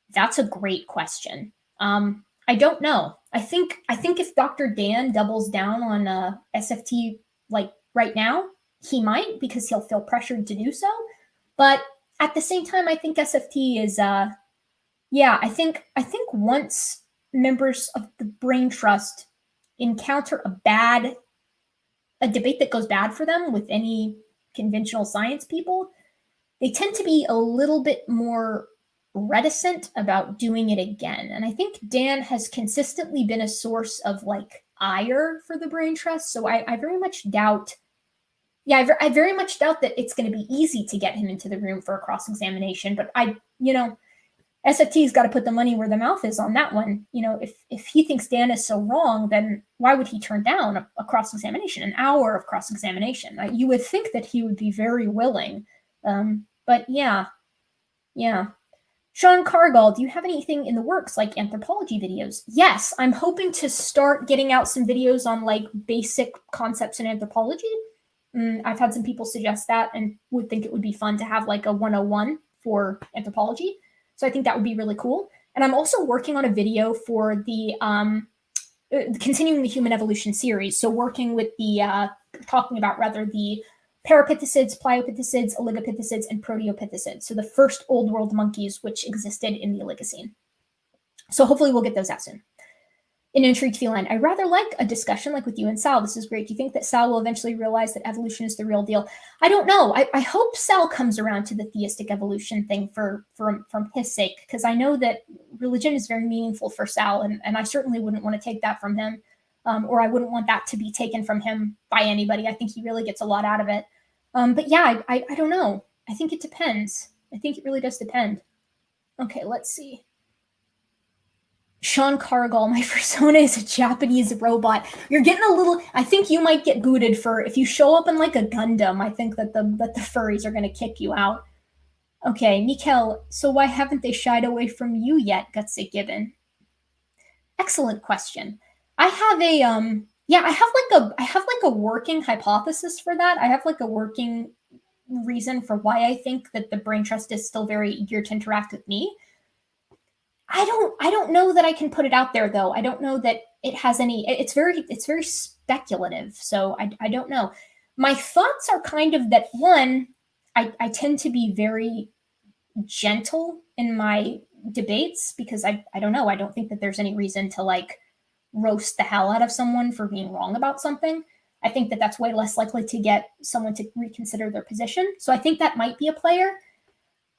A: That's a great question. I don't know. I think if Dr. Dan doubles down on SFT like right now, he might because he'll feel pressured to do so. But at the same time, I think SFT is I think once members of the Brain Trust encounter a debate that goes bad for them with any conventional science people, they tend to be a little bit more reticent about doing it again. And I think Dan has consistently been a source of like ire for the Brain Trust. So I very much doubt, I very much doubt that it's going to be easy to get him into the room for a cross-examination. But SFT's got to put the money where the mouth is on that one. If he thinks Dan is so wrong, then why would he turn down a cross-examination, an hour of cross-examination? You would think that he would be very willing. But yeah. Sean Cargill, do you have anything in the works like anthropology videos? Yes, I'm hoping to start getting out some videos on like basic concepts in anthropology. I've had some people suggest that and would think it would be fun to have like a 101 for anthropology. So I think that would be really cool. And I'm also working on a video for the continuing the human evolution series. So working with the, talking about rather the parapithecids, pliopithecids, oligopithecids, and proteopithecids. So the first old world monkeys which existed in the Oligocene. So hopefully we'll get those out soon. An intrigued feline. I rather like a discussion like with you and Sal. This is great. Do you think that Sal will eventually realize that evolution is the real deal? I don't know. I hope Sal comes around to the theistic evolution thing from his sake, because I know that religion is very meaningful for Sal, and I certainly wouldn't want to take that from him, or I wouldn't want that to be taken from him by anybody. I think he really gets a lot out of it. But yeah, I don't know. I think it depends. I think it really does depend. Okay, let's see. Sean Cargill, my persona is a Japanese robot. You're getting a little. I think you might get booted for if you show up in like a Gundam. I think that the furries are going to kick you out. Okay, Mikkel. So why haven't they shied away from you yet, Gutsy Gibbon? Excellent question. I have a yeah, I have like a working hypothesis for that. I have like a working reason for why I think that the brain trust is still very eager to interact with me. I don't know that I can put it out there though. I don't know that it has any. It's very speculative. So I don't know. My thoughts are kind of that one. I tend to be very gentle in my debates because I don't know. I don't think that there's any reason to like roast the hell out of someone for being wrong about something. I think that that's way less likely to get someone to reconsider their position. So I think that might be a player.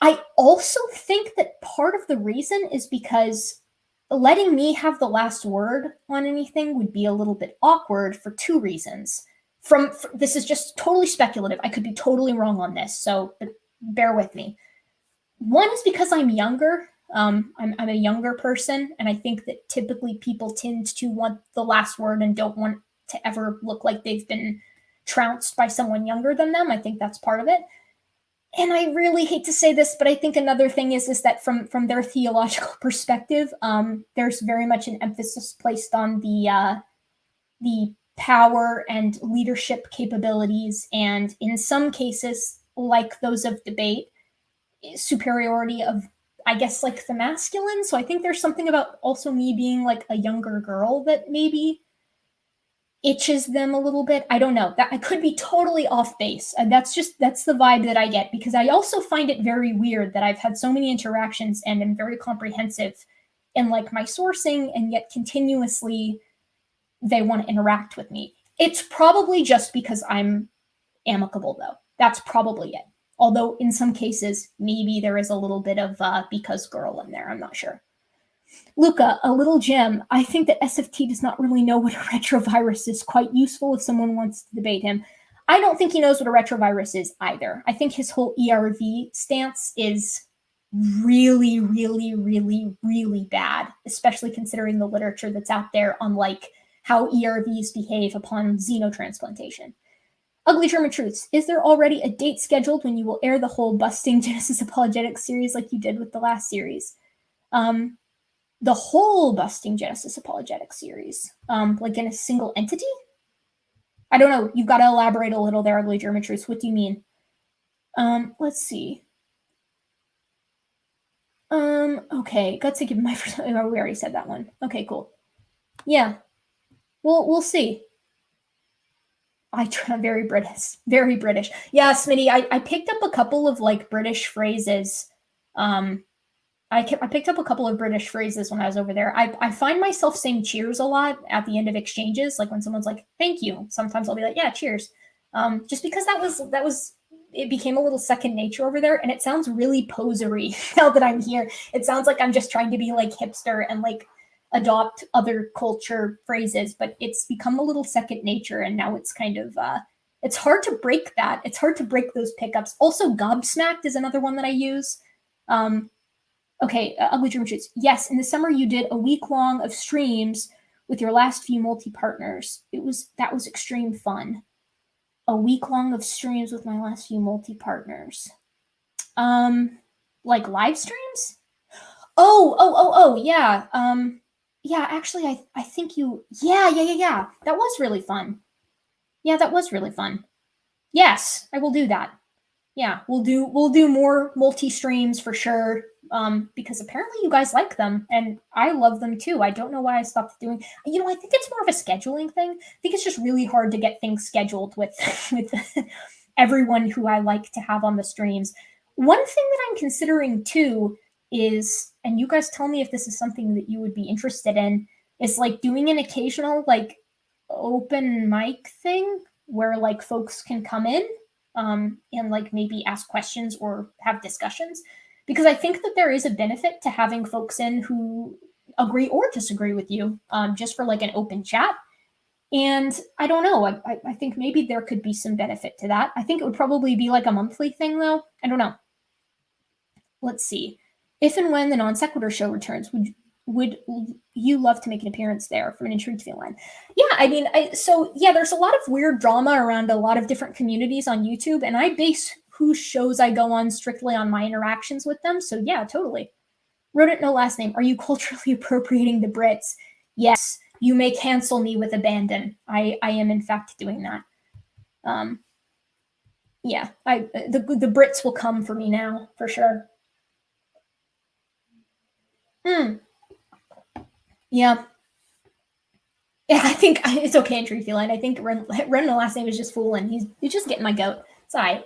A: I also think that part of the reason is because letting me have the last word on anything would be a little bit awkward for two reasons. This is just totally speculative. I could be totally wrong on this, so bear with me. One is because I'm younger. I'm a younger person, and I think that typically people tend to want the last word and don't want to ever look like they've been trounced by someone younger than them. I think that's part of it. And I really hate to say this, but I think another thing is that from their theological perspective, there's very much an emphasis placed on the power and leadership capabilities, and in some cases, like those of debate, superiority of, I guess, like the masculine. So I think there's something about also me being like a younger girl that maybe itches them a little bit. I don't know. That I could be totally off base. And that's the vibe that I get, because I also find it very weird that I've had so many interactions and am very comprehensive in like my sourcing, and yet continuously they want to interact with me. It's probably just because I'm amicable though. That's probably it. Although in some cases, maybe there is a little bit of because girl in there. I'm not sure. Luca, a little gem. I think that SFT does not really know what a retrovirus is. Quite useful if someone wants to debate him. I don't think he knows what a retrovirus is either. I think his whole ERV stance is really, really, really, really bad, especially considering the literature that's out there on like how ERVs behave upon xenotransplantation. Ugly German Truths. Is there already a date scheduled when you will air the whole Busting Genesis Apologetics series like you did with the last series? The whole Busting Genesis Apologetics series, like in a single entity? I don't know. You've got to elaborate a little there, Ugly German Truths. What do you mean? Let's see. Okay. Gutsy, give my first. Oh, we already said that one. Okay, cool. Yeah. Well, we'll see. I'm very British. Very British. Yeah, Smitty, I picked up a couple of like British phrases. I picked up a couple of British phrases when I was over there. I find myself saying cheers a lot at the end of exchanges. Like when someone's like, thank you. Sometimes I'll be like, yeah, cheers. Just because that was it became a little second nature over there, and it sounds really posery now that I'm here. It sounds like I'm just trying to be like hipster and like adopt other culture phrases, but it's become a little second nature, and now it's kind of it's hard to break that. It's hard to break those pickups. Also, gobsmacked is another one that I use. Okay, Ugly German Shoots. Yes, in the summer you did a week long of streams with your last few multi-partners. That was extreme fun. A week long of streams with my last few multi-partners. Like live streams? Oh, yeah. Yeah, actually, I think yeah. That was really fun. Yeah, that was really fun. Yes, I will do that. Yeah, we'll do more multi streams for sure. Because apparently you guys like them, and I love them too. I don't know why I stopped doing. I think it's more of a scheduling thing. I think it's just really hard to get things scheduled with with everyone who I like to have on the streams. One thing that I'm considering too is, and you guys tell me if this is something that you would be interested in, is like doing an occasional like open mic thing where like folks can come in and like maybe ask questions or have discussions, because I think that there is a benefit to having folks in who agree or disagree with you, just for like an open chat. And I don't know, I think maybe there could be some benefit to that. I think it would probably be like a monthly thing though. I don't know. Let's see. If and when the non sequitur show returns, would you love to make an appearance there from an intrigued feline? Yeah, I mean, there's a lot of weird drama around a lot of different communities on YouTube, and I base whose shows I go on strictly on my interactions with them. So yeah, totally. Rodent no last name. Are you culturally appropriating the Brits? Yes, you may cancel me with abandon. I am in fact doing that. Yeah, the Brits will come for me now for sure. Hmm. Yeah. Yeah, I think it's okay in Tree Feline. I think Ren the last name is just fooling. He's just getting my goat. It's all right.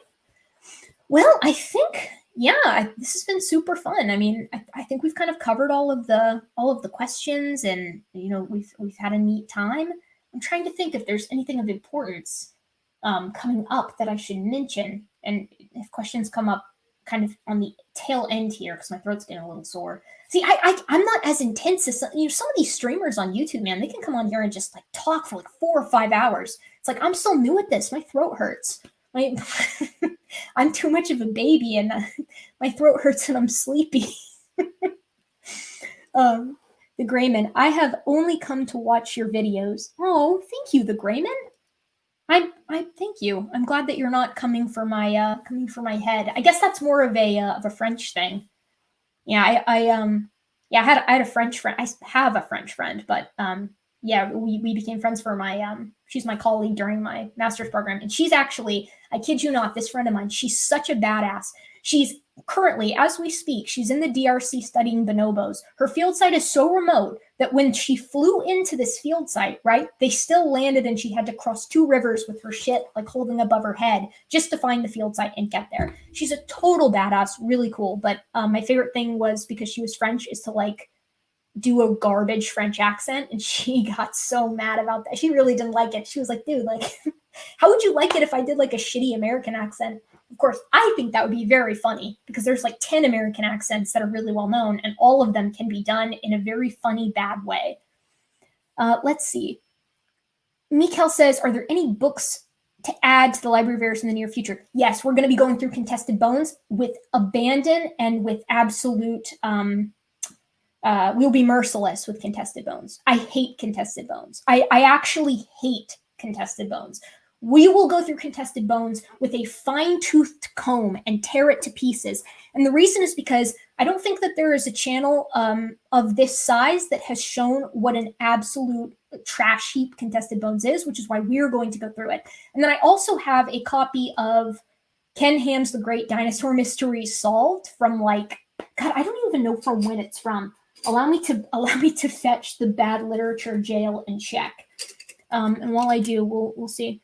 A: Well, I think this has been super fun. I mean, I think we've kind of covered all of the questions, and we've had a neat time. I'm trying to think if there's anything of importance coming up that I should mention, and if questions come up kind of on the tail end here because my throat's getting a little sore. See, I'm not as intense as some of these streamers on YouTube, man. They can come on here and just like talk for like 4 or 5 hours. It's like I'm still new at this. My throat hurts. I'm too much of a baby, and my throat hurts and I'm sleepy. The Grayman, I have only come to watch your videos. Oh, thank you, the Grayman. I thank you. I'm glad that you're not coming for my head. I guess that's more of a French thing. Yeah, I had a French friend. I have a French friend, but yeah, we became friends for my she's my colleague during my master's program, and she's actually, I kid you not, this friend of mine, she's such a badass. She's currently, as we speak, she's in the DRC studying bonobos. Her field site is so remote that when she flew into this field site, right, they still landed and she had to cross 2 rivers with her shit like holding above her head just to find the field site and get there. She's a total badass, really cool. But my favorite thing was, because she was French, is to like do a garbage French accent, and she got so mad about that. She really didn't like it. She was like, dude, like, how would you like it if I did like a shitty American accent? Of course, I think that would be very funny, because there's like 10 American accents that are really well known, and all of them can be done in a very funny, bad way. Let's see. Mikkel says, are there any books to add to the Library of Errors in the near future? Yes, we're going to be going through Contested Bones with abandon and with absolute... we'll be merciless with Contested Bones. I hate Contested Bones. I actually hate Contested Bones. We will go through Contested Bones with a fine-toothed comb and tear it to pieces. And the reason is because I don't think that there is a channel of this size that has shown what an absolute trash heap Contested Bones is, which is why we're going to go through it. And then I also have a copy of Ken Ham's The Great Dinosaur Mystery Solved from like, God, I don't even know from when it's from. Allow me to fetch the bad literature jail and check. And while I do, we'll see.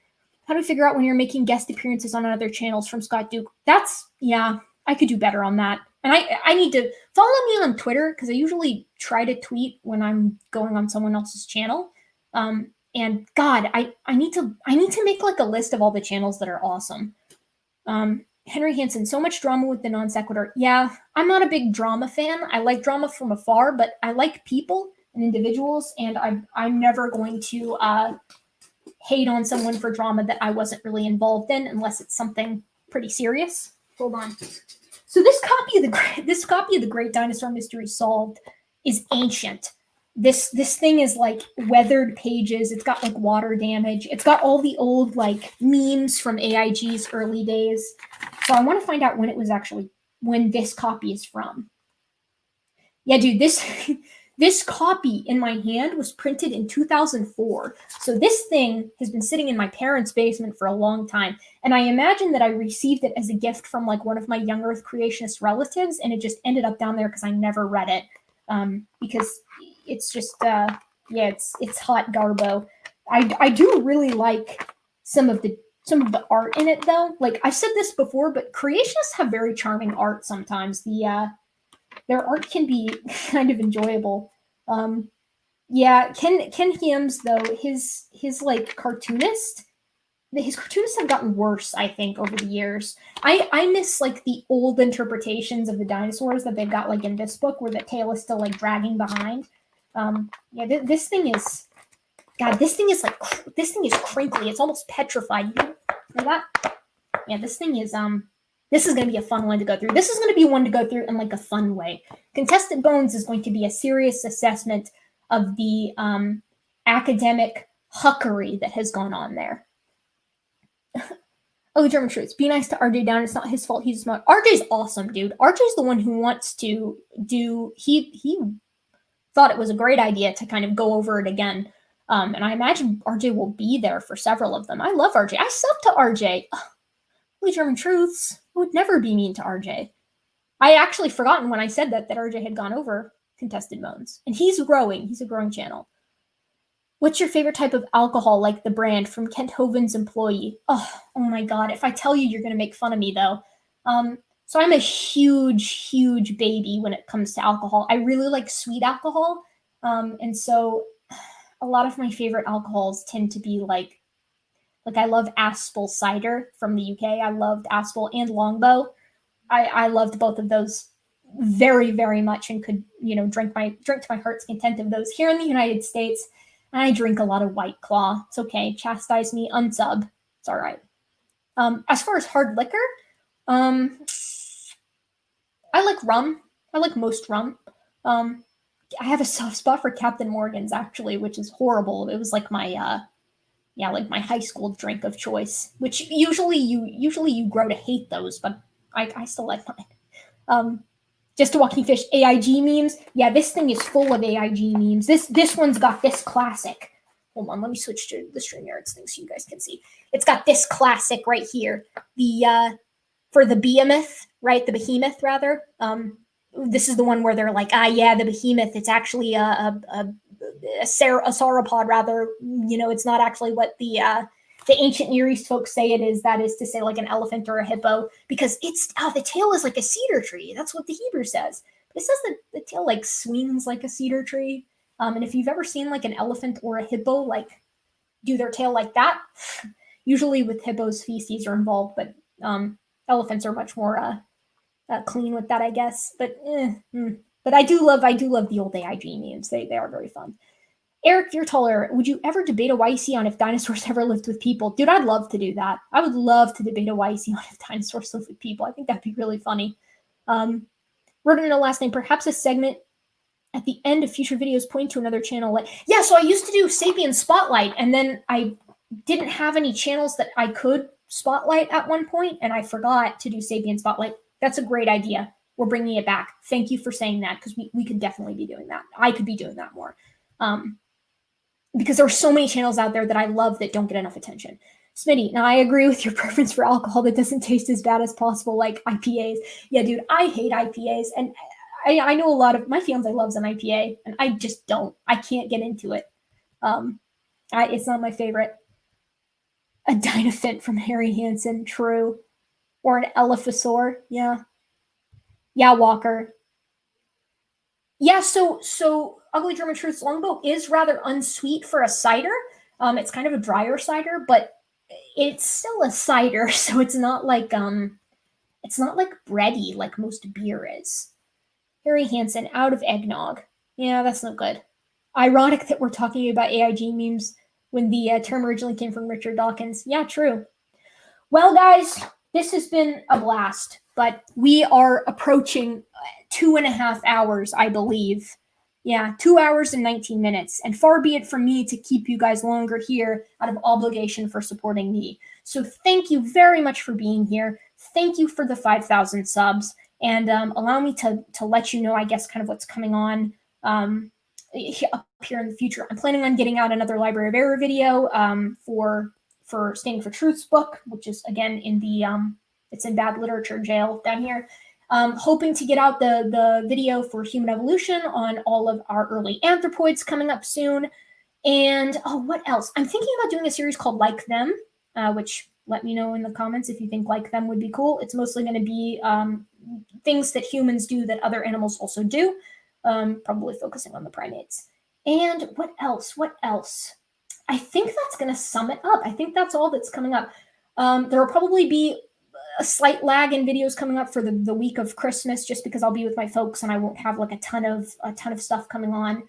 A: How do we figure out when you're making guest appearances on other channels from Scott Duke? I could do better on that. And I need to follow me on Twitter, because I usually try to tweet when I'm going on someone else's channel. And God, I need to make like a list of all the channels that are awesome. Henry Hansen, so much drama with the non sequitur. Yeah, I'm not a big drama fan. I like drama from afar, but I like people and individuals, and I'm never going to hate on someone for drama that I wasn't really involved in, unless it's something pretty serious. Hold on. So this copy of the Great Dinosaur Mystery Solved is ancient. This thing is like weathered pages. It's got like water damage. It's got all the old like memes from AIG's early days. So I want to find out when this copy is from. Yeah, dude, this this copy in my hand was printed in 2004. So this thing has been sitting in my parents' basement for a long time. And I imagine that I received it as a gift from like one of my young Earth creationist relatives, and it just ended up down there because I never read it. Because it's just yeah, it's hot garbo. I do really like some of the art in it though. Like I've said this before, but creationists have very charming art sometimes. Their art can be kind of enjoyable. Yeah, Ken Hyams though, his like cartoonist, his cartoonists have gotten worse, I think, over the years. I miss like the old interpretations of the dinosaurs that they've got like in this book, where the tail is still like dragging behind. Yeah, this thing is, God, this thing is crinkly. It's almost petrified. You know that? Yeah, this thing is this is going to be a fun one to go through. This is going to be one to go through in like a fun way. Contested Bones is going to be a serious assessment of the academic huckery that has gone on there. Oh, German Shirts. Be nice to RJ Down. It's not his fault. He's smart. RJ's awesome, dude. RJ's the one who wants to do. He thought it was a great idea to kind of go over it again. And I imagine RJ will be there for several of them. I love RJ. I sub to RJ. German Truths. I would never be mean to RJ. I actually forgotten when I said that RJ had gone over Contested Bones. And he's growing. He's a growing channel. What's your favorite type of alcohol, like the brand, from Kent Hovind's Employee? Oh my God. If I tell you, you're going to make fun of me, though. So I'm a huge, huge baby when it comes to alcohol. I really like sweet alcohol. And so a lot of my favorite alcohols tend to be like I love Aspel cider from the UK. I loved Aspel and Longbow. I loved both of those very, very much, and could, drink to my heart's content of those. Here in the United States, I drink a lot of White Claw. It's okay. Chastise me, unsub. It's all right. As far as hard liquor, I like rum. I like most rum. I have a soft spot for Captain Morgan's, actually, which is horrible. It was like my my high school drink of choice, which usually you grow to hate those, but I still like mine. Just a Walking Fish AIG memes. Yeah, this thing is full of AIG memes. This one's got this classic. Hold on, let me switch to the StreamYards thing so you guys can see. It's got this classic right here. The for the behemoth, right? The behemoth, rather. This is the one where they're like, the behemoth. It's actually a sauropod, rather. It's not actually what the ancient Near East folks say it is. That is to say, like an elephant or a hippo, because the tail is like a cedar tree. That's what the Hebrew says. But it says that the tail like swings like a cedar tree. And if you've ever seen like an elephant or a hippo like do their tail like that, usually with hippos feces are involved, but elephants are much more clean with that, I guess. But I do love the old AIG memes. They are very fun. Eric, you're taller. Would you ever debate a YC on if dinosaurs ever lived with people? Dude, I'd love to do that. I would love to debate a YC on if dinosaurs lived with people. I think that'd be really funny. Wrote in a last name, perhaps a segment at the end of future videos point to another channel. So I used to do Sapien Spotlight, and then I didn't have any channels that I could spotlight at one point, and I forgot to do Sapien Spotlight. That's a great idea. We're bringing it back. Thank you for saying that, because we could definitely be doing that. I could be doing that more. Because there are so many channels out there that I love that don't get enough attention. Smitty, now I agree with your preference for alcohol that doesn't taste as bad as possible, like IPAs. Yeah, dude, I hate IPAs. And I know a lot of my fiance loves an IPA, and I just don't. I can't get into it. It's not my favorite. A Dinophint from Harry Hansen, true. Or an Elephosaur, yeah. Yeah, Walker. Yeah, so Ugly German Truth's Longbow is rather unsweet for a cider. It's kind of a drier cider, but it's still a cider, so it's not like bready like most beer is. Harry Hansen, out of eggnog. Yeah, that's no good. Ironic that we're talking about AIG memes when the term originally came from Richard Dawkins. Yeah, true. Well, guys, this has been a blast, but we are approaching 2.5 hours, I believe. Yeah, 2 hours and 19 minutes. And far be it from me to keep you guys longer here out of obligation for supporting me. So thank you very much for being here. Thank you for the 5,000 subs. and allow me to let you know, I guess, kind of what's coming on up here in the future. I'm planning on getting out another Library of Error video for Standing for Truth's book, which is again in the it's in bad literature jail down here. Hoping to get out the video for Human Evolution on all of our early anthropoids coming up soon. And what else? I'm thinking about doing a series called Like Them, which let me know in the comments if you think Like Them would be cool. It's mostly going to be things that humans do that other animals also do, probably focusing on the primates. And what else? What else? I think that's going to sum it up. I think that's all that's coming up. There will probably be a slight lag in videos coming up for the week of Christmas, just because I'll be with my folks and I won't have like a ton of stuff coming on.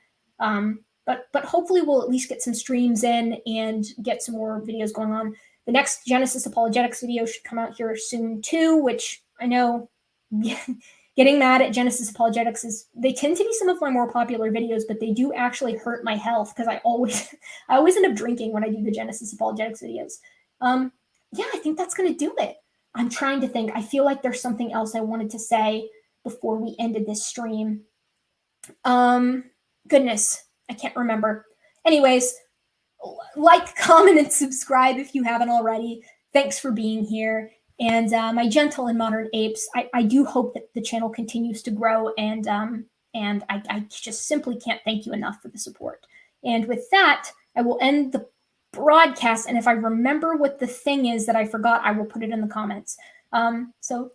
A: But hopefully we'll at least get some streams in and get some more videos going on. The next Genesis Apologetics video should come out here soon too, which I know getting mad at Genesis Apologetics they tend to be some of my more popular videos, but they do actually hurt my health because I always end up drinking when I do the Genesis Apologetics videos. Yeah, I think that's going to do it. I'm trying to think. I feel like there's something else I wanted to say before we ended this stream. Goodness, I can't remember. Anyways, like, comment, and subscribe if you haven't already. Thanks for being here. And my gentle and modern apes, I do hope that the channel continues to grow, and I just simply can't thank you enough for the support. And with that, I will end the broadcast, and if I remember what the thing is that I forgot, I will put it in the comments. So